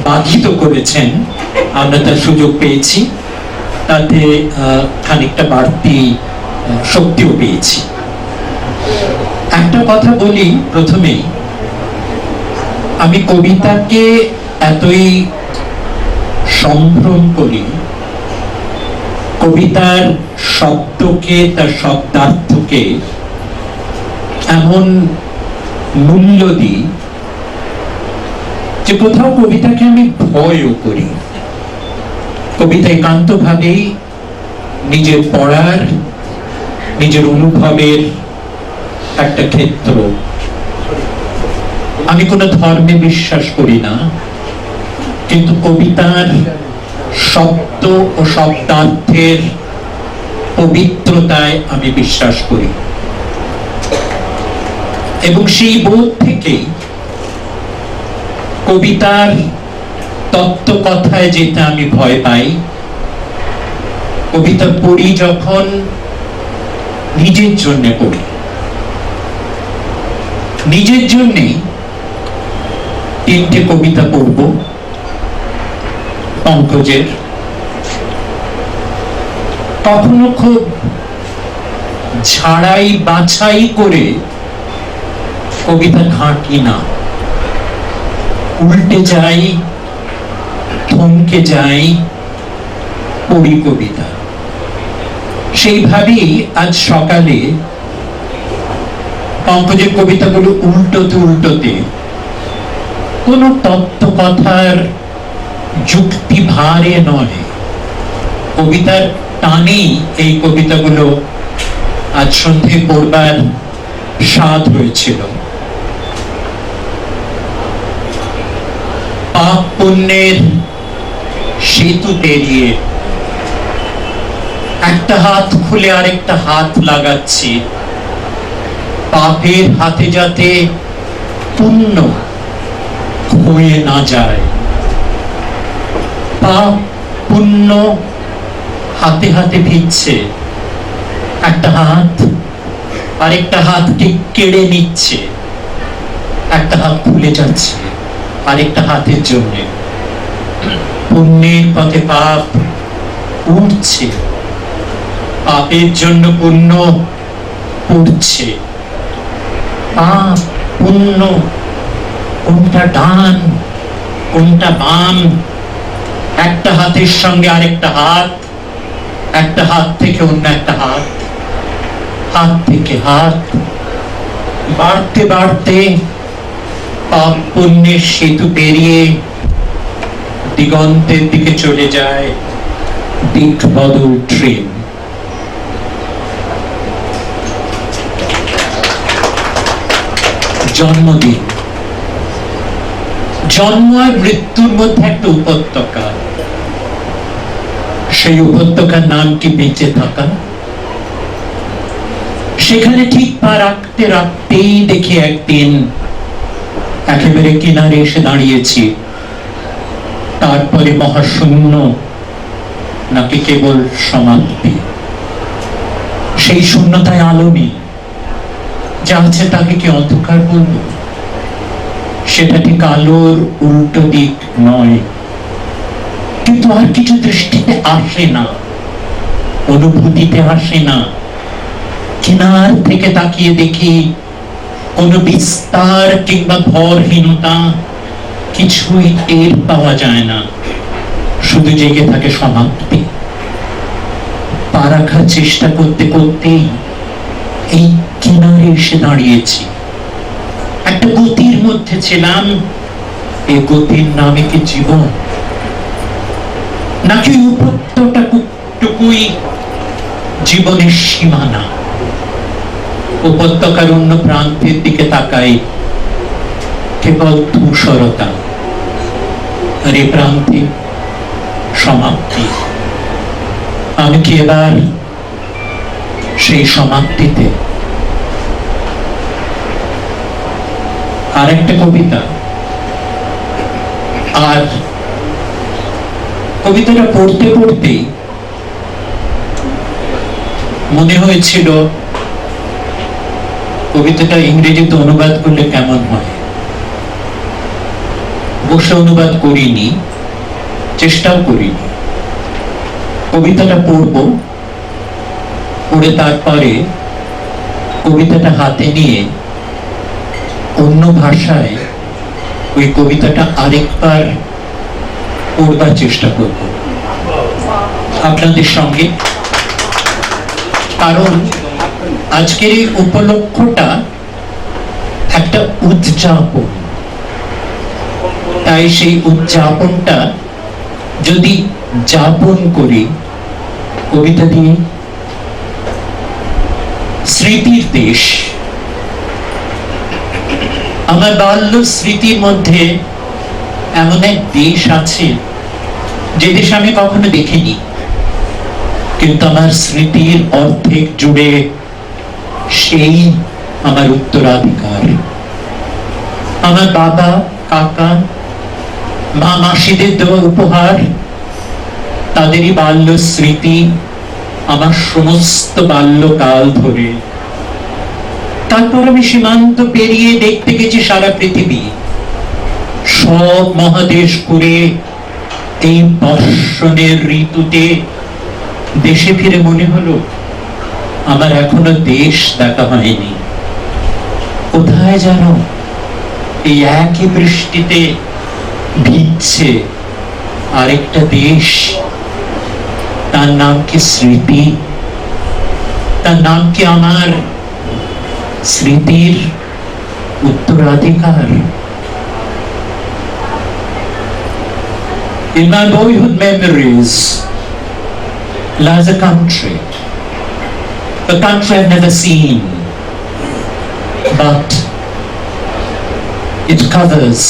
S12: বাধিত করেছেন। আমরা তার সুযোগ পেয়েছি, তাতে খানিকটা বাড়তি শক্তিও পেয়েছি। একটা কথা বলি প্রথমেই, আমি কবিতাকে এতই সম্ভ্রম করি, কবিতার শব্দকে, তার শব্দার্থকে এমন মূল্য দিই যে কোথাও কবিতাকে আমি ভয়ও করি। কবিতা একান্তভাবেই নিজের পড়ার, নিজের অনুভবের একটা ক্ষেত্র। আমি কোনো ধর্মে বিশ্বাস করি না, কিন্তু কবিতার শব্দ ও শব্দার্থের পবিত্রতায় আমি বিশ্বাস করি, এবং সেই বোধ থেকেই কবিতার তত্ত্ব কথায় যেতে আমি ভয় পাই। কবিতা পড়ি যখন নিজের জন্য পড়ি, নিজের জন্যেই 3টে কবিতা পড়ব পঙ্কজের। কখনো খুব ঝাড়াই বাছাই করে কবিতা ঘাঁটি না, উল্টে যাই, থমকে যাই, পড়ি কবিতা। সেইভাবেই আজ সকালে পঙ্কজের কবিতাগুলো উল্টোতে কোনো তত্ত্বকথার যুক্তি ভারে নয়, কবিতার টানেই এই কবিতাগুলো আজ সন্ধ্যে পড়বার স্বাদ হয়েছিল। পাপ পুণ্যের সেতু পেরিয়ে একটা হাত খুলে আরেকটা হাত লাগাচ্ছি, পাপের হাতে যাতে পুণ্য হয়ে না যায়। পাপ পুণ্য হাতে হাতে ভিড়ছে, একটা হাত আরেকটা হাতকে কেড়ে নিচ্ছে, একটা হাত খুলে যাচ্ছে আরেকটা হাতের জন্য। পুণ্যের পথে পাপ উঠছে,
S16: পাপের জন্য পুণ্য পড়ছে। পাপ পুণ্য কোনটা ডান কোনটা বাম, একটা হাতের সঙ্গে আরেকটা হাত, একটা হাত থেকে অন্য একটা হাত, হাত থেকে হাত বাড়তে বাড়তে পাপ পুণ্যের সেতু পেরিয়ে দিগন্তের দিকে চলে যায় দিক বদল ট্রেন। জন্মদিন, জন্ম আর মৃত্যুর মধ্যে একটা উপত্যকা, সেই উপত্যকার নাম কি বেঁচে থাকা। সেখানে ঠিক পা রাখতে রাখতেই দেখি একদিন একেবারে কিনারে এসে দাঁড়িয়েছি। তারপরে মহাশূন্য নাকি কেবল সমাপ্তি। সেই শূন্যতায় আলো নেই, যা আছে তাকে কি অন্ধকার বলবো? সেটা ঠিক আলোর উল্টো দিক নয়, কিন্তু আর কিছু দৃষ্টিতে আসে না, অনুভূতিতে আসে না। কিনার থেকে তাকিয়ে দেখি কোনো বিস্তার কিংবা ভরহীনতা কিছুই টের পাওয়া যায় না, শুধু জেগে থাকে সমাপ্তি। পা রাখার চেষ্টা করতে করতেই এই কিনারে এসে দাঁড়িয়েছি। একটা গতির মধ্যে ছিলাম, এই গতির নামে কি জীবন, নাকি উপত্যকাটুকুই জীবনের সীমানা? উপত্যকার অন্য প্রান্তের দিকে তাকাই, কেবল ধূসরতা, আর এ প্রান্তে সমাপ্তি। আমি কি এবার সেই সমাপ্তিতে? আর একটা কবিতা, আর কবিতাটা পড়তে পড়তেই মনে হয়েছিল কবিতাটা ইংরেজিতে অনুবাদ করলে কেমন হয়। বসে অনুবাদ করিনি, চেষ্টাও করিনি। কবিতাটা পড়বো, পড়ে তারপরে কবিতাটা হাতে নিয়ে অন্য ভাষায় ওই কবিতাটা আরেকবার পড়বার চেষ্টা করব আপনাদের সঙ্গে। কারণ আজকের এই উপলক্ষটা একটা উদযাপন, তাই সেই উদযাপনটা যদি যাপন করি কবিতা দিয়ে। স্মৃতির দেশ, আমার বাল্য স্মৃতির মধ্যে এমন এক দেশ আছে যে দেশ আমি কখনো দেখিনি, কিন্তু আমার স্মৃতির অর্ধেক জুড়ে সেই আমার উত্তরাধিকার। আমার বাবা, কাকা, মা, মাসিদের দেওয়া উপহার, তাদেরই বাল্য স্মৃতি আমার সমস্ত বাল্যকাল ধরে। তারপর আমি সীমান্ত পেরিয়ে দেখতে গেছি সারা পৃথিবী, সব মহাদেশ ঘুরে। এই বর্ষণের ঋতুতে দেশে ফিরে মনে হলো আমার এখনো দেশ দেখা হয়নি। কোথায় যেন এই একই বৃষ্টিতে ভিজছে আরেকটা দেশ, তার নাম কি স্মৃতি, তার নাম কি আমার স্মৃতির উত্তরাধিকার। In my boyhood memories lies a country I've never seen, but it covers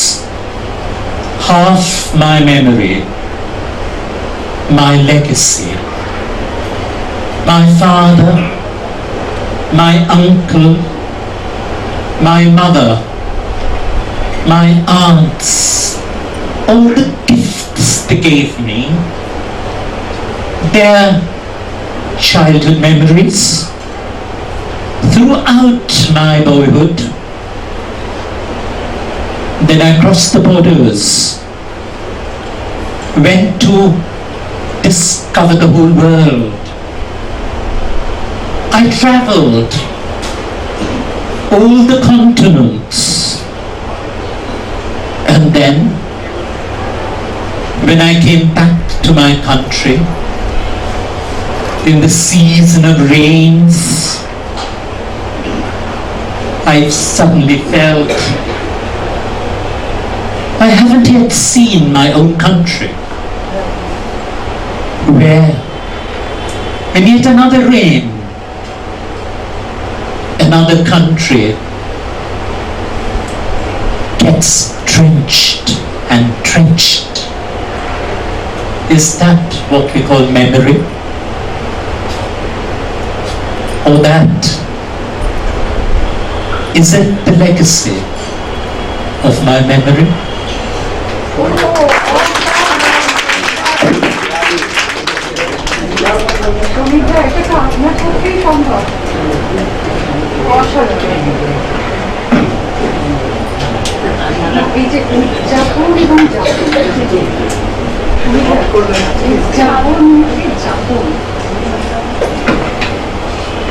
S16: half my memory, my legacy. My father, my uncle, my mother, my aunts, all the gifts they gave me, their childhood memories throughout my boyhood. Then I crossed the borders, went to discover the whole world, I traveled all the continents. And then, when I came back to my country, in the season of rains, I suddenly felt I haven't yet seen my own country. Where, in yet another rain, another country gets drenched and drenched. Is that what we call memory? Or that is it the legacy of my memory?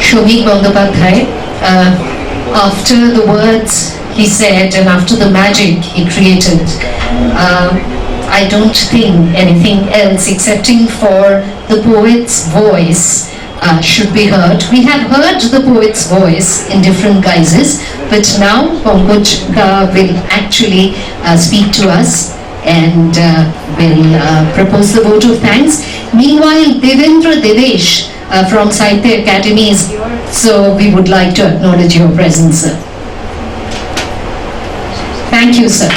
S1: Shobhik Bandyopadhyay, after the words he said and after the magic he created, I don't think anything else excepting for the poet's voice should be heard. We have heard the poet's voice in different guises, but now Pankaj will actually speak to us and will propose the vote of thanks. Meanwhile, Devendra Devesh from Sahitya Academy is here, so we would like to acknowledge your presence, sir. Thank you, sir.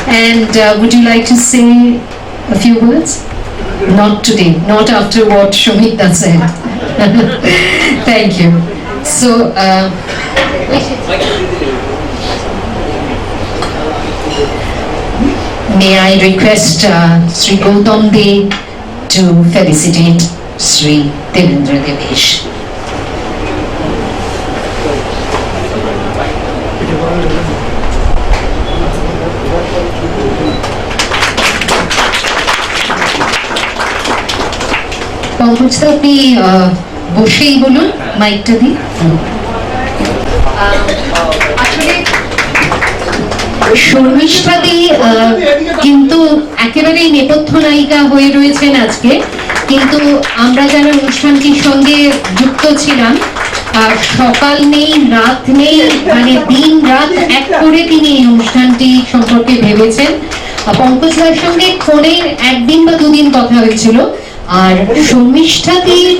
S1: And would you like to say a few words? Not today, not after what Shomita said. Thank you. So, may I request Sri Gautam De to felicitate Sri Devendra Devesh. পঙ্কজদা আপনি বসেই বলুন, মাইকটা দিন। আসলে শর্মিষ্ঠাদি কিন্তু একেবারেই নেপথ্য নায়িকা হয়ে রয়েছেন আজকে, কিন্তু আমরা যারা অনুষ্ঠানটির সঙ্গে যুক্ত ছিলাম, সকাল নেই রাত নেই, মানে দিন রাত এক করে তিনি এই অনুষ্ঠানটি সম্পর্কে ভেবেছেন। পঙ্কজদার সঙ্গে ফোনে একদিন বা দুদিন কথা হয়েছিল, আর শর্মিষ্ঠাদির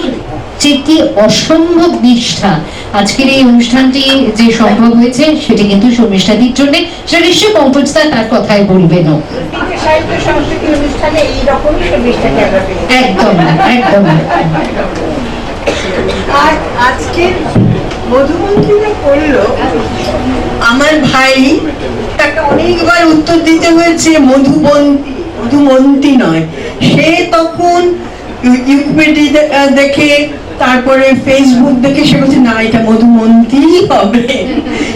S1: যে কি অসম্ভব নিষ্ঠা আজকের এই অনুষ্ঠানটি যে সম্ভব হয়েছে সেটি কিন্তু শর্মিষ্ঠাদির জন্য, সেটা নিশ্চয়ই পঙ্কজদা তার কথাই বলবেন। একদম একদম।
S7: আর আজকে মধুমন্ত্রীরা করলো, আমার ভাই তাকে অনেকবার উত্তর দিতে হয়েছে মধুবন্তী, মধুমন্তী নয়। সে তখন উইকিপিডিয়া দেখে, তারপরে ফেসবুক দেখে সে বলছে না এটা মধুমন্তী হবে।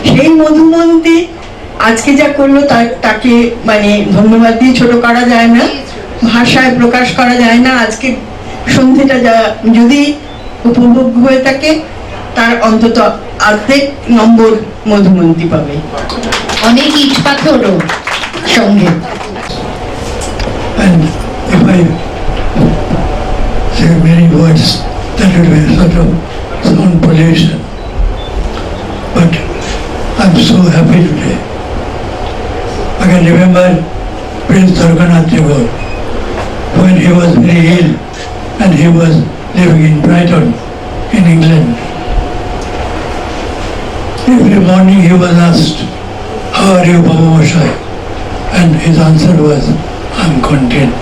S7: সেই মধুমন্তী আজকে যা করলো তাকে মানে ধন্যবাদ দিয়ে ছোট করা যায় না, ভাষায় প্রকাশ করা যায় না। আজকে সন্ধ্যেটা যা যদি উপভোগ্য হয়ে থাকে তার অন্তত অর্ধেক নম্বর মধুমন্তী পাবে।
S1: অনেক ইট পাথরও সঙ্গে।
S15: Say many words that would be sort of sound pollution. But I'm so happy today. I can remember Prince Durganath Tagore when he was very ill and he was living in Brighton in England. Every morning he was asked, "How are you, Baba Moshe?" And his answer was, "I'm content."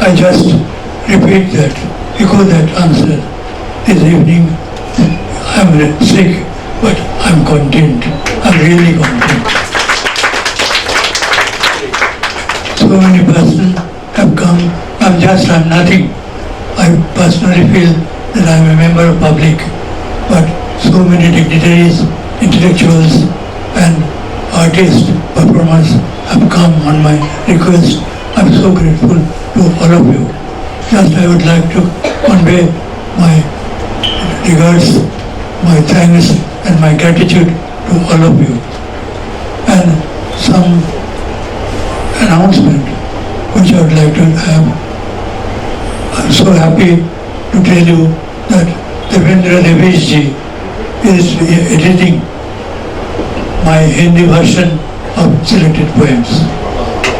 S15: I just repeat that, echo that answer. This evening, I'm sick, but I'm content. I'm really content. So many persons have come. I'm nothing. I personally feel that I'm a member of public, but so many dignitaries, intellectuals, and artists, performers have come on my request. I'm so grateful to all of you. Just I would like to convey my regards, my thanks and my gratitude to all of you. And some announcement which I would like to have. I'm so happy to tell you that Devendra Deveshji is editing my Hindi version of selected poems,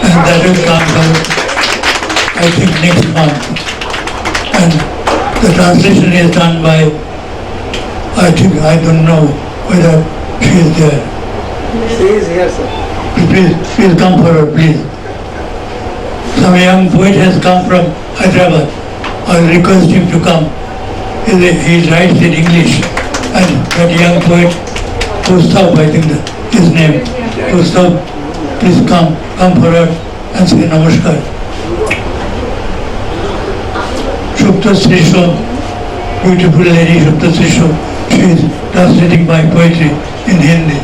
S15: and that will come out, I think, next month. And the translation is done by, I don't know whether she is there.
S17: She is here, sir.
S15: Please come forward, please. Some young poet has come from Hyderabad. I'll request him to come. He writes in English, and that young poet, Gustav, I think his name. Gustav, please come forward and say namaskar. Shupta Srisho, beautiful lady Shupta Srisho, she is translating my poetry in Hindi.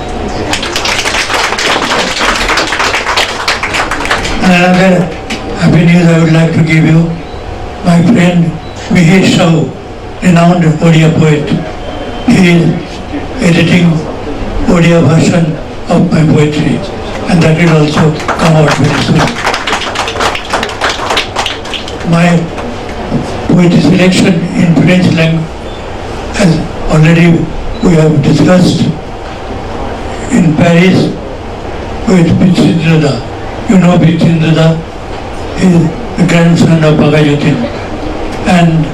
S15: And another happy news I would like to give you. My friend Mihir Shaw, renowned Odia poet, he is editing Odia version of my poetry, and that will also come out very soon. My poetry selection in French language has already we have discussed in Paris with Bichindra. You know Bichindra, he is the grandson of Bhagajutin. And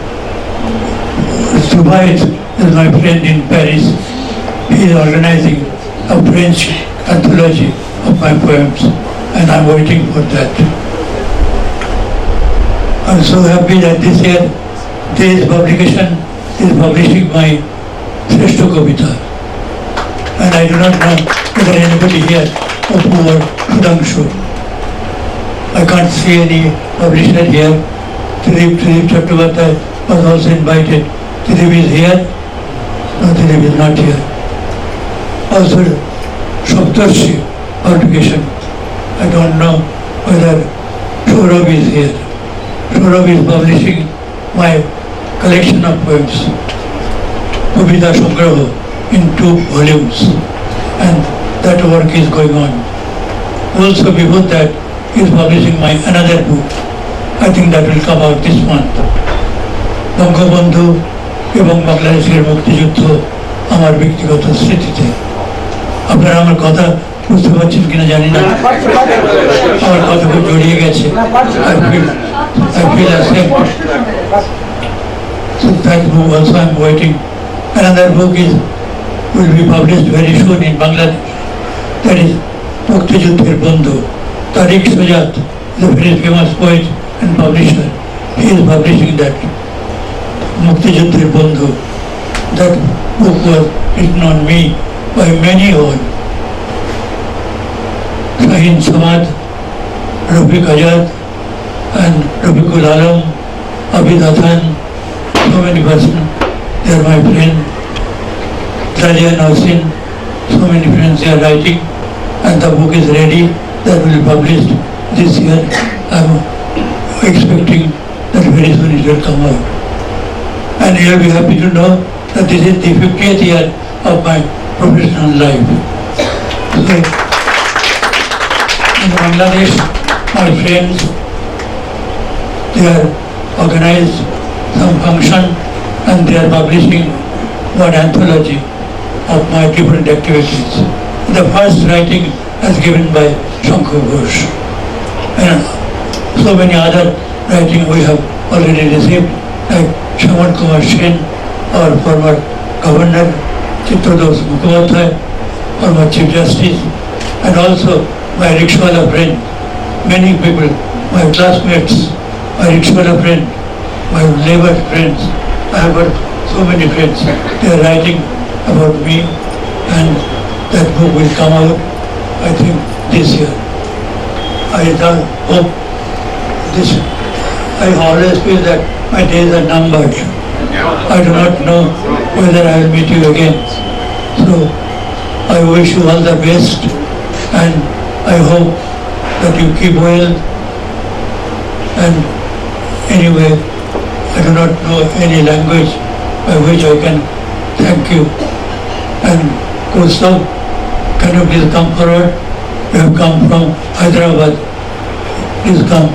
S15: Subhait is my friend in Paris. He is organizing a French anthology of my poems, and I'm waiting for that. I'm so happy that this year, this publication is publishing my Shrestha Kavita. And I do not know whether anybody here of who are Sudhanshu. I can't see any publisher here. Trilip Chakravarti was also invited. Trilip is here. No, Trilip is not here. Also, Shoptarshi publication. I don't know whether Saurabh is here. Saurabh is publishing my collection of poems, Kavita Sangraha, in 2 volumes. And that work is going on. Also before that, he is publishing my another book. I think that will come out this month. Bangabandhu এবং বাংলাদেশের মুক্তিযুদ্ধ আমার ব্যক্তিগত স্মৃতিতে। আপনারা আমার কথা বুঝতে পারছেন কিনা জানি না, আমার কথা খুব জড়িয়ে গেছে। I feel ashamed. So that book also I am waiting. Another book will be published very soon in Bangladesh. That is মুক্তিযুদ্ধের বন্ধু। Tariq Sujat, the very famous poet and publisher, he is publishing that মুক্তিযুদ্ধের বন্ধু. That book was written on me by many all. Shahin Samad, Rafiq Azad, and Rafiqul Alam, Abid Hassan, so many persons, they are my friends. Raja Nausin, so many friends they are writing, and the book is ready, that will be published this year. I am expecting that very soon it will come out. And you will be happy to know that this is the 50th year of my professional life. So, in Bangladesh, my friends, they are organized some function and they are publishing one anthology of my different activities. The first writing is given by Shankar Ghosh. And so many other writing we have already received, like Shaman Kumar Sen, our former governor, Chitrados Mukhopadhyay, former Chief Justice, and also my Rickshaw friend, many people, my classmates, my Rickshaw friend, my labor friends. I have got so many friends. They are writing about me, and that book will come out, I think, this year. I hope this. I always feel that my days are numbered. I do not know whether I will meet you again. So I wish you all the best, and I hope that you keep well. And anyway, I do not know any language
S16: by which I can thank you. And Kostav, can you please come forward? You have come from Hyderabad. Please come.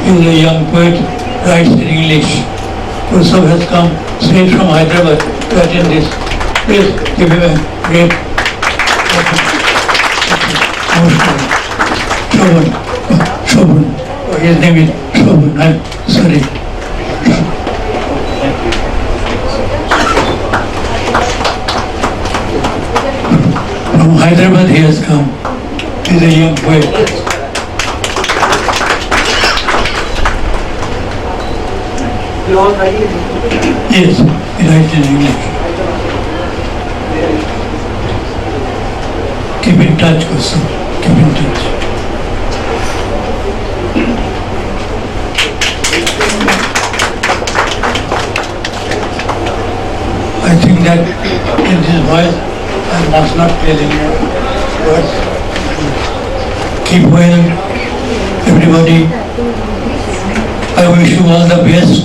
S16: He is a young poet, writes in English. Kostav has come straight from Hyderabad to attend this. Please give him a great Shobhan. His name is Shobhan. I'm sorry. From Hyderabad he has come. He's a young poet. Yes, he writes in English. Keep in touch, Kostav. Keep in touch. I think that in this voice I must not tell you but keep well, everybody. I wish you all the best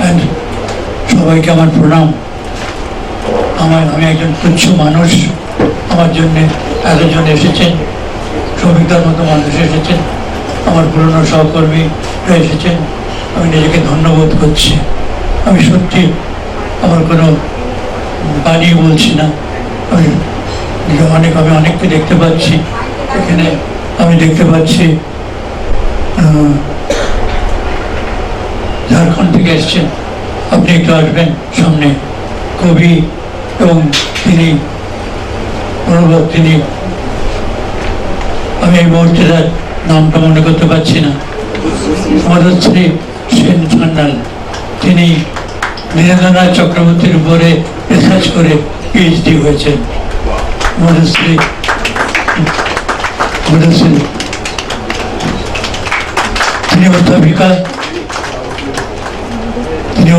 S16: and সবাইকে আমার প্রণাম। আমি একজন তুচ্ছ মানুষ, আমার জন্য এতজন এসেছেন, শ্রমিকদের মতো মানুষ এসেছেন, আমার পুরনো সহকর্মীরা এসেছেন, আমি নিজেকে ধন্যবোধ করছি। আমি সত্যি আমার কোনো বানিয়ে বলছি না, আমি অনেককে দেখতে পাচ্ছি এখানে। আমি দেখতে পাচ্ছি ঝাড়খণ্ড থেকে এসছেন, আপনি একটু আসবেন সামনে। কবি এবং তিনি অনুভব, তিনি আমি এই মুহূর্তে তার নামটা মনে করতে পারছি না, মধুশ্রী সেন সান্যাল। তিনি নীরেন্দ্রনাথ চক্রবর্তীর উপরে রিসার্চ করে পিএইচডি হয়েছেন। মধুশ্রী তিনি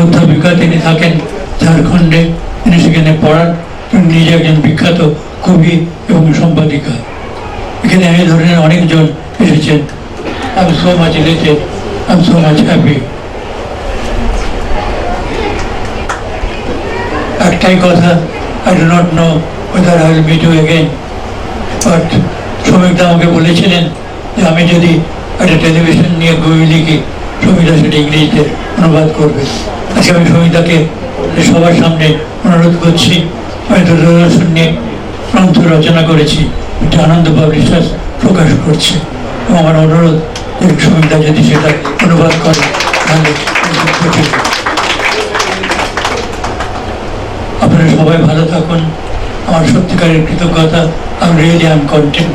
S16: অধ্যাপিকা, তিনি থাকেন ঝাড়খণ্ডে, তিনি সেখানে পড়ান। তিনি নিজে একজন বিখ্যাত কবি এবং সম্পাদিকা। এখানে এই ধরনের অনেকজন এসেছেন। I am so much elated, I am so much happy. একটাই কথা, I do not know whether I will meet you again, but শ্রমিকদা আমাকে বলেছিলেন যে আমি যদি একটা টেলিভিশন নিয়ে বই লিখি, শ্রমিকদা সেটা ইংরেজিতে অনুবাদ করবে। আজকে আমি শ্রমিকদাকে সবার সামনে অনুরোধ করছি, আমি দূরদর্শন নিয়ে গ্রন্থ রচনা করেছি, এটা আনন্দ পাবলিশার্স প্রকাশ করছে, এবং আমার অনুরোধ যে শ্রমিকদা যদি সেটা অনুবাদ করে তাহলে আপনারা সবাই ভালো থাকুন। আমার সত্যিকারের কৃতজ্ঞতা, আমি রিয়েলি আই এম কন্টেন্ট,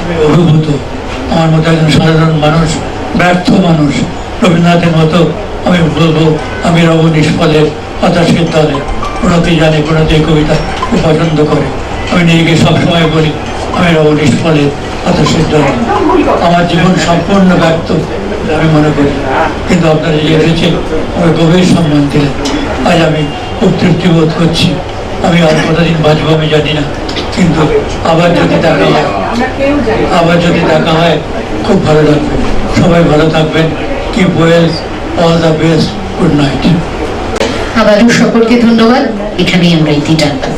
S16: আমি অভিভূত। আমার মতো একজন সাধারণ মানুষ, ব্যর্থ মানুষ, রবীন্দ্রনাথের মতো আমি বলবো আমি রব নিষ্ফলের হতাশের দলে। প্রণতি জানে, প্রণতি কবিতা খুব পছন্দ করে। আমি নিজেকে সবসময় বলি আমি রব নিষ্ফলের হতাশের দলে। আমার জীবন সম্পূর্ণ ব্যর্থ আমি মনে করি, কিন্তু আপনারা যে এসেছেন আমি গভীর সম্মান দিলেন, আজ আমি খুব তৃপ্তি বোধ করছি। আমি আর কতদিন বাঁচবো আমি জানি না, কিন্তু আবার যদি দেখা হয় খুব ভালো লাগবে। সবাই ভালো থাকবেন, keep well, all the best, good night.
S1: আবারও সকলকে ধন্যবাদ। এখানেই আমরা ইতি টানলাম।